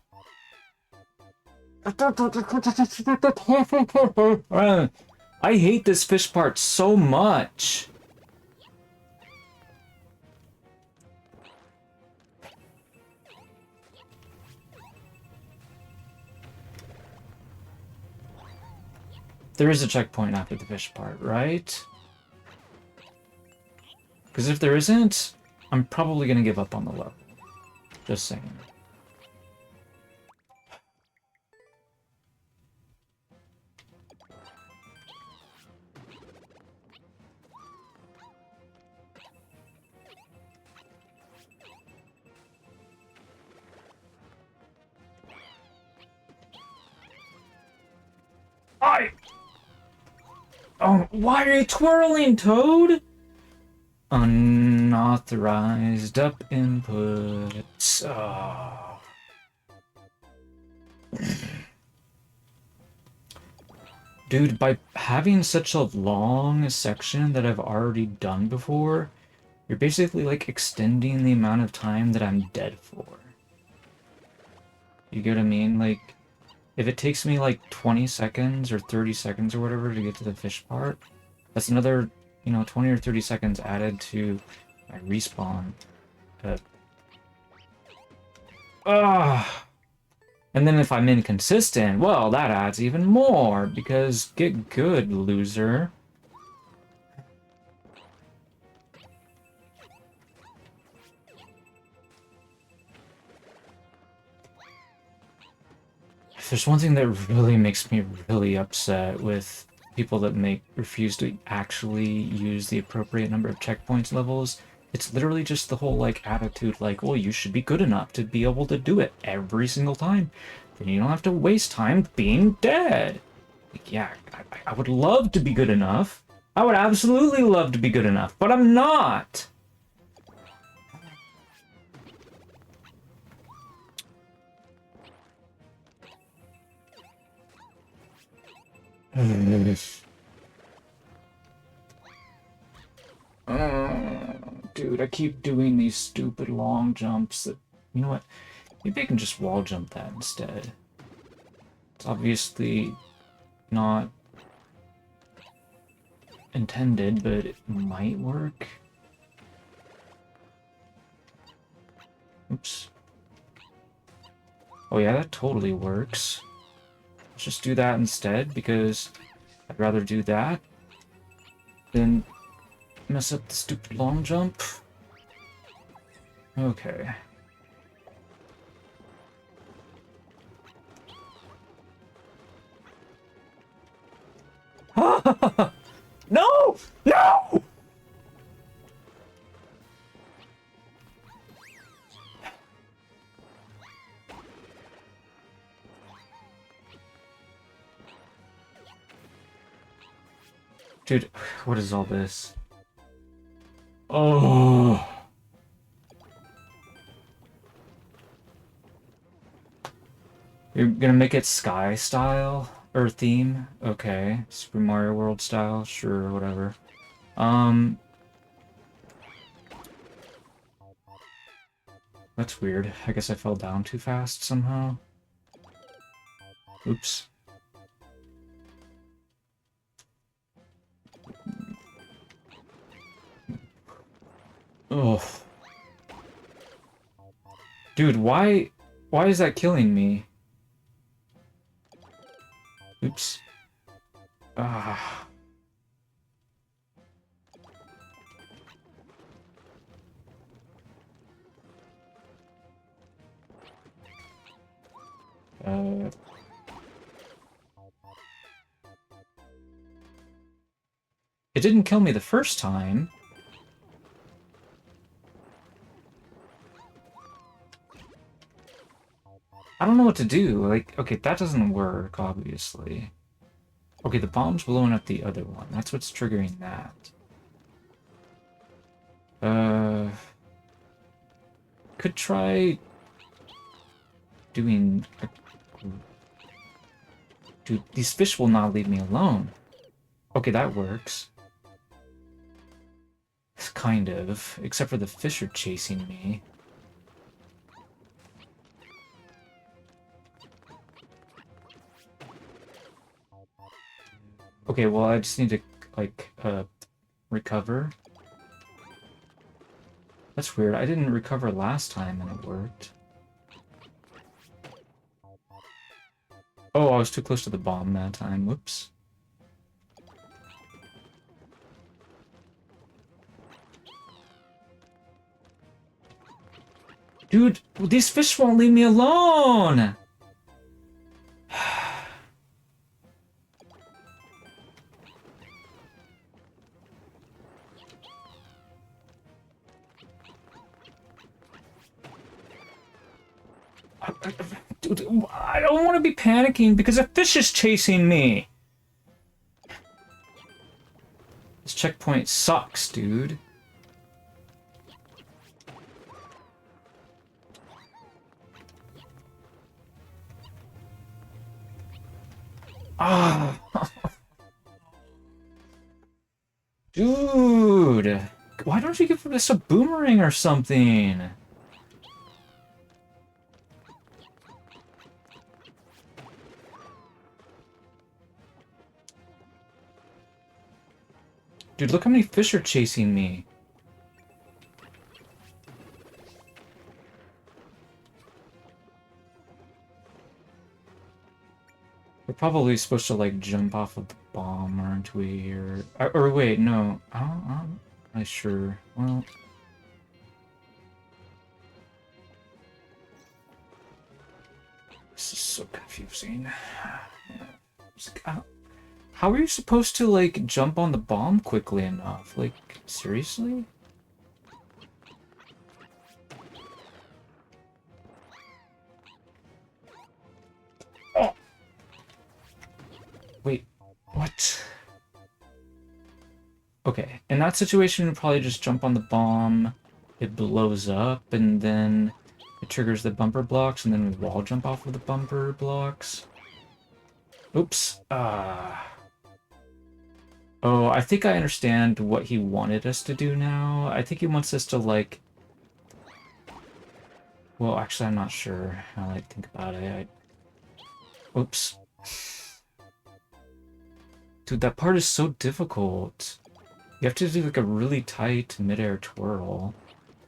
I hate this fish part so much. There is a checkpoint after the fish part, right? Because if there isn't, I'm probably gonna give up on the level. Just saying. Oh, why are you twirling, Toad? Unauthorized up inputs. Oh. Dude, by having such a long section that I've already done before, you're basically like extending the amount of time that I'm dead for. You get what I mean? Like, if it takes me like 20 seconds or 30 seconds or whatever to get to the fish part, that's another, 20 or 30 seconds added to my respawn. Ah. And then if I'm inconsistent, well, that adds even more, because get good, loser. If there's one thing that really makes me really upset with people that refuse to actually use the appropriate number of checkpoints levels, it's literally just the whole, like, attitude, like, well, you should be good enough to be able to do it every single time. Then you don't have to waste time being dead. Like, yeah, I would love to be good enough. I would absolutely love to be good enough, but I'm not. Dude, I keep doing these stupid long jumps that, you know what? Maybe I can just wall jump that instead. It's obviously not intended, but it might work. Oops. Oh yeah, that totally works. Let's just do that instead, because I'd rather do that than mess up the stupid long jump. Okay. No! No! Dude, what is all this? Oh. You're gonna make it sky style? Or theme? Okay. Super Mario World style? Sure, whatever. That's weird. I guess I fell down too fast somehow. Oops. Oh. Dude, why is that killing me? Oops. Ah. It didn't kill me the first time. I don't know what to do. Like, okay, that doesn't work, obviously. Okay, the bomb's blowing up the other one. That's what's triggering that. Could try doing... Dude, these fish will not leave me alone. Okay, that works. Kind of. Except for the fish are chasing me. Okay, well, I just need to, like, recover. That's weird. I didn't recover last time and it worked. Oh, I was too close to the bomb that time. Whoops. Dude, these fish won't leave me alone! Dude, I don't want to be panicking because a fish is chasing me! checkpoint sucks, dude. Ah, dude. Why don't you give us a boomerang or something? Dude, look how many fish are chasing me. We're probably supposed to, like, jump off of the bomb, aren't we? Or wait, no. I'm not sure. Well... This is so confusing. How are you supposed to, like, jump on the bomb quickly enough? Like, seriously? Oh. Wait, what? Okay, in that situation, you'd probably just jump on the bomb, it blows up, and then it triggers the bumper blocks, and then we wall jump off of the bumper blocks. Oops. Oh, I think I understand what he wanted us to do now. I think he wants us to, like... Well, actually, I'm not sure. Now that I think about it. Oops. Dude, that part is so difficult. You have to do, like, a really tight mid-air twirl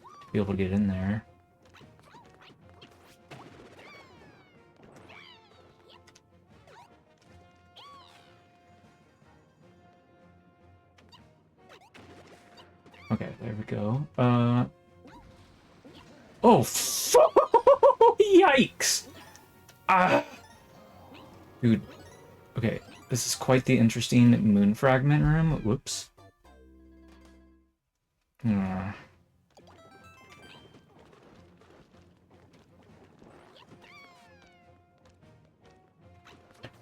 to be able to get in there. Okay, there we go. Oh, yikes! Ah! Dude, okay, this is quite the interesting moon fragment room. Whoops.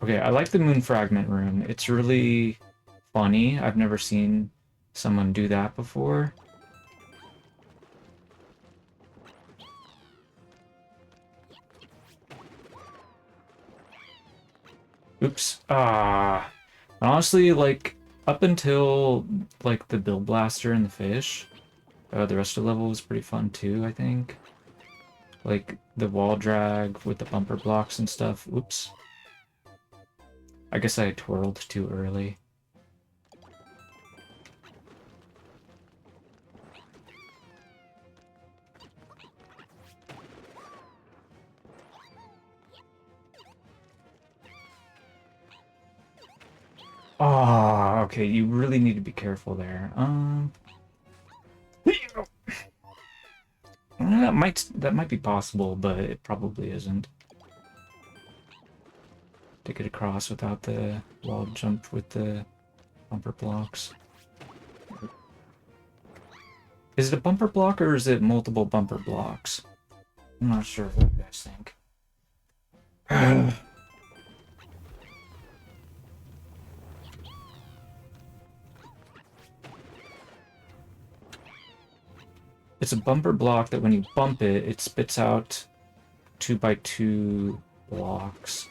Okay, I like the moon fragment room. It's really funny. I've never seen someone do that before. Oops. Honestly, like, up until, like, the Bill Blaster and the fish, the rest of the level was pretty fun too, I think. Like, the wall drag with the bumper blocks and stuff. Oops. I guess I twirled too early. Oh, okay, you really need to be careful there. That might be possible, but it probably isn't. To get across without the wall jump with the bumper blocks. Is it a bumper block or is it multiple bumper blocks? I'm not sure what you guys think. It's a bumper block that when you bump it, it spits out 2x2 blocks.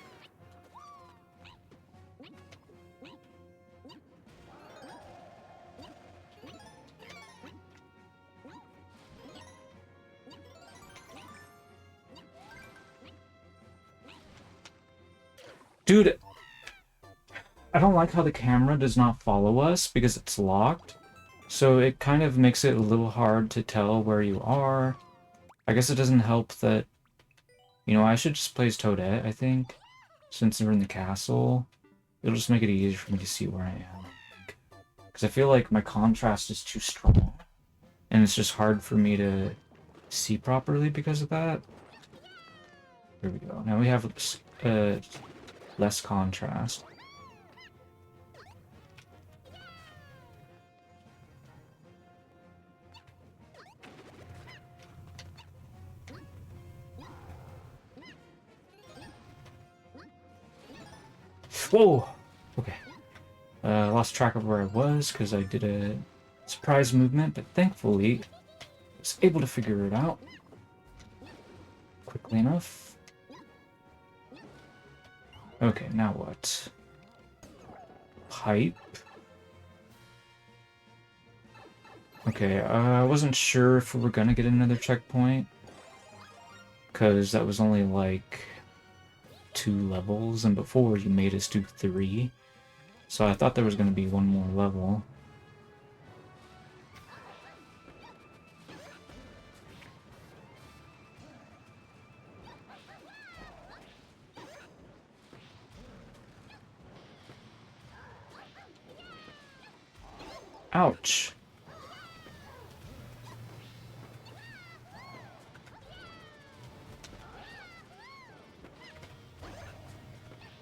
Dude, I don't like how the camera does not follow us because it's locked. So it kind of makes it a little hard to tell where you are. I guess it doesn't help that, you know, I should just play as Toadette, I think. Since we're in the castle, it'll just make it easier for me to see where I am. Because I feel like my contrast is too strong. And it's just hard for me to see properly because of that. Here we go. Now we have less contrast. Whoa! Okay. Lost track of where I was because I did a surprise movement, but thankfully I was able to figure it out quickly enough. Okay, now what? Pipe. Okay, I wasn't sure if we were gonna get another checkpoint, because that was only like 2 levels, and before you made us do 3. So I thought there was gonna be one more level. Ouch.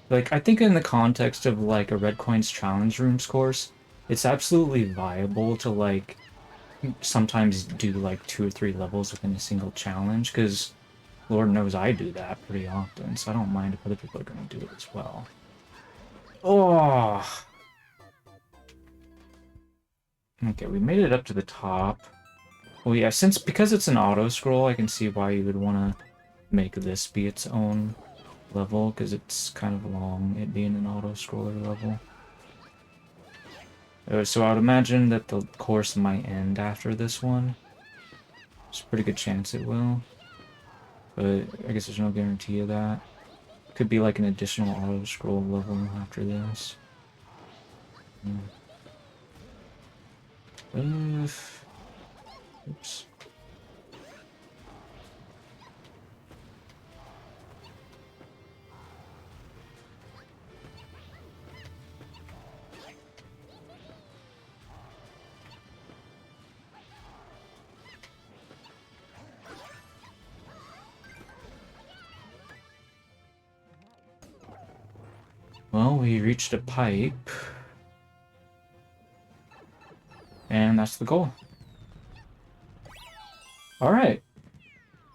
Like, I think in the context of, like, a Red Coins Challenge Rooms course, it's absolutely viable to, like, sometimes do, like, 2 or 3 levels within a single challenge, because Lord knows I do that pretty often, so I don't mind if other people are going to do it as well. Oh! Okay, we made it up to the top. Well, yeah, because it's an auto-scroll, I can see why you would want to make this be its own level, because it's kind of long, it being an auto-scroller level. So I would imagine that the course might end after this one. There's a pretty good chance it will. But I guess there's no guarantee of that. Could be like an additional auto-scroll level after this. Oops. Well, we reached a pipe. And that's the goal. Alright.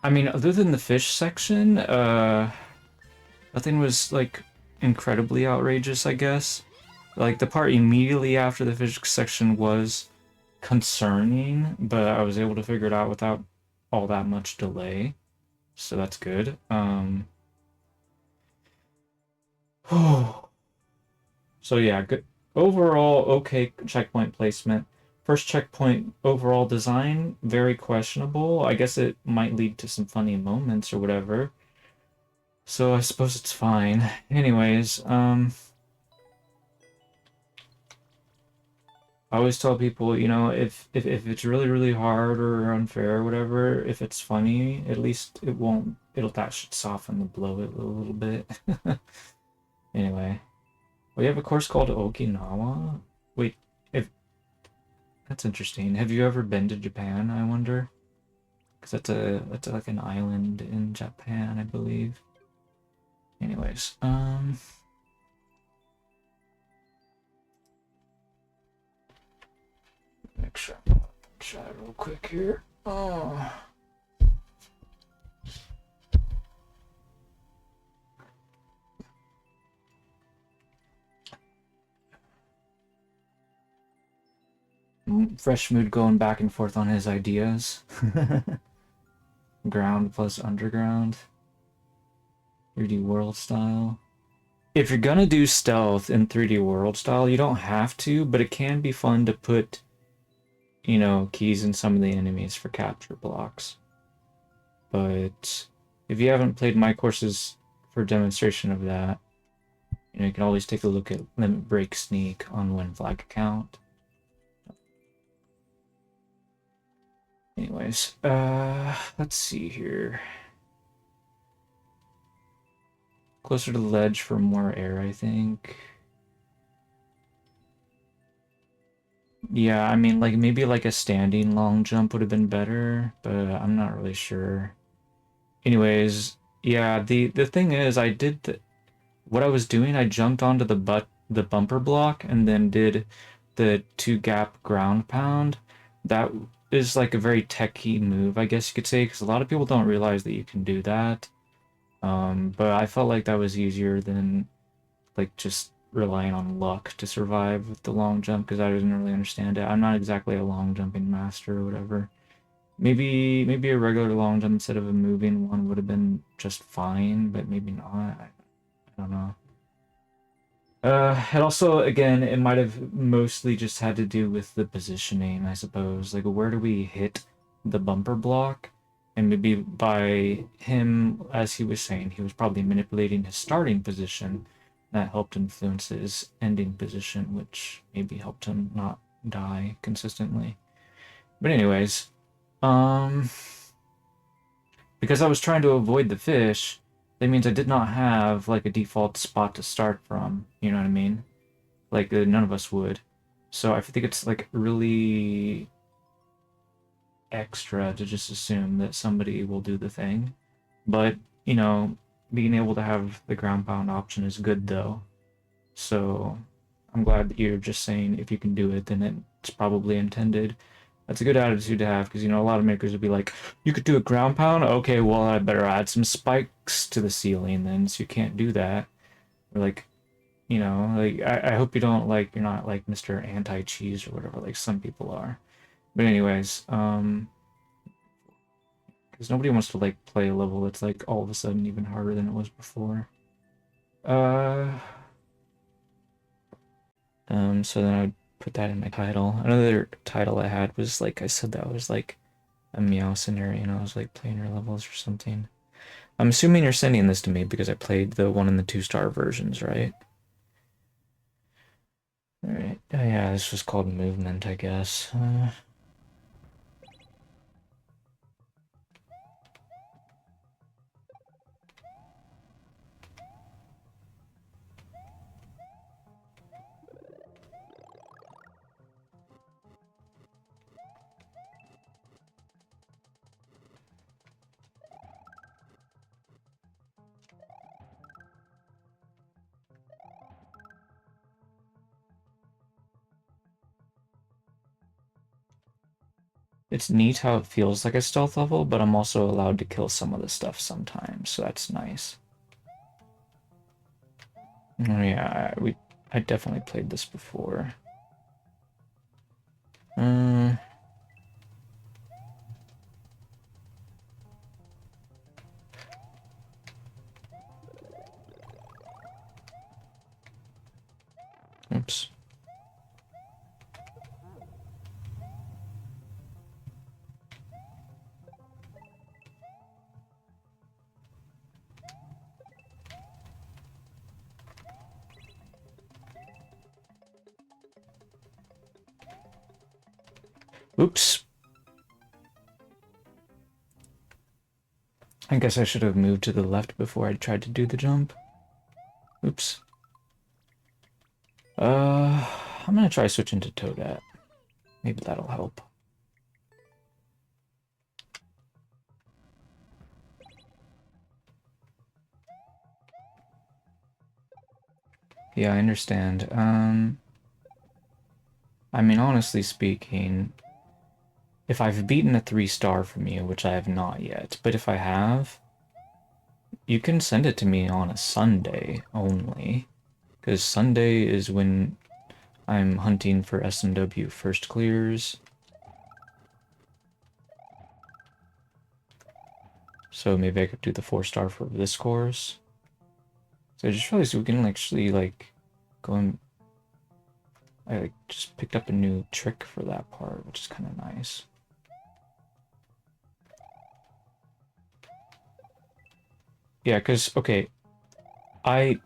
I mean, other than the fish section, nothing was, like, incredibly outrageous, I guess. Like, the part immediately after the fish section was concerning, but I was able to figure it out without all that much delay. So that's good. So yeah, good. Overall, okay checkpoint placement. First checkpoint overall design, very questionable. I guess it might lead to some funny moments or whatever. So I suppose it's fine. Anyways, I always tell people, you know, if it's really, really hard or unfair or whatever, if it's funny, at least it won't, that should soften the blow a little bit. Anyway, we have a course called Okinawa. Wait, if that's interesting. Have you ever been to Japan, I wonder? Because that's like an island in Japan, I believe. Anyways, make sure I'm chat real quick here. Oh. Fresh mood going back and forth on his ideas. Ground plus underground. 3D world style. If you're gonna do stealth in 3D world style, you don't have to, but it can be fun to put, you know, keys in some of the enemies for capture blocks. But if you haven't played my courses for demonstration of that, you know, you can always take a look at Limit Break Sneak on Win Flag account. Anyways, let's see here. Closer to the ledge for more air, I think. Yeah, I mean, like, maybe like a standing long jump would have been better, but I'm not really sure. Anyways, yeah, the thing is, what I was doing, I jumped onto the bumper block and then did the 2-gap ground pound. That is like a very techy move, I guess you could say, because a lot of people don't realize that you can do that. But I felt like that was easier than like just relying on luck to survive with the long jump because I didn't really understand it. I'm not exactly a long jumping master or whatever. Maybe a regular long jump instead of a moving one would have been just fine, but maybe not. I don't know. And also, again, it might have mostly just had to do with the positioning, I suppose. Like, where do we hit the bumper block? And maybe by him, as he was saying, he was probably manipulating his starting position. That helped influence his ending position, which maybe helped him not die consistently. But anyways, um, because I was trying to avoid the fish, that means I did not have like a default spot to start from. You know what I mean? Like none of us would. So I think it's like really extra to just assume that somebody will do the thing. But, you know, being able to have the ground pound option is good though. So I'm glad that you're just saying if you can do it, then it's probably intended. That's a good attitude to have because, you know, a lot of makers would be like, you could do a ground pound? Okay, well, I better add some spikes to the ceiling then, so you can't do that. Or like, you know, like, I hope you don't, like, you're not like Mr. Anti-Cheese or whatever, like some people are. But anyways, because nobody wants to, like, play a level that's, like, all of a sudden even harder than it was before. Uh, so then I would put that in my title. Another title I had was, like, I said that was, like, a meow scenario, and I was, like, playing your levels or something. I'm assuming you're sending this to me because I played the 1 and the 2-star versions, right? Alright. Oh, yeah, this was called Movement, I guess. It's neat how it feels like a stealth level, but I'm also allowed to kill some of the stuff sometimes, so that's nice. Oh yeah, I definitely played this before. Uh, oops. Oops. I guess I should have moved to the left before I tried to do the jump. Oops. I'm gonna try switching to Toadette. Maybe that'll help. Yeah, I understand. I mean, honestly speaking, if I've beaten a 3-star from you, which I have not yet, but if I have, you can send it to me on a Sunday only, because Sunday is when I'm hunting for SMW first clears. So maybe I could do the 4-star for this course. So I just realized we can actually, like, go and... I, like, just picked up a new trick for that part, which is kind of nice. Yeah, because, okay, I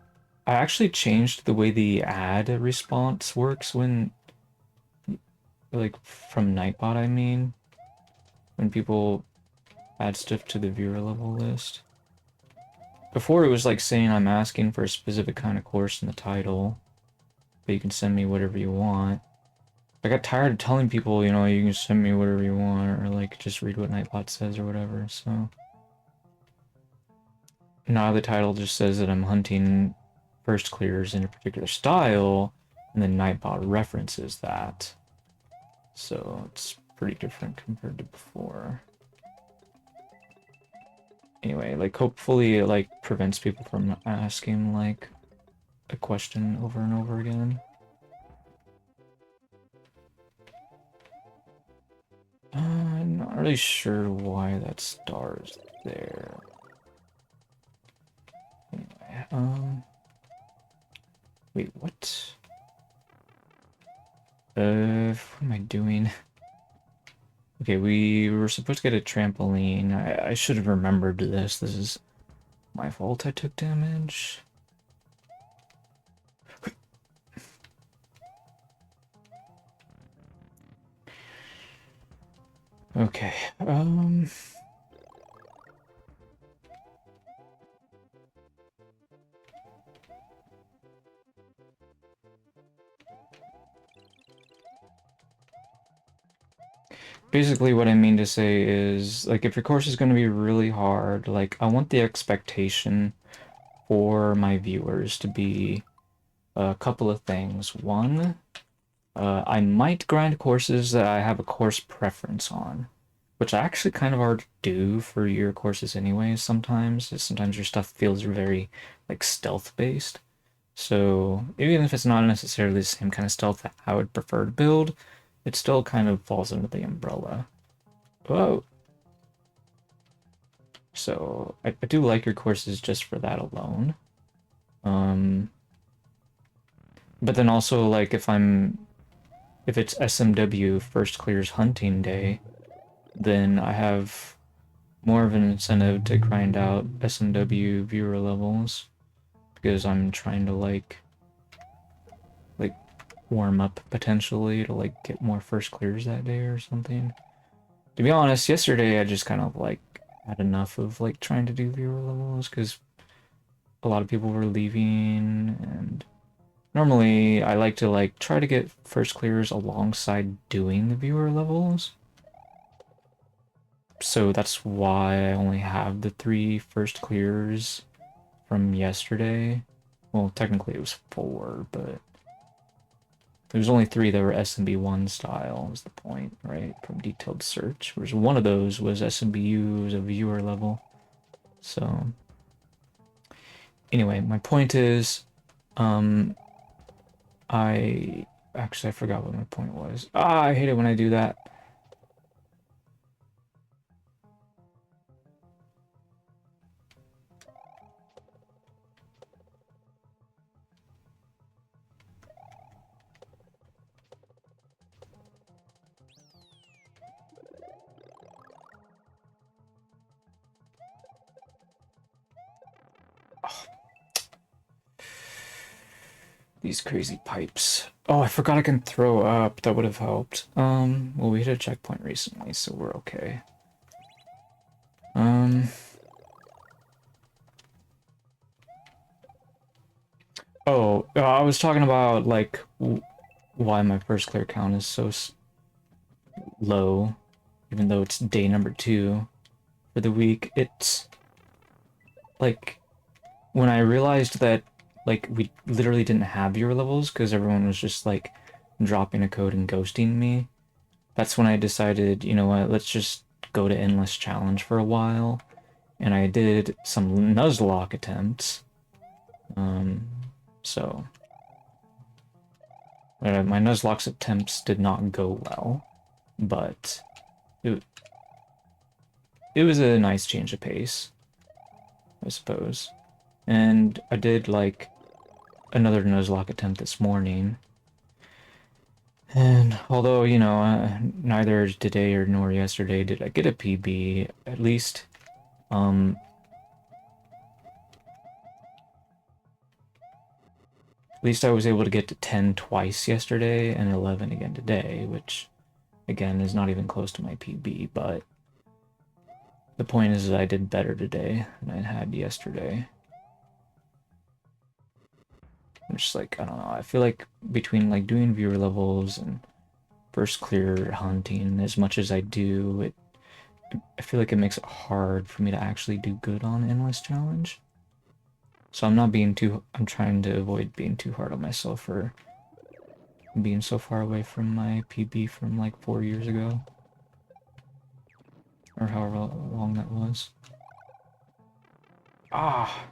actually changed the way the ad response works when, like, from Nightbot, I mean, when people add stuff to the viewer level list. Before it was like saying I'm asking for a specific kind of course in the title, but you can send me whatever you want. I got tired of telling people, you know, you can send me whatever you want, or like just read what Nightbot says or whatever, so. Now the title just says that I'm hunting first clears in a particular style, and then Nightbot references that. So it's pretty different compared to before. Anyway, like hopefully it like prevents people from asking like a question over and over again. I'm not really sure why that star's there. Anyway, wait, what? What am I doing? Okay, we were supposed to get a trampoline. I should have remembered this. This is my fault I took damage. Okay, basically what I mean to say is, like, if your course is going to be really hard, like, I want the expectation for my viewers to be a couple of things. One, I might grind courses that I have a course preference on, which I actually kind of already do for your courses anyways sometimes. Sometimes your stuff feels very, like, stealth-based. So even if it's not necessarily the same kind of stealth that I would prefer to build, it still kind of falls under the umbrella. Whoa. So I do like your courses just for that alone. But then also, like, if it's SMW first clears hunting day, then I have more of an incentive to grind out SMW viewer levels because I'm trying to like warm up potentially to like get more first clears that day or something. To be honest, yesterday I just kind of like had enough of like trying to do viewer levels because a lot of people were leaving, and normally I like to like try to get first clears alongside doing the viewer levels. So that's why I only have the 3 first clears from yesterday. Well, technically it was 4, but there was only 3 that were SMB1 style, was the point, right? From detailed search. Whereas one of those was SMBU, was a viewer level. So, anyway, my point is, I actually I forgot what my point was. Ah, I hate it when I do that. These crazy pipes. Oh, I forgot I can throw up. That would have helped. Well, we hit a checkpoint recently, so we're okay. Oh, I was talking about, like, why my first clear count is so low, even though it's day number 2 for the week. It's, like, when I realized that, like, we literally didn't have your levels because everyone was just, like, dropping a code and ghosting me, that's when I decided, you know what, let's just go to Endless Challenge for a while. And I did some Nuzlocke attempts. So my Nuzlocke attempts did not go well, but it, it was a nice change of pace, I suppose. And I did, like, another Nuzlocke attempt this morning. And although, you know, neither today or nor yesterday did I get a PB, at least I was able to get to 10 twice yesterday and 11 again today, which, again, is not even close to my PB, but the point is that I did better today than I had yesterday. I'm just like, I don't know, I feel like between, like, doing viewer levels and first clear hunting as much as I do, I feel like it makes it hard for me to actually do good on Endless Challenge. So I'm trying to avoid being too hard on myself for being so far away from my PB from like 4 years ago. Or however long that was. Ah!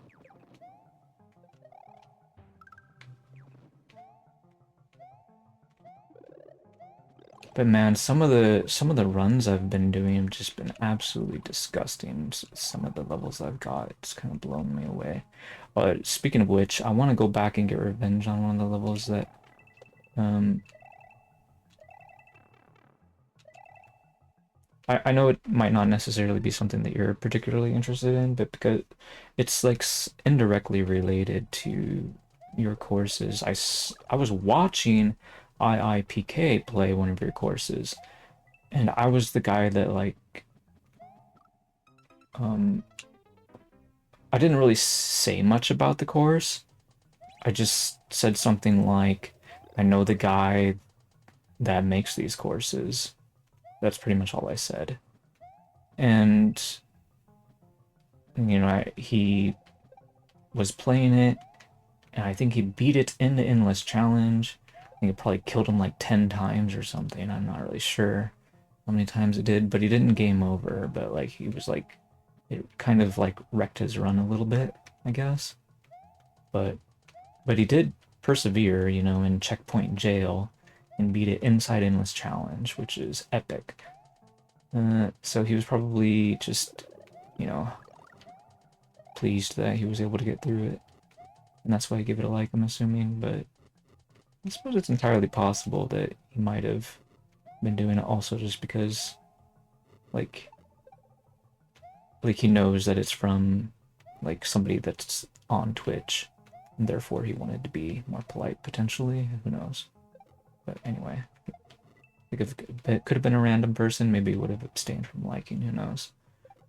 But man, some of the runs I've been doing have just been absolutely disgusting. Some of the levels I've got, it's kind of blown me away. Speaking of which, I want to go back and get revenge on one of the levels that um I know it might not necessarily be something that you're particularly interested in, but because it's like indirectly related to your courses. I was watching IIPK play one of your courses, and I was the guy that like um I didn't really say much about the course. I just said something like, I know the guy that makes these courses. That's pretty much all I said. And he was playing it, and I think he beat it in the endless challenge. I think it probably killed him like 10 times or something. I'm not really sure how many times it did, but he didn't game over, but like he was like it kind of like wrecked his run a little bit, I guess. But he did persevere, in checkpoint jail and beat it inside endless challenge, which is epic. So he was probably just, you know, pleased that he was able to get through it. And that's why I give it a like, I'm assuming, but I suppose it's entirely possible that he might have been doing it also just because, like, he knows that it's from, like, somebody that's on Twitch, and therefore he wanted to be more polite, potentially. Who knows? But anyway, like if it could have been a random person, maybe he would have abstained from liking, who knows?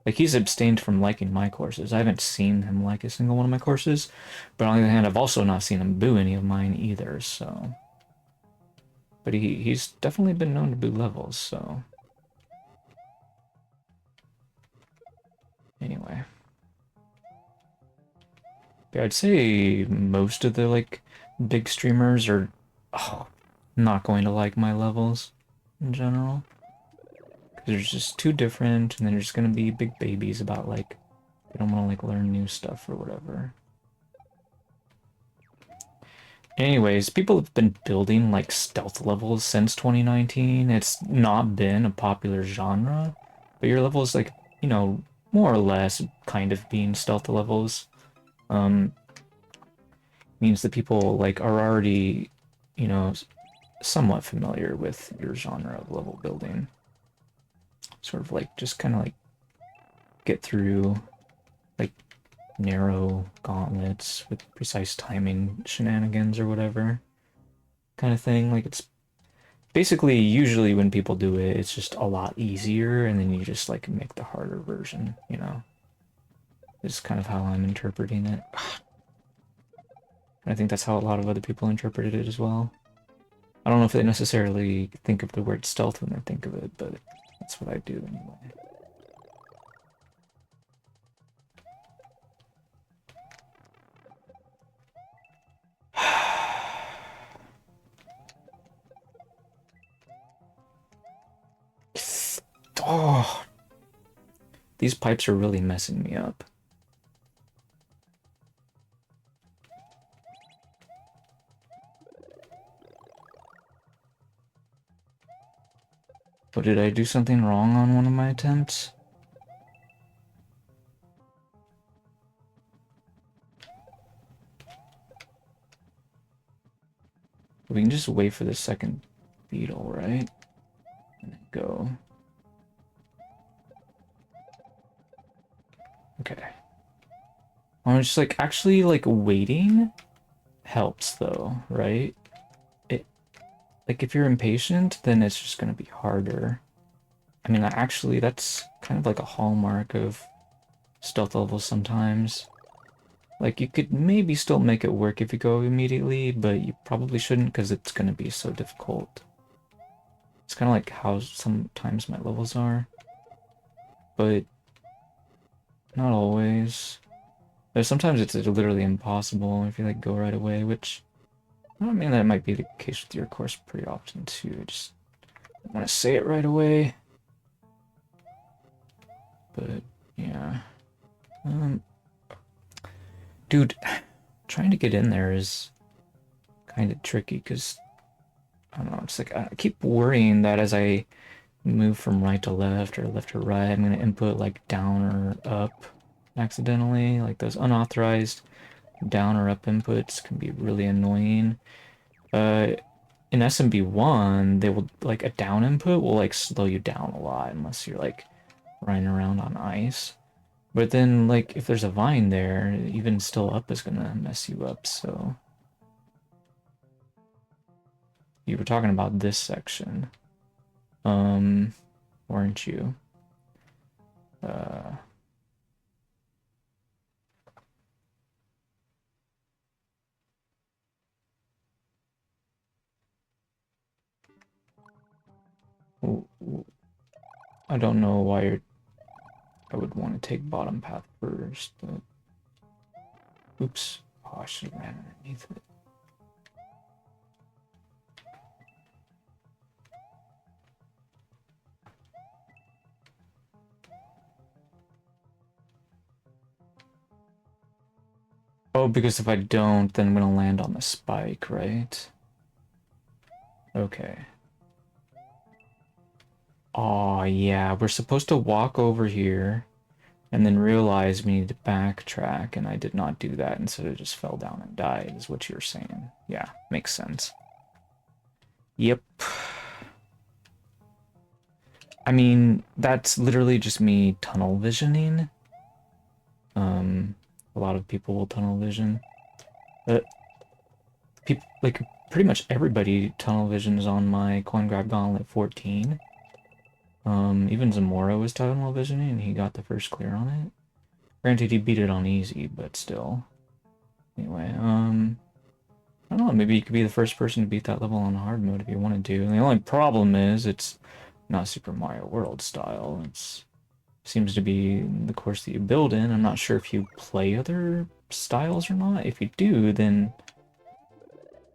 Like, he's abstained from liking my courses. I haven't seen him like a single one of my courses, but on the other hand, I've also not seen him boo any of mine either, so... But he's definitely been known to boo levels, so... Anyway. Yeah, I'd say most of the, like, big streamers are not going to like my levels in general. Because they're just too different, and they're just gonna be big babies about, like, they don't want to, like, learn new stuff or whatever. Anyways, people have been building, like, stealth levels since 2019. It's not been a popular genre, but your levels, like, more or less kind of being stealth levels, um, means that people, like, are already, you know, somewhat familiar with your genre of level building. Sort of, like, just kind of, like, get through, like, narrow gauntlets with precise timing shenanigans or whatever kind of thing. Like, it's basically, usually when people do it, it's just a lot easier, and then you just, like, make the harder version, It's kind of how I'm interpreting it. And I think that's how a lot of other people interpreted it as well. I don't know if they necessarily think of the word stealth when they think of it, but that's what I do anyway. Oh, these pipes are really messing me up. But did I do something wrong on one of my attempts? We can just wait for the second beetle, right? And then go. Okay. I'm just like, actually, like, waiting helps though, right? Like, if you're impatient, then it's just gonna be harder. I mean, actually, that's kind of like a hallmark of stealth levels sometimes. Like, you could maybe still make it work if you go immediately, but you probably shouldn't because it's gonna be so difficult. It's kind of like how sometimes my levels are, but not always. There's sometimes it's literally impossible if you, like, go right away, which I don't mean that it might be the case with your course pretty often too. I just want to say it right away. But yeah. Dude, trying to get in there is kind of tricky because I don't know, it's like I keep worrying that as I move from right to left or left to right, I'm gonna input like down or up accidentally. Like those unauthorized down or up inputs can be really annoying. Uh, in SMB1, they will like a down input will like slow you down a lot unless you're like running around on ice. But then like if there's a vine there, even still up is gonna mess you up. So you were talking about this section, um, weren't you? Uh, I don't know why I would want to take bottom path first, but oops. Oh, I should have ran underneath it. Oh, because if I don't, then I'm gonna land on the spike, right? Okay. Oh, yeah, we're supposed to walk over here and then realize we need to backtrack, and I did not do that. Instead, I just fell down and died, is what you're saying. Yeah, makes sense. Yep. I mean, that's literally just me tunnel visioning. A lot of people will tunnel vision. But people, like, pretty much everybody tunnel visions on my Coin Grab Gauntlet 14. Even Zamora was tunnel visioning, and he got the first clear on it. Granted, he beat it on easy, but still. Anyway, I don't know, maybe you could be the first person to beat that level on hard mode if you wanted to. And the only problem is it's not Super Mario World style. It's seems to be the course that you build in. I'm not sure if you play other styles or not. If you do, then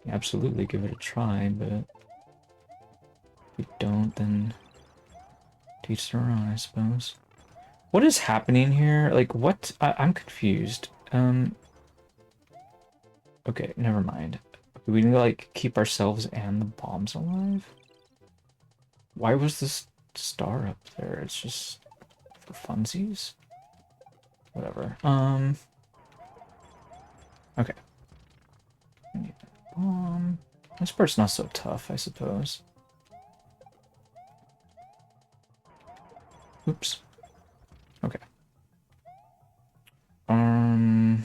absolutely give it a try, but if you don't, then teach their own, I suppose. What is happening here? Like, what? I'm confused. Okay, never mind. We need to, like, keep ourselves and the bombs alive? Why was this star up there? It's just for funsies? Whatever. Okay. I need that bomb. This part's not so tough, I suppose. Oops. Okay. Um...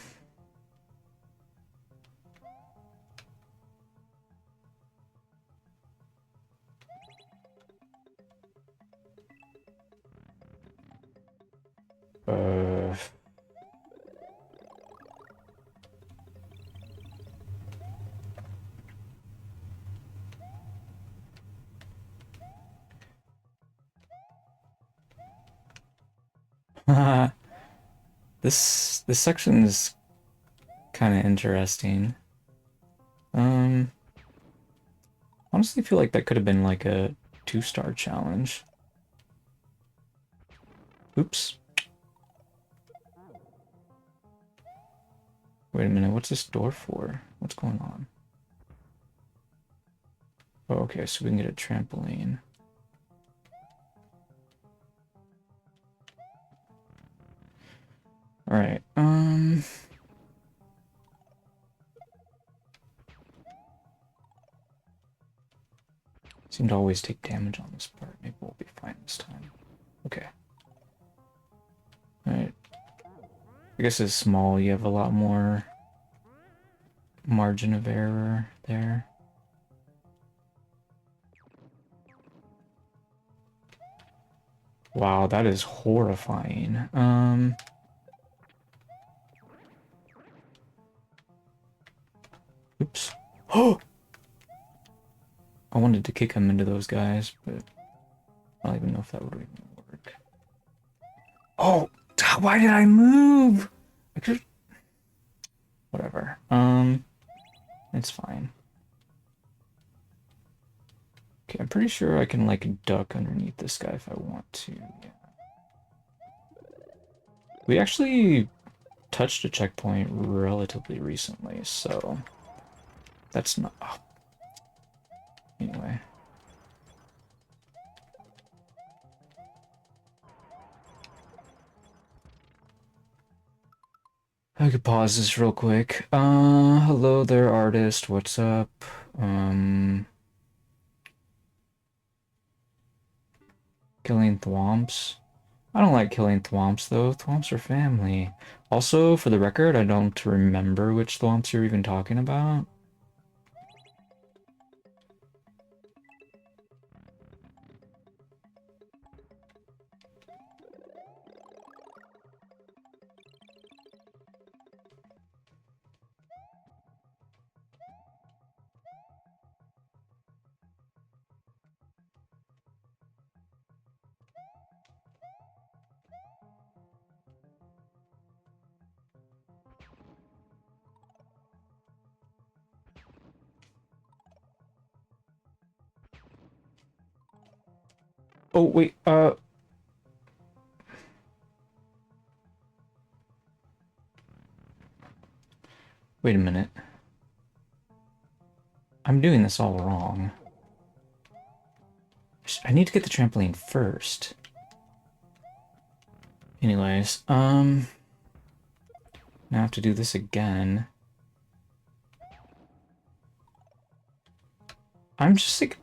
Uh... this section is kind of interesting. Honestly feel like that could have been like a 2-star challenge. Oops. Wait a minute, what's this door for? What's going on? Oh, okay, so we can get a trampoline. Alright, seem to always take damage on this part. Maybe we'll be fine this time. Okay. Alright. I guess it's small, you have a lot more margin of error there. Wow, that is horrifying. Oops. Oh! I wanted to kick him into those guys, but I don't even know if that would even work. Oh! Why did I move? I could... Whatever. It's fine. Okay, I'm pretty sure I can, like, duck underneath this guy if I want to. Yeah. We actually touched a checkpoint relatively recently, so... That's not... Oh. Anyway. I could pause this real quick. Hello there, artist. What's up? Killing thwomps. I don't like killing thwomps, though. Thwomps are family. Also, for the record, I don't remember which thwomps you're even talking about. Oh, wait, wait a minute. I'm doing this all wrong. I need to get the trampoline first. Anyways, now I have to do this again. I'm just like...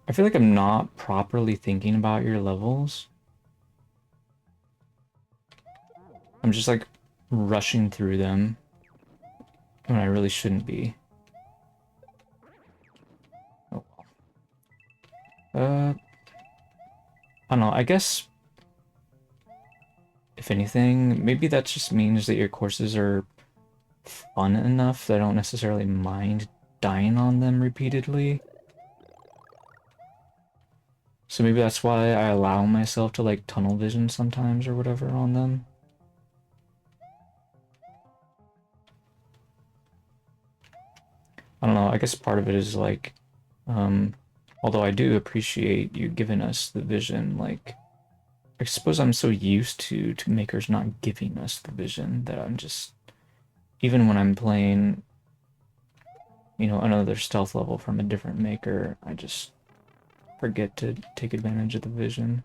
I feel like I'm not properly thinking about your levels. I'm just like rushing through them when I really shouldn't be. Oh well. I don't know, I guess if anything, maybe that just means that your courses are fun enough that I don't necessarily mind dying on them repeatedly. So maybe that's why I allow myself to like tunnel vision sometimes or whatever on them. I don't know, I guess part of it is like, although I do appreciate you giving us the vision, like, I suppose I'm so used to makers not giving us the vision that I'm just, even when I'm playing, you know, another stealth level from a different maker, I just forget to take advantage of the vision.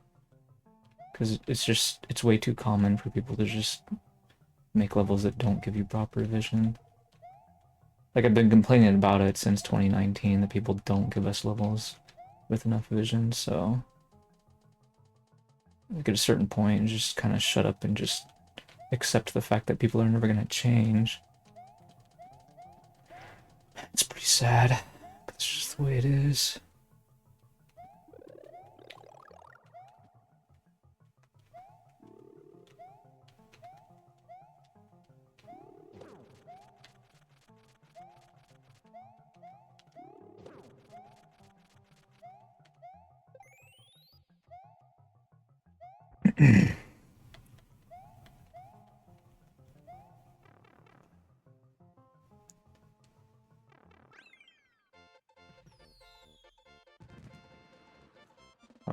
Because it's just, it's way too common for people to just make levels that don't give you proper vision. Like, I've been complaining about it since 2019, that people don't give us levels with enough vision, so... Like, at a certain point, just kind of shut up and just accept the fact that people are never gonna change. It's pretty sad, but it's just the way it is.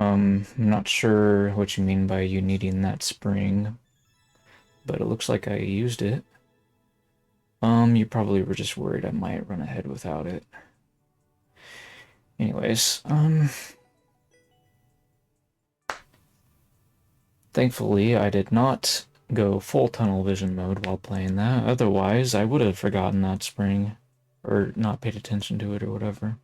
I'm not sure what you mean by you needing that spring, but it looks like I used it. You probably were just worried I might run ahead without it. Anyways, thankfully I did not go full tunnel vision mode while playing that, otherwise I would have forgotten that spring, or not paid attention to it or whatever.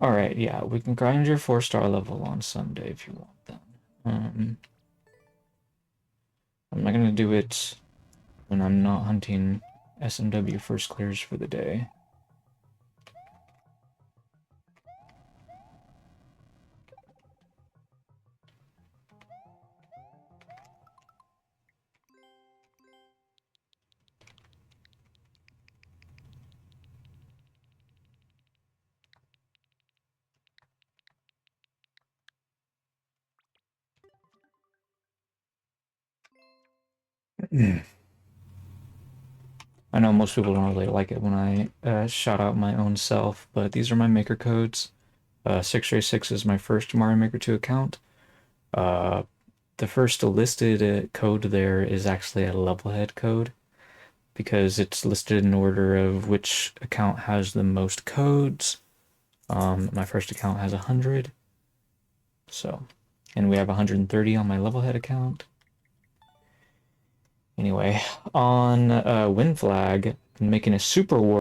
Alright, yeah, we can grind your 4-star level on Sunday if you want then. I'm not gonna do it when I'm not hunting SMW first clears for the day. I know most people don't really like it when I shout out my own self, but these are my maker codes. 6J6 is my first Mario Maker 2 account. The first listed code there is actually a levelhead code, because it's listed in order of which account has the most codes. My first account has 100. So, and we have 130 on my Levelhead account. Anyway, on Win Flag, I'm making a super war.